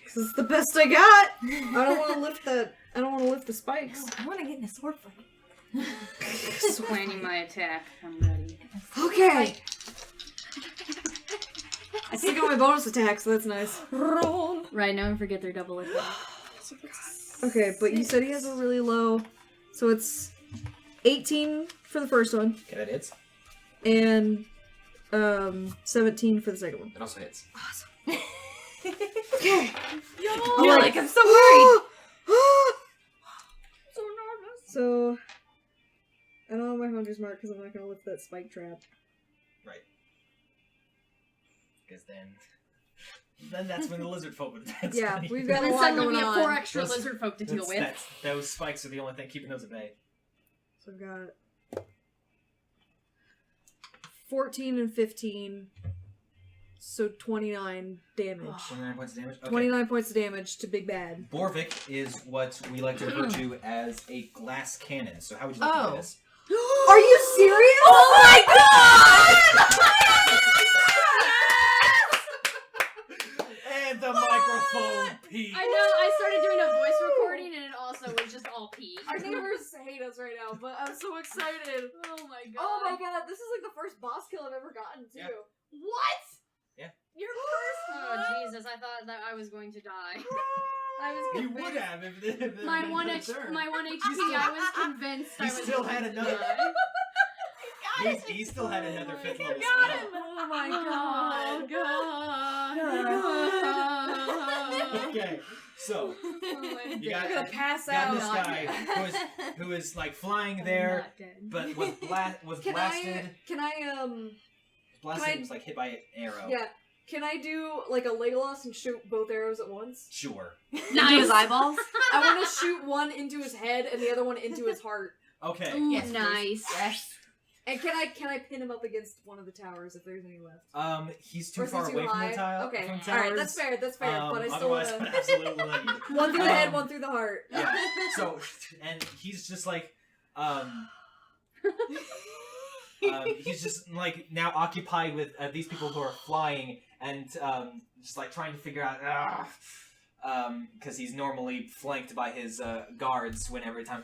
This is the best I got. I don't want to lift that. I don't want to lift the spikes. I want to get in a sword fight. Swinging my attack. I'm ready. Okay. I still got my bonus attack, so that's nice. Roll. Right, now and forget their double attack. Okay, but you said he has a really low, so it's 18 for the first one Okay, that hits. and 17 for the second one. That also hits. Okay. You're like, I'm so worried. So nervous. So I don't have my hunter's mark because I'm not gonna lift that spike trap. Right. Because then that's when the lizard folk would dance. Yeah, on you. we've got And a then lot suddenly going we have on. 4 extra Those- lizard folk to deal with. Those spikes are the only thing keeping those at bay. So I've got 14 and 15, so 29 damage. 29 points of damage? Okay. 29 points of damage to Big Bad. Borvik is what we like to refer to as a glass cannon. So how would you like to do this? Are you serious? Oh my god! And the microphone peaked. I know, I started doing a voice recording and it also was just all pee. Our neighbors hate us right now, but I'm so excited. Oh my god. Oh my god, this is like the first boss kill I've ever gotten, too. Yeah. What? Yeah. Your first Oh one? Jesus, I thought that I was going to die. I was You convinced. would have if My 1 HP, I was convinced I He was still going had to another- die. He still had another 5th level got spell. him. Oh my god. Okay, so you got, I'm gonna pass got out. this guy who is like flying there, Not dead. but was Can blasted. can I Blasted was like hit by an arrow. yeah. Can I do like a Legolas and shoot both arrows at once? Sure. Into his eyeballs? I want to shoot one into his head and the other one into his heart. Okay. Ooh, Yes, please. nice. Yes. And can I pin him up against one of the towers if there's any left? He's Or too is he far too away from high? the tile. Okay. From towers. Alright, that's fair, but I still Otherwise, I would wanna... absolutely let you. One through the head, Um, one through the heart. Yeah. So, and he's just like, he's just like now occupied with these people who are flying and just like trying to figure out, because he's normally flanked by his guards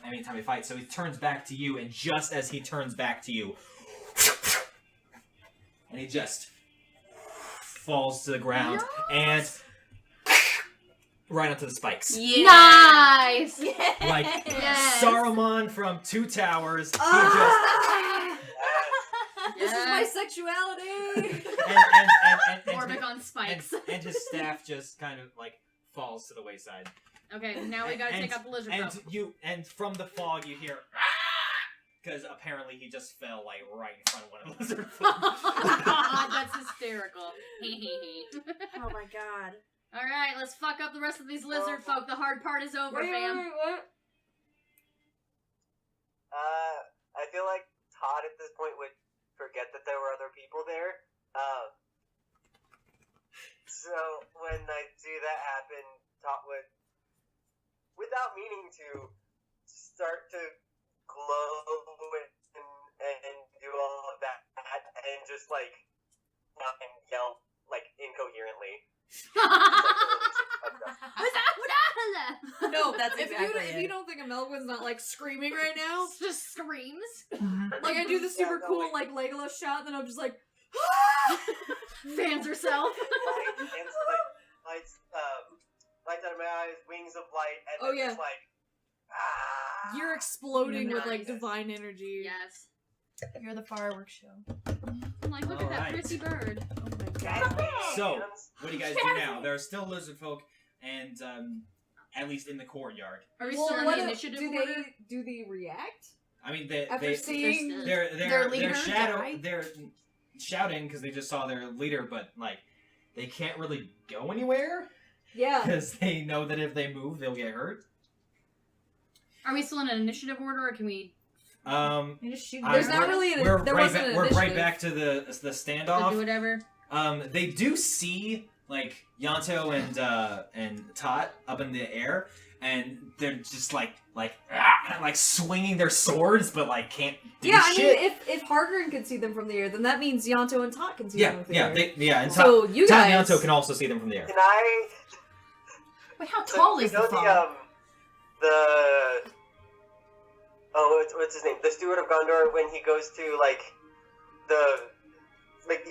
anytime he fights. So he turns back to you, and just as he turns back to you, and he just falls to the ground and right onto the spikes. Yeah. Nice. Like Yes. Saruman from Two Towers. He This is my sexuality! and Borvik on spikes. and his staff just kind of like falls to the wayside. Okay, now we gotta take out the lizard folk. And from the fog you hear because apparently he just fell like right in front of one of the lizard folk. God, that's hysterical. Oh my god. Alright, let's fuck up the rest of these lizard folk. The hard part is over, fam. Wait, what? I feel like Todd at this people there. So when I see that happen, Tot would, without meaning to, start to glow and do all of that and just like and yell like incoherently. No, That's if exactly if it. you don't think Melvin's not like screaming right now, Just screams. like I do the super Yeah, no, cool like- like Legolas shot, and then I'm just like, Fans herself. Lights out of my eyes, wings of light, and Oh, then yeah. just like you're exploding with like Nice. divine energy. Yes. You're the fireworks show. I'm like, look at that Alright. pretty bird. Oh my god. So, what do you guys do now? There are still lizard folk, and at least in the courtyard. Are we Well, still in what the do initiative do order? they react I mean, after seeing? they're Their leader died? they're shouting because they just saw their leader, but like they can't really go anywhere Yeah. because they know that if they move, they'll get hurt. Are we still in an initiative order, or can we You just shoot. There's we're- not really an- We're there right wasn't back. an We're right initiative. back to the do standoff. whatever? They do see like Yanto and Tot up in the air, and they're just like swinging their swords, but like can't do Yeah, I shit. mean, if Hargren can see them from the air, then that means Yanto and Tot can see them from the air. and So you Tot and guys, Yanto can also see them from the air. Can I? Wait, how tall is the fog? What's his name? The Steward of Gondor, when he goes to like the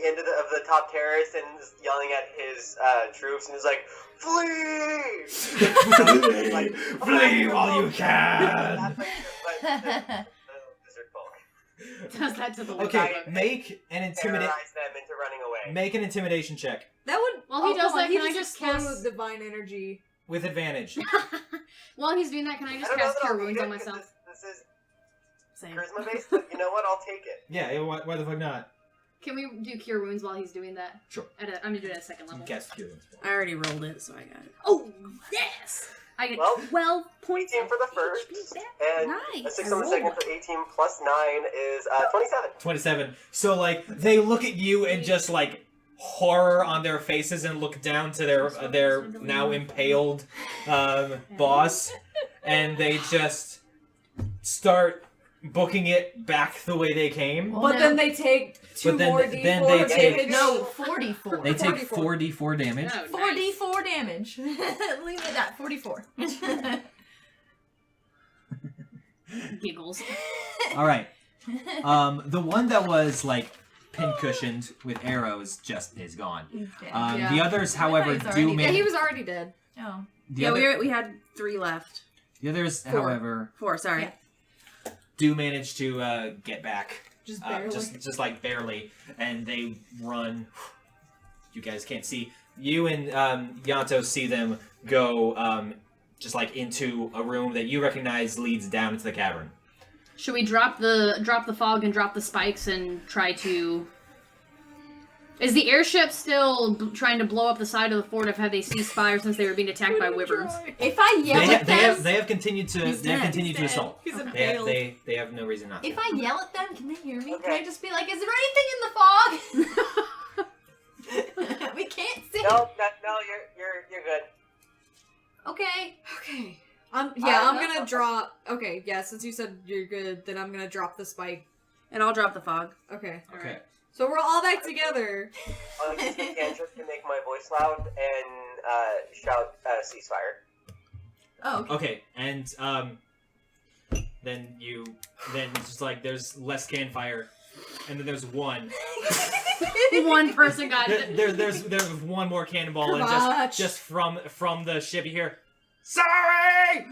end of the top terrace and is yelling at his troops and is like, "Flee! Like, Flee while you can. Lizard folk. Does that to the Okay, lizard. make an Terrorize them into running away. Make an intimidation check that would. While he does come on, that, he can I just explode cast- with divine energy? with advantage. While he's doing that, can I I just don't know cast that Cure I'll Wounds need on it 'cause myself? this is Same. charisma based, but you know what? I'll take it. Yeah, why the fuck not? Can we do Cure Wounds while he's doing that? Sure. I'm gonna do it at a second level. Guess cure. I already rolled it, so I got it. Oh, yes! I get Well, 12 points 18 for the of first, HP back. and Nice. a 6 on the second for 18 plus 9 is 27. 27. So like they look at you and just like horror on their faces and look down to their now impaled boss, and they just start booking it back the way they came. Well, But now- then they take two But then- more then D4 they damage. take- No, 44. They take 44. 4d4 damage. Oh, nice. 4d4 damage. Leave it at 44. Giggles. All right. The one that was like pin-cushioned with arrows just is gone. Yeah. The others, however, he's do already Yeah, manage. he was already dead. Oh. We had 3 left. The others, 4. however, 4, sorry. Yeah. do manage to get back. Just barely. Just like barely, and they run. You guys can't see. You and Yanto see them go just like into a room that you recognize leads down into the cavern. Should we drop the fog and drop the spikes and try to... Is the airship still trying to blow up the side of the fort, or have they ceased fire since they were being attacked by wyverns? If I yell at them, They have continued to He's dead. assault. He's They impaled. have no reason not to. if I yell at them, can they hear me? Can Okay. I just be like, is there anything in the fog? We can't see. No, you're good. Okay. Okay. I'm gonna drop. Okay, yeah. Since you said you're good, then I'm gonna drop the spike. And I'll drop the fog. Okay. Okay. So we're all back together. I'll use the cantrip to make my voice loud and shout ceasefire. Oh, okay. Okay, and then it's just like there's less cannon fire, and then there's one. One person got it. There's one more cannonball, and Crotch. just from the ship you hear, sorry.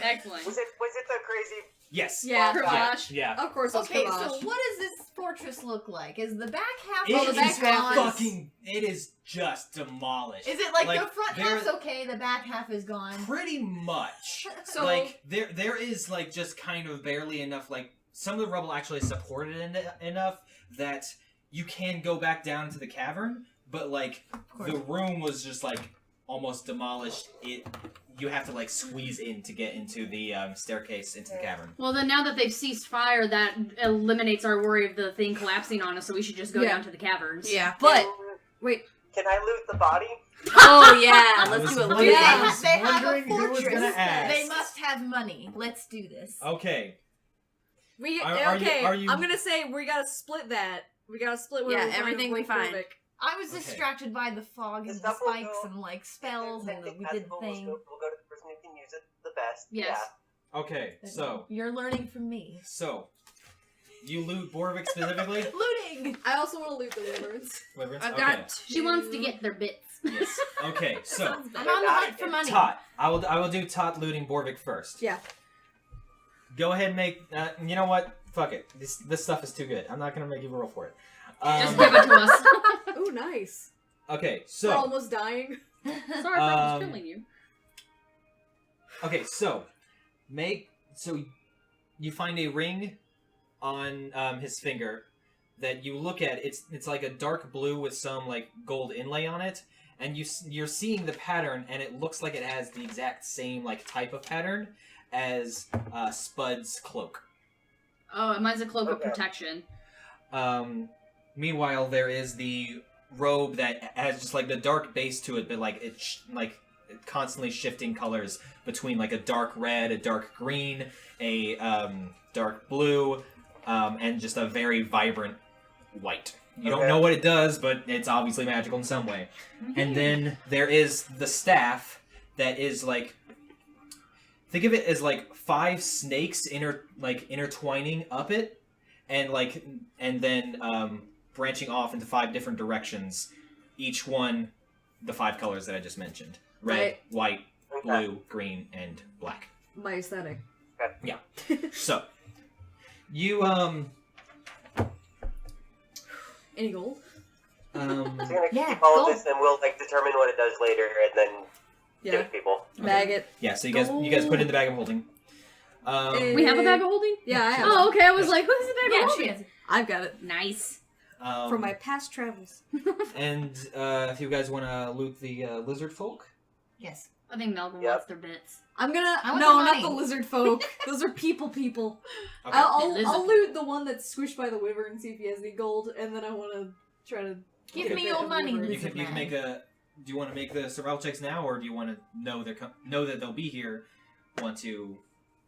Excellent. Was it the crazy? Yes. Yeah. Cravash. Yeah. Of course, it's Okay, Cravash. so what does this fortress look like? Is the back half It of the back is half fucking. It is just demolished. Is it like like, the front there- half's okay, the back half is gone? Pretty much. So like there is like just kind of barely enough. Like some of the rubble actually supported enough that you can go back down to the cavern, but like course. the room was just like almost demolished. It you have to like squeeze in to get into the staircase into the cavern. Well, then now that they've ceased fire, that eliminates our worry of the thing collapsing on us, so we should just go Yeah. down to the caverns. Yeah. But Wait. Can I loot the body? Oh yeah. I Let's was do a wondering- loot. I was they have a wondering who was fortress. gonna ask. They must have money. Let's do this. Okay. We Are okay. you- I'm gonna say we gotta split that. We gotta split. Yeah, whatever we're everything we trying to find. Borvik. I was Okay. distracted by the fog The and the stuff will spikes go- and like spells and we did the thing. We'll go to the person who can use it the best. Yes. Okay. So You're learning from me. you loot Borvik specifically. Looting. I also want to loot the wyverns. Wyverns? I've Okay. got. She wants to get their bits. Yes. Okay. So I'm on the hunt for money. Tot. I will do Tot looting Borvik first. Yeah. Go ahead and make. You know what? Fuck it. This stuff is too good. I'm not gonna make you roll for it. Just give it to us. Oh, nice. Okay. We're So. almost dying. Sorry for almost killing you. Okay. So you find a ring on his finger that you look at. It's like a dark blue with some like gold inlay on it, and you're seeing the pattern, and it looks like it has the exact same like type of pattern as Spud's cloak. Oh, mine's a cloak of Okay. protection. Meanwhile, there is the robe that has just like the dark base to it, but like it's constantly shifting colors between like a dark red, a dark green, a dark blue, and just a very vibrant white. You don't Okay. know what it does, but it's obviously magical in some way. And then there is the staff that is like, think of it as like 5 snakes intertwining up it, and then branching off into 5 different directions. Each one, the 5 colors that I just mentioned: red, Right. white, Okay. blue, green, and black. My aesthetic. So, you Any gold? So you're gonna Yeah, keep all gold. of this, and we'll like determine what it does later, and then give Yeah. it to people. Bag it. yeah. So you guys put it in the bag of holding. We have a bag of holding? Yeah, I have. Oh, okay. I was like, who's the bag Yeah, of she holding? has it. I've got it. Nice. From my past travels. And if you guys want to loot the lizard folk, Yes. I think Melvin Yep. wants their bits. I'm gonna. I want No, the not money. the lizard folk. Those are people. okay. I'll loot the one that's squished by the wyvern and see if he has any gold, and then I want to try to Give get a me bit your of money, wyvern. you can make a. Do you want to make the survival checks now, or do you want to know that they'll be here? Want to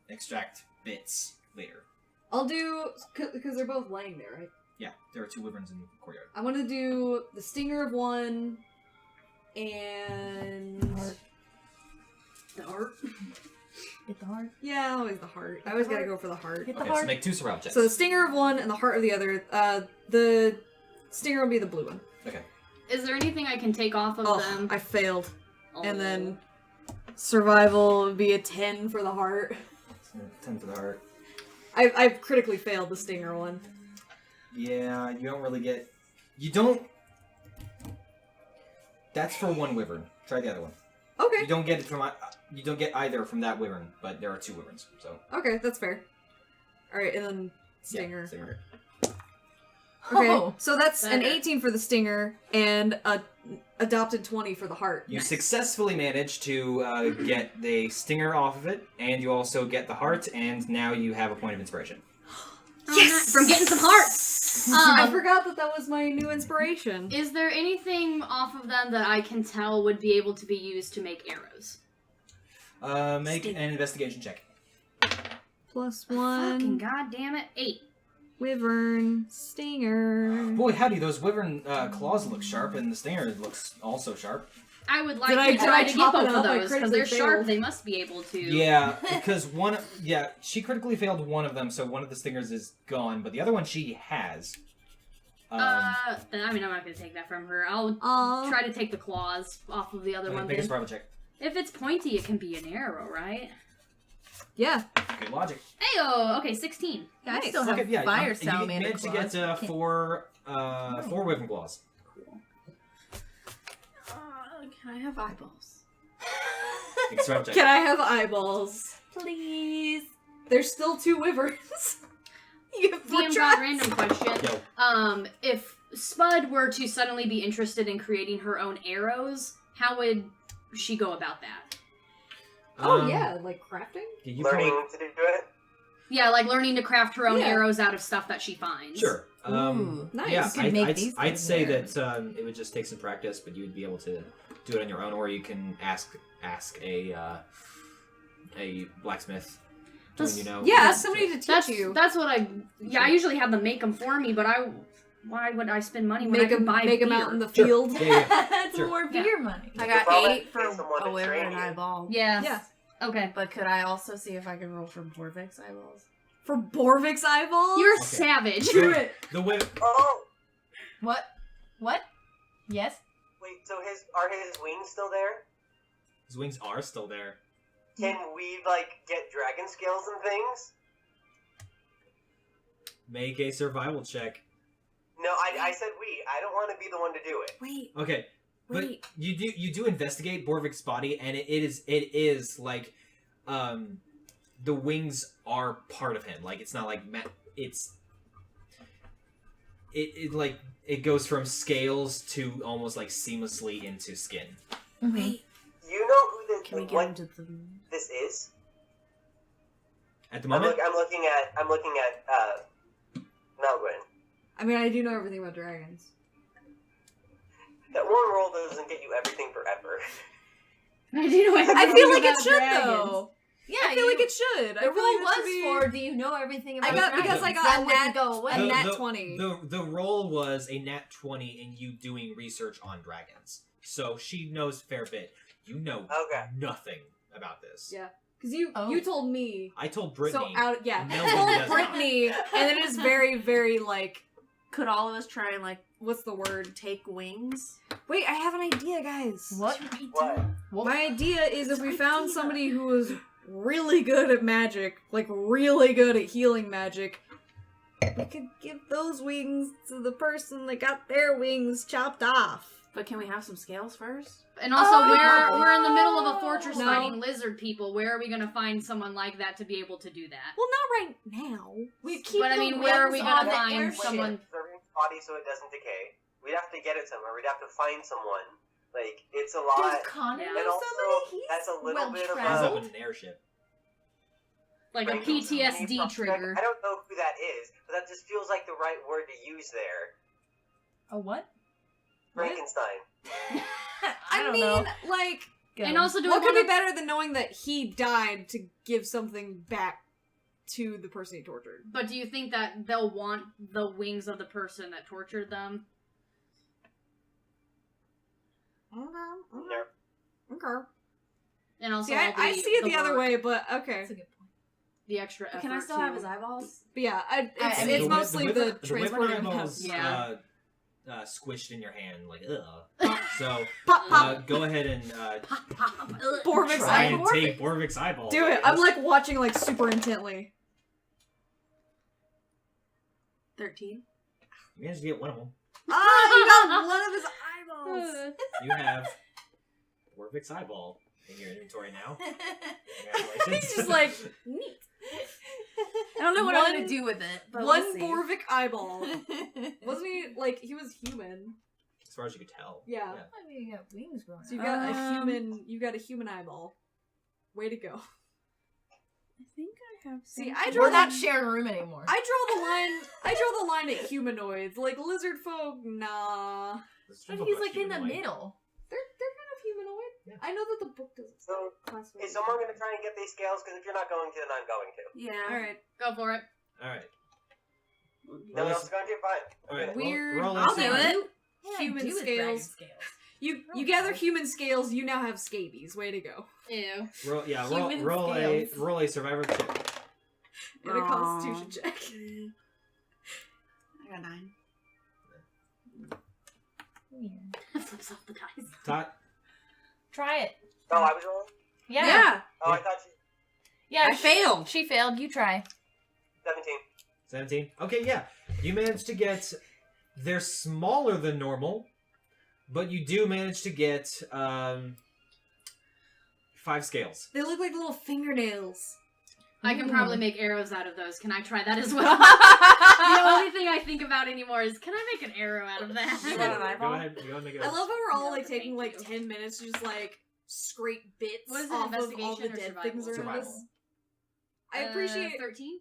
extract bits later? I'll do because they're both laying there, right? Yeah, there are 2 wyverns in the courtyard. I want to do the stinger of one and The heart. Get the heart. yeah, always the heart. I always gotta go for the heart. Get the Okay, so heart. make 2 survival checks. So the stinger of one and the heart of the other. The stinger will be the blue one. Okay. Is there anything I can take off of Oh, them? I failed. Oh. And then survival would be a 10 for the heart. So 10 for the heart. I've critically failed the stinger one. Yeah, you don't really get. You don't. That's for 1 wyvern. Try the other one. Okay. You don't get it from. You don't get either from that wyvern, but there are 2 wyverns. So Okay, that's fair. Alright, and then stinger. Yeah, stinger. Okay, Oh. so that's an Better. 18 for the stinger and a adopted 20 for the heart. You successfully managed to get the stinger off of it, and you also get the heart, and now you have a point of inspiration. Oh, nice. From getting some hearts. I forgot that was my new inspiration. Is there anything off of them that I can tell would be able to be used to make arrows? Make an investigation check. Plus Fucking 1. goddamn it. 8. Wyvern. Stinger. Boy, howdy, those wyvern claws look sharp, and the stinger looks also sharp. I would like Did I- to did try I to get chop it both of up? I those because critically they're sharp. failed. They must be able to. Yeah, because she critically failed one of them, so one of the stingers is gone, but the other one she has. I mean, I'm not gonna take that from her. I'll Aw. try to take the claws off of the other one. Make a Then. survival check. If it's pointy, it can be an arrow, right? Yeah. Good logic. Heyo. Okay, 16. Yeah, I Nice. still have Okay, yeah, fire you salamander managed to claws. get Can't- 4 wyvern claws. Cool. Can I have eyeballs? Make a survival check. Can I have eyeballs? Please. There's still 2 wyverns. You have 4 DM got tries. random question. Yo. If Spud were to suddenly be interested in creating her own arrows, how would she go about that? Yeah, like crafting? Yeah, you Learning probably- to do it. Yeah, like learning to craft her own Yeah. arrows out of stuff that she finds. Sure. Ooh, nice. Yeah, You could make I'd, these I'd things say arrows. that it would just take some practice, but you would be able to do it on your own, or you can ask a blacksmith. That's- You know, Yeah, somebody to teach That's you. that's what I. Yeah, I usually have them make them for me, but why would I spend money when I Make can them buy out beer? in the Sure. field. Yeah, That's Sure. more beer money. I You got probably 8 for get someone to a where train an you. eyeball. Yes. Yeah. Okay. But could I also see if I could roll for Borvik's eyeballs? For Borvik's eyeballs? You're a Okay. savage. Do it. The way Oh, What? What? Yes? wait. So are his wings still there? his wings are still there. Can we like get dragon scales and things? Make a survival check. No, I said we. I don't want to be the one to do it. Wait, Okay, but wait. you do investigate Borvik's body, and it is like, the wings are part of him. Like it's not like it goes from scales to almost like seamlessly into skin. Wait. You know who Can we this get what into the... this is? At the I'm, moment, I'm looking at Melgren. I mean, I do know everything about dragons. That one roll doesn't get you everything forever. I do know. I feel like it about should, dragons. though. Yeah, I feel like it should. The I feel rule like that should was be... for do you know everything about I got- dragons? because I got that a wouldn't nat- go away. a nat 20. The roll was a nat 20 in you doing research on dragons. So she knows a fair bit. You know Okay. nothing about this. Yeah. Because you Oh. told me. I told Brittany. So out, yeah. No one told does Brittany, and then it is very, very like, Could all of us try and, like, what's the word? take wings? Wait, I have an idea, guys. What? What? My idea is if we found somebody who was really good at magic, like really good at healing magic, we could give those wings to the person that got their wings chopped off. But can we have some scales first? And also, Oh! we're in the middle of a fortress No. fighting lizard people. Where are we gonna find someone like that to be able to do that? Well, not right now. We keep But I the mean, where are we wings gonna on the find airship. someone- Serving his body so it doesn't decay. We'd have to get it somewhere. We'd have to find someone. Like it's a lot. Does Conan Yeah. know And also, somebody? He's that's a little bit of He's up well-traveled. in an airship. Like a Frankenstein PTSD project. trigger. I don't know who that is, but that just feels like the right word to use there. A what? Frankenstein. I don't mean, know. like, And also, do what we could want be better than knowing that he died to give something back to the person he tortured? But do you think that they'll want the wings of the person that tortured them? Okay. And also, See, I all see it the other work, way, but okay. That's a good point. The extra effort. Can I still to- have his eyeballs? But yeah, it's mean, it's mostly the transport of eyeballs the Yeah. squished in your hand, like ugh. So Pop, pop. go ahead and Borvik's try and eyeball. take Borvik's eyeball. Do it. I'm like watching like super intently. 13. You managed to get one of them. Ah, you got one of his eyeballs. You have Borvik's eyeball in your inventory now. He's just like neat. I don't know what I'm One- gonna do with it, but One we'll see. Borvik eyeball. Wasn't he like he was human? as far as you could tell. Yeah. I mean, you got wings growing So you out. got a human. You got a human eyeball. Way to go. I think I have. See, some- I draw We're not the- sharing a room anymore. I draw the line at humanoids. Like lizard folk, nah. But he's like in the middle. They're kind of humanoid. Yeah. I know that the book doesn't So, classify. is someone going to try and get these scales? Because if you're not going to, then I'm going to. Yeah. All right. Go for it. All right. No one else is going to? Fine. All right. Weird. Roll I'll a do survival- it. Yeah, Human do with scales. dragon scales. You gather human scales. You now have scabies. Way to go. Ew. Human roll scales. a survivor check. And a Aw. Constitution check. I got 9. Weird. Flips off the dice. Tot. Try it. Oh, I was rolling? Yeah. Oh, I thought you... Yeah, I failed. She failed. You try. 17. 17. Okay, yeah. You managed to get... They're smaller than normal, but you do manage to get 5 scales. They look like little fingernails. I can Mm. probably make arrows out of those. Can I try that as well? The only thing I think about anymore is, can I make an arrow out of that? You want an Go eyeball? ahead. Go ahead and make it. I love how we're all No, like taking thank like you. 10 minutes to just like scrape bits What is it, off of all the investigation or dead survival? things around Survival. us. I appreciate 13.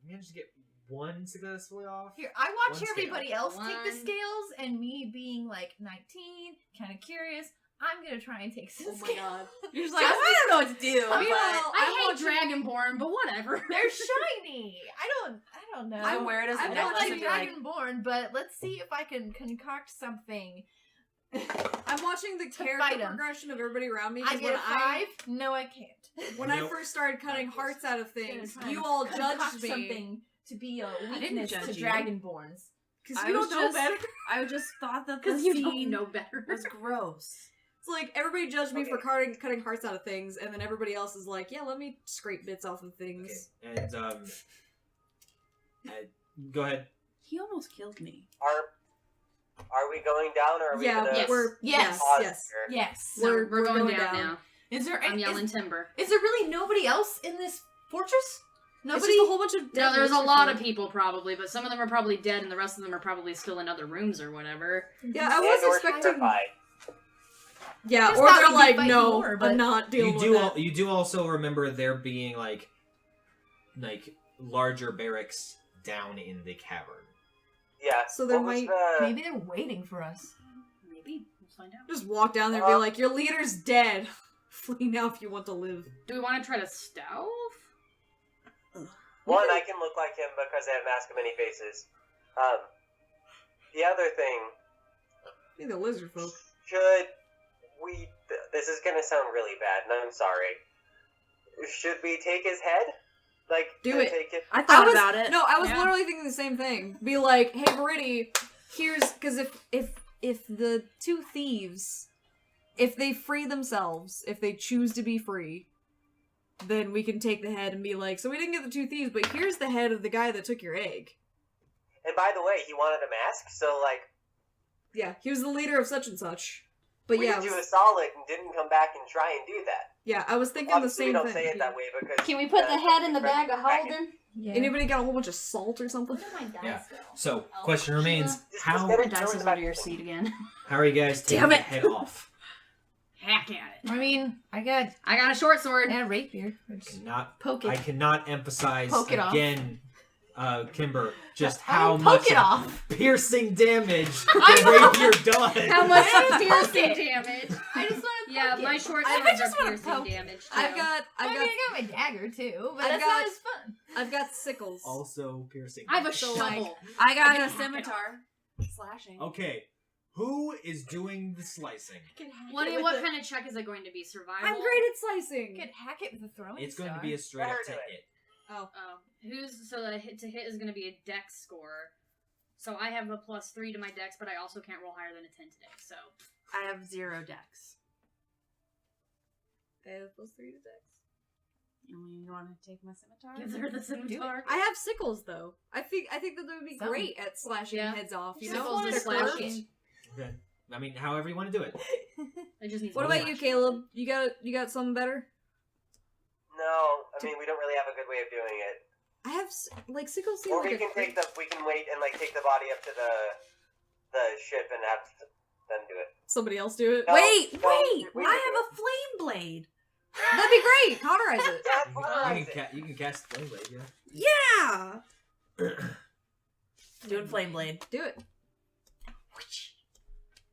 You managed to get one successfully off. Here, I watch One scale. everybody else take the One. scales, and me being like 19, kind of curious, I'm gonna try and take some Oh my scales. god. You're just like, I don't know what to do. I mean, but I hate Dragonborn, but whatever. They're shiny. I don't know. I wear it as a I don't necklace like and be like, Dragonborn, but let's see if I can concoct something. I'm watching the To character fight 'em. progression of everybody around me. I 'Cause get a 5. No, I can't. When I Nope. first started cutting hearts out of things, Gonna try you and all concoct judged me. something to be a didn't weakness judge to you. Dragonborns. Because I you was don't know just- better. I just thought that the Because you don't scene know better. was gross. It's like everybody judged me for Okay. cutting hearts out of things, and then everybody else is like, yeah, let me scrape bits off of things. Okay. And go ahead. He almost killed me. Are we going down, or are we Yeah, gonna Yes. we're Yes. pause yes. here? Yes. No, We're we're going going down down. now. Is there I'm yelling timber. Is there really nobody else in this fortress? It's Nobody. just a whole bunch of No, dead there's a lizard lot folk. of people probably, but some of them are probably dead, and the rest of them are probably still in other rooms or whatever. Yeah, I was And/or expecting. terrified. Yeah, Just or thought they're we'd be like, fighting no, more, but- I'm not dealing with that. You do also remember there being like larger barracks down in the cavern. Yeah. So there what was might- the- Maybe they're waiting for us. Maybe. We'll find out. Just walk down there and be like, your leader's dead. Flee now if you want to live. Do we want to try to stealth? One, I can look like him because I have mask of many faces. The other thing, Be the lizard folk. should we? This is gonna sound really bad, and I'm sorry. Should we take his head? Like, Do to it. Take it? I thought was, about it. No, I was Yeah. literally thinking the same thing. Be like, hey, Verity, here's because if the two thieves, if they free themselves, if they choose to be free, then we can take the head and be like, so we didn't get the two thieves, but here's the head of the guy that took your egg. And by the way, he wanted a mask, so like, Yeah, he was the leader of such and such. But we yeah, did you a solid and didn't come back and try and do that. yeah, I was thinking Obviously, the we same don't thing. say it that way because. Can we put the head in the bag of holding? Yeah. Anybody got a whole bunch of salt or something? Where do my dice Yeah. go? So, question remains: Just how get My it, dice throw it is back under your in. seat again. how are you guys taking Damn the it. head off? Hack at it. I mean, I got I got a short sword. a rapier. Just Poke it. I cannot emphasize Poke it off. again, Kimber, just I how mean, much poke it off. piercing damage the rapier does. How much Poke piercing it. damage? I just want to Yeah, poke my it. short I swords just are wanna piercing poke it. damage too. I've got I got my dagger too, but I've that's got- not as fun. I've got sickles. Also piercing. I have a So, shovel. like, I got I can a hack it scimitar. Slashing. Okay, who is doing the slicing? What kind of check is it going to be? Survival? I'm great at slicing. You could hack it with a throwing It's going to star. be a straight up Better to do it. hit. Oh. Oh, so the hit to hit is going to be a dex score. So I have a +3 to my dex, but I also can't roll higher than a 10 today. So I have 0 dex. I have +3 to dex. You want to take my scimitar? gives her the scimitar. I have sickles though. I think that they would be Some. great at slashing Yeah. heads off. You Sickles know, to They're slash curved. it. Okay. I mean, however you want to do it. It just needs What to about you, Caleb? You got something better? No, I mean we don't really have a good way of doing it. I have sickles seem Or like we a can great- we can wait and like take the body up to the ship and have them do it. somebody else do it. No. Wait! we I can have a flame blade! That'd be great. Cauterize it. Yeah, You polarize can, it. you can cast Flame Blade, yeah. Yeah! Doing flame blade. Do it.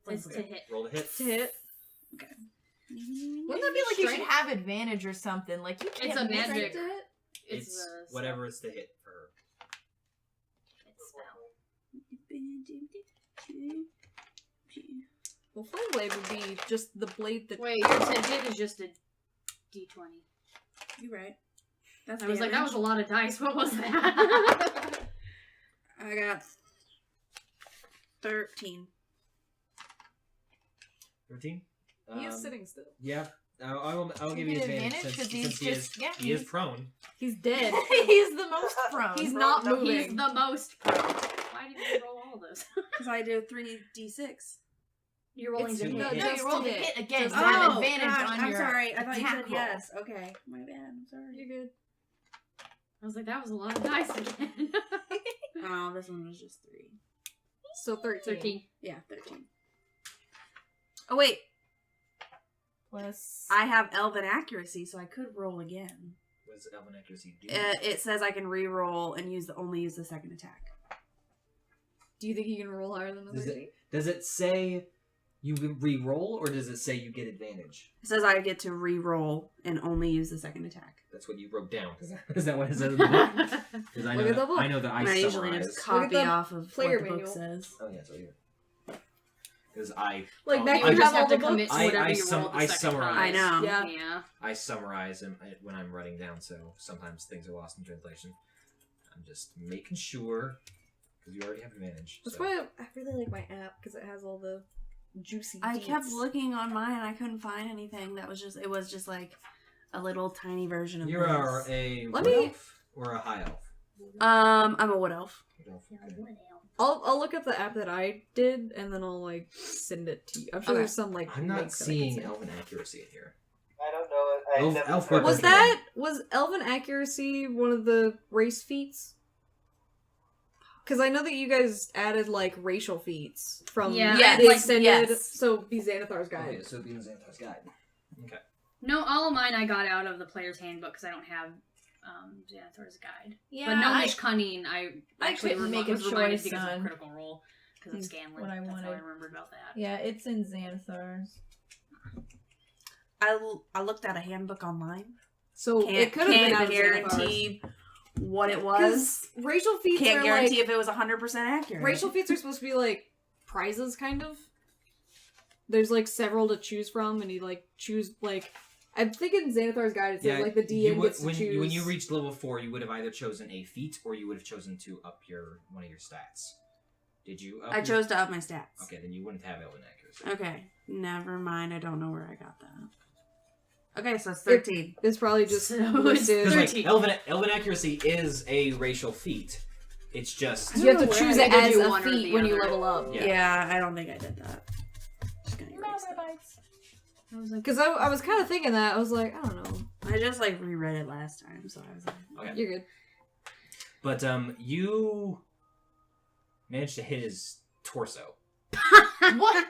It's to hit. Roll to hit. To hit. Wouldn't that be like you should have advantage or something? Like you can't It's a make magic. strength to hit? It's a whatever it's to hit for her. It's spell. Well, flame blade would be just the blade that. Wait, your to hit is just a d20. You're right. That's I was like, that was a lot of dice. What was that? I got 13. 13? He is sitting still. Yeah. I'll You give you get advantage advantage 'cause since he's he just- is yeah, he is he's- prone. He's dead. He's the most prone. He's not No, moving. He's the most pro. Why did you roll all those? Because I do 3d6. You're rolling It's- to hit. no, No, just you rolled to a hit. hit again. Just You have Oh, advantage gosh, on I'm your sorry. I thought you said attack yes. Okay. My bad. I'm sorry. You're good. I was like, that was a lot of dice again. Oh, this one was just 3. So 13. 13. Yeah, 13. Oh, wait. plus. I have elven accuracy, so I could roll again. What does elven accuracy do? It says I can re-roll and only use the second attack. Do you think you can roll higher than the 13? Does it say you re-roll, or does it say you get advantage? It says I get to re-roll and only use the second attack. That's what you wrote down. Is that what it says in the book? Because I know Look at the that, book. I know that I And I usually summarize. just copy Look at the off of player what the book manual. says. Oh yeah, so here. Because I Like, Mac, You you just have all have the to commit books? to whatever I you sum- roll the I second summarize. time. I know. Yeah. Yeah. I summarize them when I'm writing down, so sometimes things are lost in translation. I'm just making sure because you already have advantage. That's so. why I really like my app, because it has all the juicy I kept deets. looking on mine and I couldn't find anything that was just, it was just like a little tiny version of You this. are a Let wood me- elf or a high elf? I'm a wood elf. Wood elf, okay. I'll look up the app that I did, and then I'll, like, send it to you. I'm sure Okay. there's some, like, I'm not links that I can seeing send. elven accuracy in here. I don't know. Elf- elf weapon. Was Elven Accuracy one of the race feats? Because I know that you guys added, like, racial feats from Yeah, Yes, the like, extended, yes. so be Xanathar's guide. Okay, so being Xanathar's guide. Okay. No, all of mine I got out of the player's handbook because I don't have Xanathar's guide. Yeah, but Gnomish Cunning, I actually couldn't make a was reminded choice because of on Critical Role because of Scanlan. what I That's how I wanted. remembered about that. Yeah, it's in Xanathar's. I looked at a handbook online. So it could have been out Can't of Xanathar's. guarantee what it was. Because racial feats Can't are, guarantee like... if it was 100% accurate. Racial feats are supposed to be, like, prizes, kind of. There's, like, several to choose from, and you, like, choose, like... I'm thinking Xanathar's guide, it says, like, the DM gets to when choose... when you reached level 4, you would have either chosen a feat or you would have chosen to up one of your stats. Did you? I chose to up my stats. Okay, then you wouldn't have elven accuracy. Okay. Never mind. I don't know where I got that. Okay, so it's 13. It's probably just So it's listed... Because like 13. elven accuracy is a racial feat. It's just You have to where choose I it did as do a one or feat the when you other. level up. Yeah. I don't think I did that. Just gonna erase that. I was like, Because I was kind of thinking that. I was like, I don't know. I just like reread it last time, so I was like, okay. You're good. But you managed to hit his torso. What?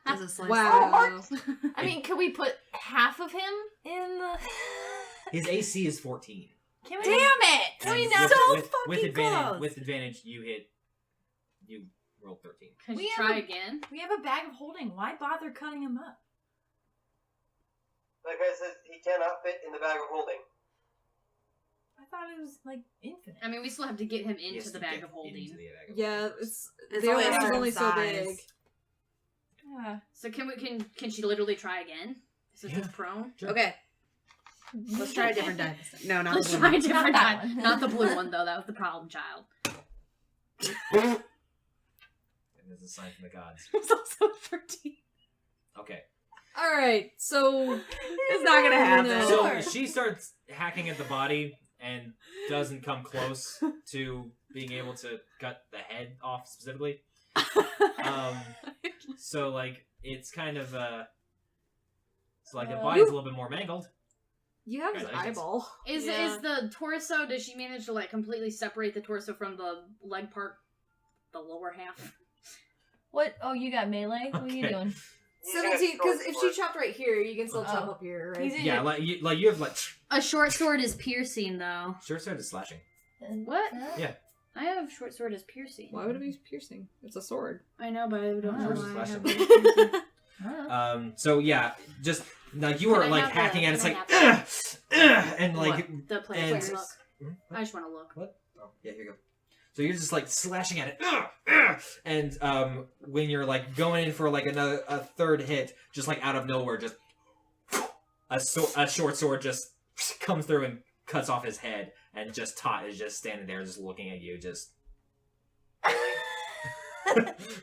as a slice. Wow. I mean, could we put half of him in the? His AC is 14. Can we? Damn it! Can we And not? with fucking advantage, close. with advantage, you rolled 13. could We you have try a- again? We have a bag of holding. Why bother cutting him up? Like I said, he cannot fit in the bag of holding. I thought it was like infinite. I mean, we still have to get him into Yes, the you bag get of holding. into the bag of Yeah, holding. it's It's the only a other one's certain only so size. big. Yeah. So can she literally try again? Since Yeah. it's prone? Sure. Okay, let's try a different die this time. No, not Let's the try blue a different Not that one. one. Not the blue one though. That was the problem child. And there's a sign from the gods. It's also 13. Okay. Alright, so... It's not gonna happen. So she starts hacking at the body and doesn't come close to being able to cut the head off specifically. So like it's kind of it's like the body's a little bit more mangled. You have his Congratulations. eyeball. Is the torso? Does she manage to like completely separate the torso from the leg part, the lower half? What? Oh, you got melee? What are you Okay. doing? He's got 17, because short if sword. she chopped right here, you can still chop Oh. up here, right? He's in Yeah, your- like you have like A short sword is piercing though. short sword is slashing. What? Yeah. I have short sword as piercing. Why would it be piercing? It's a sword. I know, but I don't know Yours is why I have flashing. it as piercing. Huh? So yeah, just like you were Can I like have hacking the- at it, it's can like I and like The player's and- look. Hmm? I just want to look. What? Oh, yeah, here you go. So you're just like slashing at it, and when you're like going in for like a third hit, just like out of nowhere, just a short sword just comes through and cuts off his head, and just Tot is just standing there, just looking at you, just.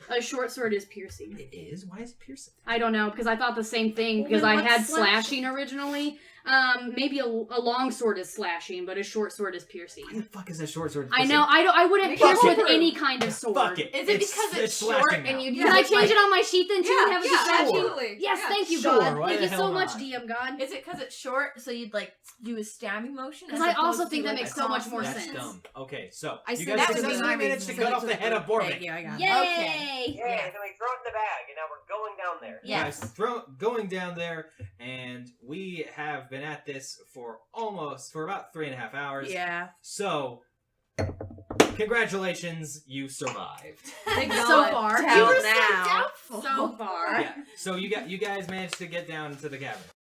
A short sword is piercing. It is. Why is it piercing? I don't know because I thought the same thing Well, because then I what's had slashing? slashing originally. Maybe a long sword is slashing, but a short sword is piercing. Why the fuck is a short sword? I know. I wouldn't Fuck pierce it. with any kind of sword. Fuck it. Is it because it's short slashing and now. you Can I just, change like, it on my sheet then too? Yeah, Have it yeah, slashing? absolutely. Yes, Yeah. thank you, Sure, God. why Thank the you so hell much, not? DM God. Is it because it's short, so you'd like do a stabbing motion? Because as I also opposed think to, that like, makes a so much cross more motion? That's sense. dumb. Okay, so I you see guys that have would be 60 my minutes to reason. cut off the head of Borvik. Thank you, I got it. Yay! Okay. Yay, Yeah. then we throw it in the bag, and now we're going down there. Yeah. Guys, going down there, and we have been at this for about 3.5 hours. Yeah. So, congratulations, you survived. Thank So God. far. Tell were so now. doubtful. So far. Yeah. So you guys managed to get down to the cavern.